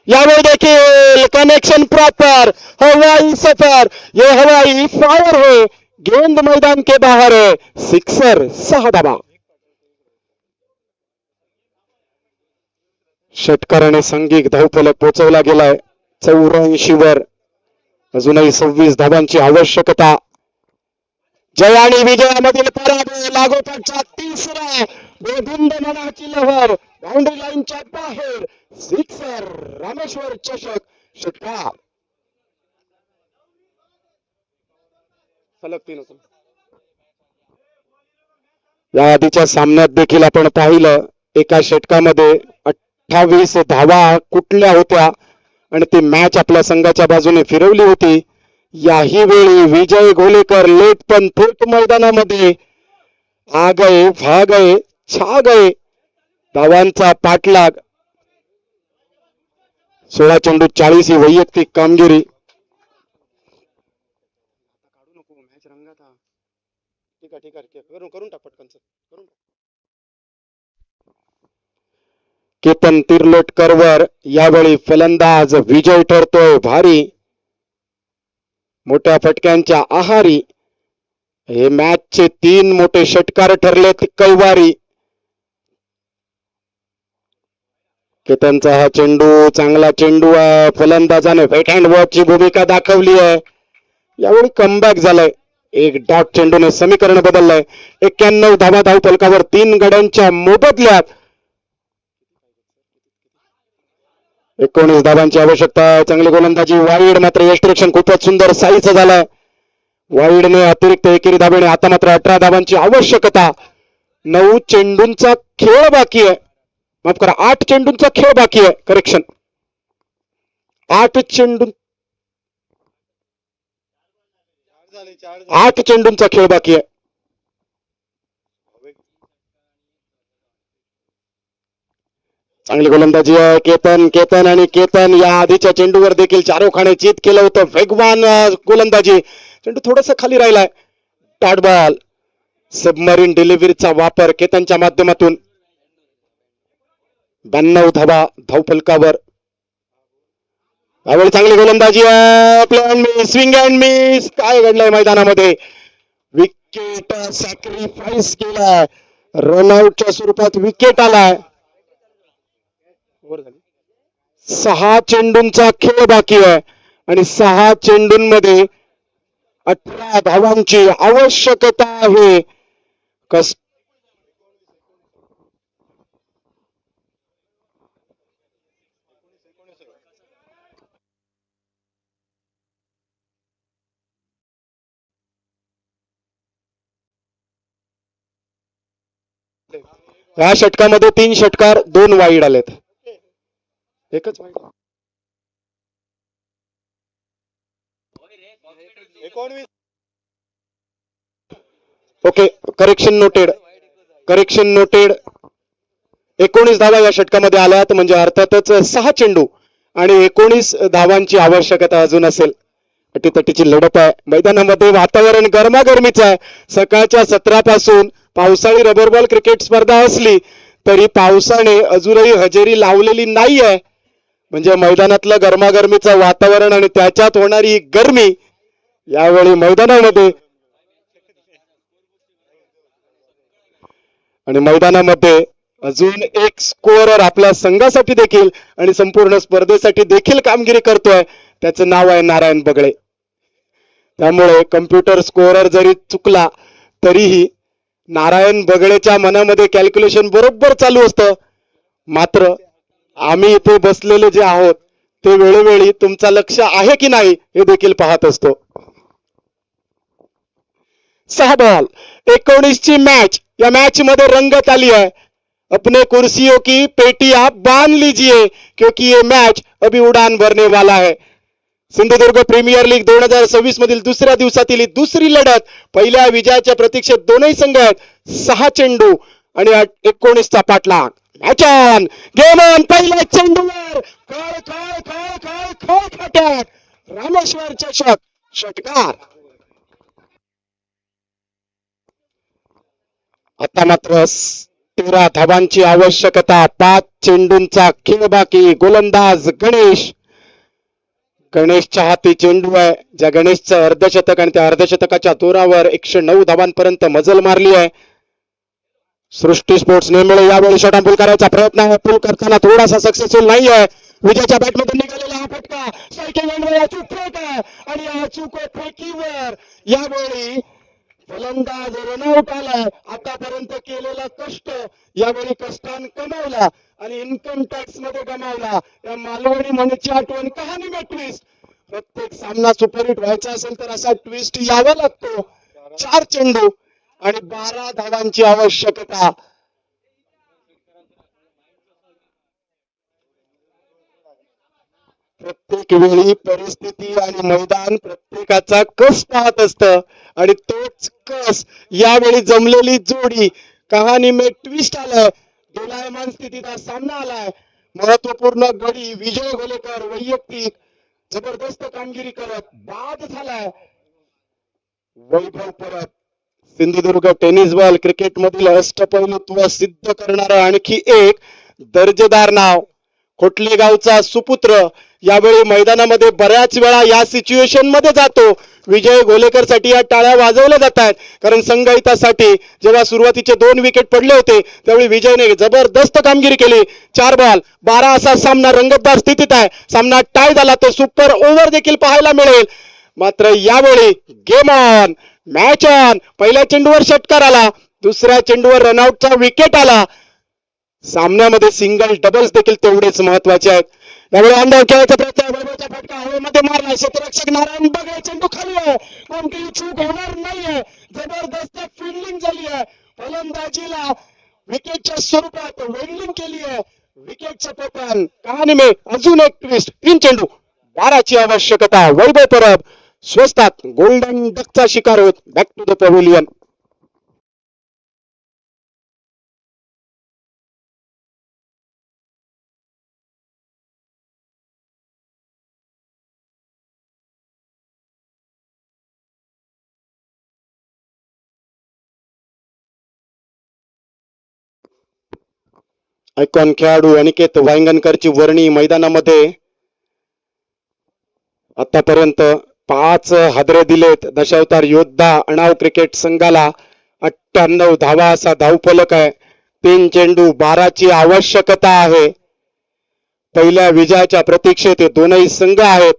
यावेळी देखील कनेक्शन प्रॉपर. हवाई सफर, ये हवाई फायर है, गेंद मैदान के बाहर है, सिक्सर. 6 धावा. षटकाराने सांघिक धावफलक पोहोचवला गेलाय 84 वर. अजूनही 26 धावांची आवश्यकता. जय आणि विजयामधील पराभव. लागोपाठचा तिसरा. गोविंद मनाची लहर बाउंड्री लाईनच्या बाहेर. सिक्सर. रामेश्वर चषक षटकार. सलग 3 होतो. या आधीच्या सामन्यात देखील आपण पाहिलं एका षटकामध्ये 28 धावा कुठल्या होत्या आणि ती मॅच आपल्या संघाच्या बाजूने फिरवली होती. याही वेळी विजय घोलेकर लेट पण थेट मैदानामध्ये आ गए, भा गए, छा गए. धावांचा पाठलाग. 16 चेंडू 40 ही वैयक्तिक कामगिरी. करून टाक पटकन. केतन तिर्लोटकरवर यावेळी फलंदाज विजय ठरतोय भारी. मोठ्या फटक्यांच्या आहारी. हे मॅचचे 3 मोठे षटकार ठरलेत कैवारी. केतनचा हा चेंडू चांगला चेंडू आहे. फलंदाजाने वेट हँड वॉचची भूमिका दाखवली आहे. यावेळी कमबॅक झालाय. एक डॉट चेंडूने समीकरण बदललंय. 91 धावा धावफलकावर 3 गड्यांच्या मोबदल्यात. 19 धावांची आवश्यकता. चांगली गोलंदाजी. वाईड मात्र यष्टिरक्षण खूपच सुंदर साईचं झालंय. वाईडने अतिरिक्त एकेरी धावेने. आता मात्र 18 धावांची आवश्यकता. 9 चेंडूंचा खेळ बाकी आहे. माफ करा, 8 चेंडूंचा खेळ बाकी आहे. करेक्शन, 8 चेंडूंचा खेळ बाकी आहे. चांगली गोलंदाजी आहे. केतन आणि केतन या आधीच्या चेंडूवर देखील चारोखाने चित केलं होतं. वेगवान गोलंदाजी. चेंडू थोडस खाली राहिलाय. Dot ball. सबमरीन डिलिव्हरीचा वापर केतनच्या माध्यमातून. 92 धावा धावफलकावर. यावेळी चांगली गोलंदाजी आहे. Play and miss, swing and miss. काय घडलंय मैदानामध्ये? विकेट सॅक्रिफाईस केलाय. रनआउटच्या स्वरूपात विकेट आलाय. 6 चेंडूंचा खेळ बाकी आहे आणि 6 चेंडूंमध्ये 18 धावांची आवश्यकता आहे. या षटकामध्ये 3 षटकार, 2 वाईड आलेत. एकच वाईड. 19. Okay, correction noted. 19 धावा या षटकामध्ये आल्यात. म्हणजे अर्थातच 6 चेंडू आणि 19 धावांची आवश्यकता अजून असेल. अटीतटीची लढत आहे. मैदानामध्ये वातावरण गरमागरमीचं आहे. सकाळच्या सत्रापासून पावसाळी रबर बॉल क्रिकेट स्पर्धा असली तरी पावसाने अजूनही हजेरी लावलेली नाहीये. म्हणजे मैदानातलं गरमागरमीचं वातावरण आणि त्याच्यात होणारी गरमी यावेळी मैदानामध्ये आणि मैदानामध्ये अजून एक स्कोअरर आपल्या संघासाठी देखील आणि संपूर्ण स्पर्धेसाठी देखील कामगिरी करतोय. त्याचं नाव आहे नारायण बगळे. त्यामुळे कम्प्युटर स्कोअरर जरी चुकला तरीही नारायण बगळेच्या मनामध्ये कॅल्क्युलेशन बरोबर चालू असतं. मात्र आम्ही इथे बसलेले जे आहोत ते वेळोवेळी तुमचं लक्ष आहे की नाही हे देखील पाहत असतो. 6 बॉल 19 ची मॅच. या मॅच मध्ये रंगत आली है. अपने कुर्सियों की पेटी आप बांध लीजिए क्योंकि ये मैच अभी उड़ान भरने वाला है. सिंधुदुर्ग प्रीमियर लीग 2026 मधील दुसऱ्या दिवसातील ही दुसरी लढत. पहिल्या विजयाच्या प्रतीक्षेत दोनही संघ आहेत. 6 चेंडू आणि 19चा पाठलाग. Match on, game on. पहिल्या चेंडूवर रामेश्वर चषक षटकार. आता मात्र 13 धावांची आवश्यकता. 5 चेंडूंचा खेळ बाकी. गोलंदाज गणेश. गणेशच्या हाती चेंडू आहे. ज्या गणेशचं अर्धशतक आणि त्या अर्धशतकाच्या जोरावर 109 धावांपर्यंत मजल मारली आहे. सृष्टी स्पोर्ट्स नेमळे यावेळी शॉट पूल करायचा प्रयत्न आहे. पूल करताना थोडासा सक्सेसफुल नाही आहे. विजयच्या बॅटमधून निघालेला हा फटका स्ट्रायकिंग एंडवर अचूक फेक आहे आणि अचूक फेकीवर यावेळी फलंदाज रनआउट आलाय. आतापर्यंत केलेला कष्ट यावेळी कष्टान कमावला आणि इन्कम टॅक्स मध्ये गमावला. या मालवणी म्हणीची आठवण कहाणी में ट्विस्ट. प्रत्येक सामना सुपरहिट व्हायचा असेल तर असा ट्विस्ट यावा लागतो. 4 चेंडू आणि 12 धावांची आवश्यकता. प्रत्येक वेळी परिस्थिती आणि मैदान प्रत्येकाचा कस पाहत असतं आणि तोच कस यावेळी जमलेली जोडी कहाणी में ट्विस्ट आलाय. दोलायमान स्थितीत हा सामना आलाय. महत्वपूर्ण गडी विजय गोलेकर वैयक्तिक जबरदस्त कामगिरी करत बाद झालाय. वैभव परत. सिंधुदुर्ग टेनिस बॉल क्रिकेट मधील अष्टपैलुत्व सिद्ध करणारं आणखी एक दर्जेदार नाव. खोटले गावचा सुपुत्र यावेळी मैदानामध्ये बऱ्याच वेळा या सिच्युएशन मध्ये जातो. विजय गोलेकर साठी या टाळ्या वाजवल्या जात आहेत कारण संघहितासाठी जेव्हा सुरुवातीचे 2 विकेट पडले होते त्यावेळी विजयने जबरदस्त कामगिरी केली. 4 बॉल 12 असा सामना रंगतदार स्थितीत आहे. सामना टाय झाला तर सुपर ओव्हर देखील पाहायला मिळेल. मात्र यावेळी गेम ऑन, मॅच ऑन. पहिल्या चेंडूवर षटकार आला. दुसऱ्या चेंडूवर रनआउटचा विकेट आला. सामन्यामध्ये सिंगल डबल्स देखील तेवढेच महत्वाचे आहेत. यावेळी अंधाव खेळायचा प्रयत्न. वैभवचा फटका हवेमध्ये मारला. क्षेत्ररक्षक नारायण बगळे. चेंडू खाली आहे. कोणतीही चूक होणार नाहीये. जबरदस्त फिल्डिंग झाली आहे. फलंदाजीला विकेटच्या स्वरूपात वेल्डिंग केली आहे. विकेटचं पतन. कहाणी में अजून एक ट्विस्ट. 3 चेंडू 12ची आवश्यकता. वैभव परब स्वस्तात गोल्डन डकचा शिकार होत back to the pavilion. Icon खेळाडू अनिकेत वांगणकरची वर्णी मैदानामध्ये. आतापर्यंत 5 हादरे दिलेत. दशावतार योद्धा अणाव क्रिकेट संघाला 98 धावा असा धावफलक आहे. 3 चेंडू 12ची आवश्यकता आहे. पहिल्या विजयाच्या प्रतीक्षेत हे दोनही संघ आहेत.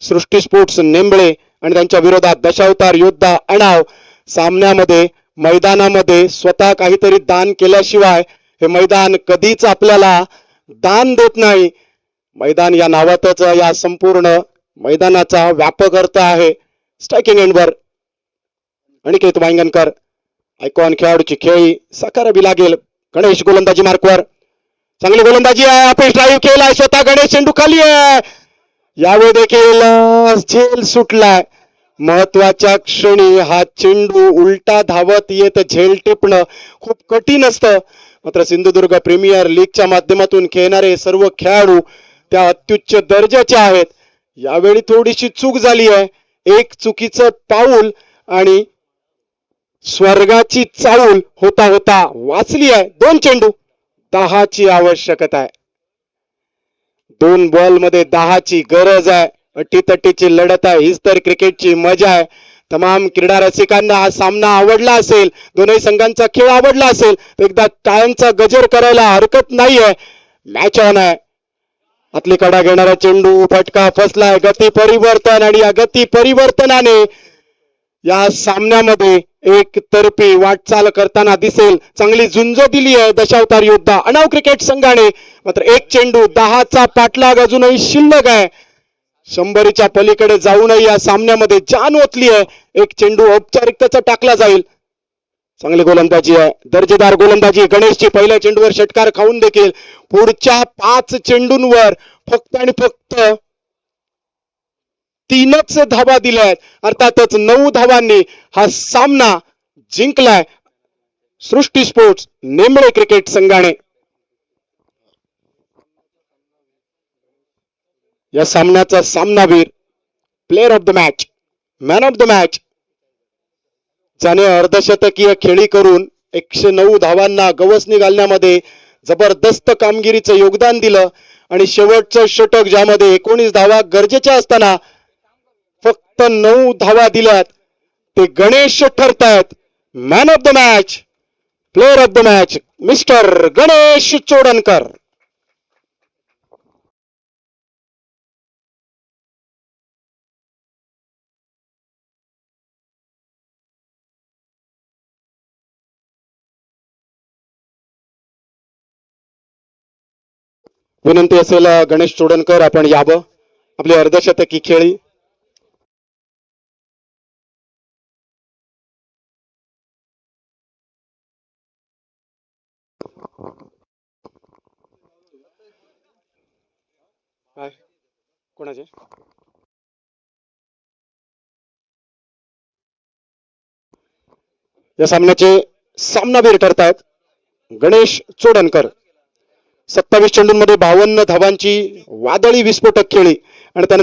सृष्टी स्पोर्ट्स नेंबळे आणि त्यांच्या विरोधात दशावतार योद्धा अणाव. सामन्यामध्ये मैदानामध्ये स्वतः काहीतरी दान केल्याशिवाय हे मैदान कधीच आपल्याला दान देत नाही. मैदान या नावातच या संपूर्ण मैदानाचा व्यापक अर्थ आहे. स्ट्रायकिंग एंडवर अनिकेत वांगणकर. आयकॉन खेळाडूची खेळी साकारावी लागेल. गणेश गोलंदाजी मार्कवर. चांगली गोलंदाजी आहे. अपयश ड्राईव्ह केलाय स्वतः गणेश. चेंडू खाली आहे. यावेळी देखील झेल सुटलाय. महत्वाच्या क्षणी हा चेंडू उलटा धावत येत झेल टिपणं खूप कठीण असतं. मात्र सिंधुदुर्ग प्रीमियर लीगच्या माध्यमातून खेळणारे सर्व खेळाडू त्या अत्युच्च दर्जाचे आहेत. यावेळी थोडीशी चूक झाली आहे. एक चुकीचं पाऊल आणि स्वर्गाची चाऊल होता होता वाचली आहे. 2 चेंडू 10ची आवश्यकता आहे. 2 बॉल मध्ये 10ची गरज आहे. अटीतटीची लढत आहे. हीच तर क्रिकेटची मजा आहे. तमाम क्रीडा रसिकांना हा सामना आवडला असेल. दोनही संघांचा खेळ आवडला असेल. एकदा टाळ्यांचा गजर करायला हरकत नाहीये. मॅच ऑन आहे. आतली कडा घेणारा चेंडू फटका फसलाय. गती परिवर्तन आणि या गती परिवर्तनाने या सामन्यामध्ये एक तर्फी वाटचाल करताना दिसेल. चांगली झुंज दिली आहे दशावतार योद्धा अणाव क्रिकेट संघाने. मात्र 1 चेंडू 10चा पाठलाग अजूनही शिल्लक आहे. 100च्या पलीकडे जाऊनही या सामन्यामध्ये जान ओतली आहे. 1 चेंडू औपचारिकतेचा टाकला जाईल. चांगली गोलंदाजी आहे. दर्जेदार गोलंदाजी गणेशची. पहिल्या चेंडूवर षटकार खाऊन देखील पुढच्या 5 चेंडूंवर फक्त आणि फक्त 3च धावा दिल्यात. अर्थातच 9 धावांनी हा सामना जिंकलाय सृष्टी स्पोर्ट्स नेमळे क्रिकेट संघाने. या सामन्याचा सामनावीर player of the match man of the match, ज्याने अर्धशतकीय खेळी करून 109 धावांना गवसणी घालण्यामध्ये जबरदस्त कामगिरीचं योगदान दिलं आणि शेवटचं षटक ज्यामध्ये 19 धावा गरजेच्या असताना फक्त 9 धावा दिल्यात, ते गणेश ठरतायत man of the match, player of the match mister Ganesh Chodankar. विनंती असेल गणेश चोडणकर आपण यावं, आपली अर्धशतकी खेळी. काय कोणाचे या सामन्याचे सामनावीर ठरतायत गणेश चोडणकर. 27 चेंडूंमध्ये 52 धावांची वादळी विस्फोटक खेळी आणि त्यानंतर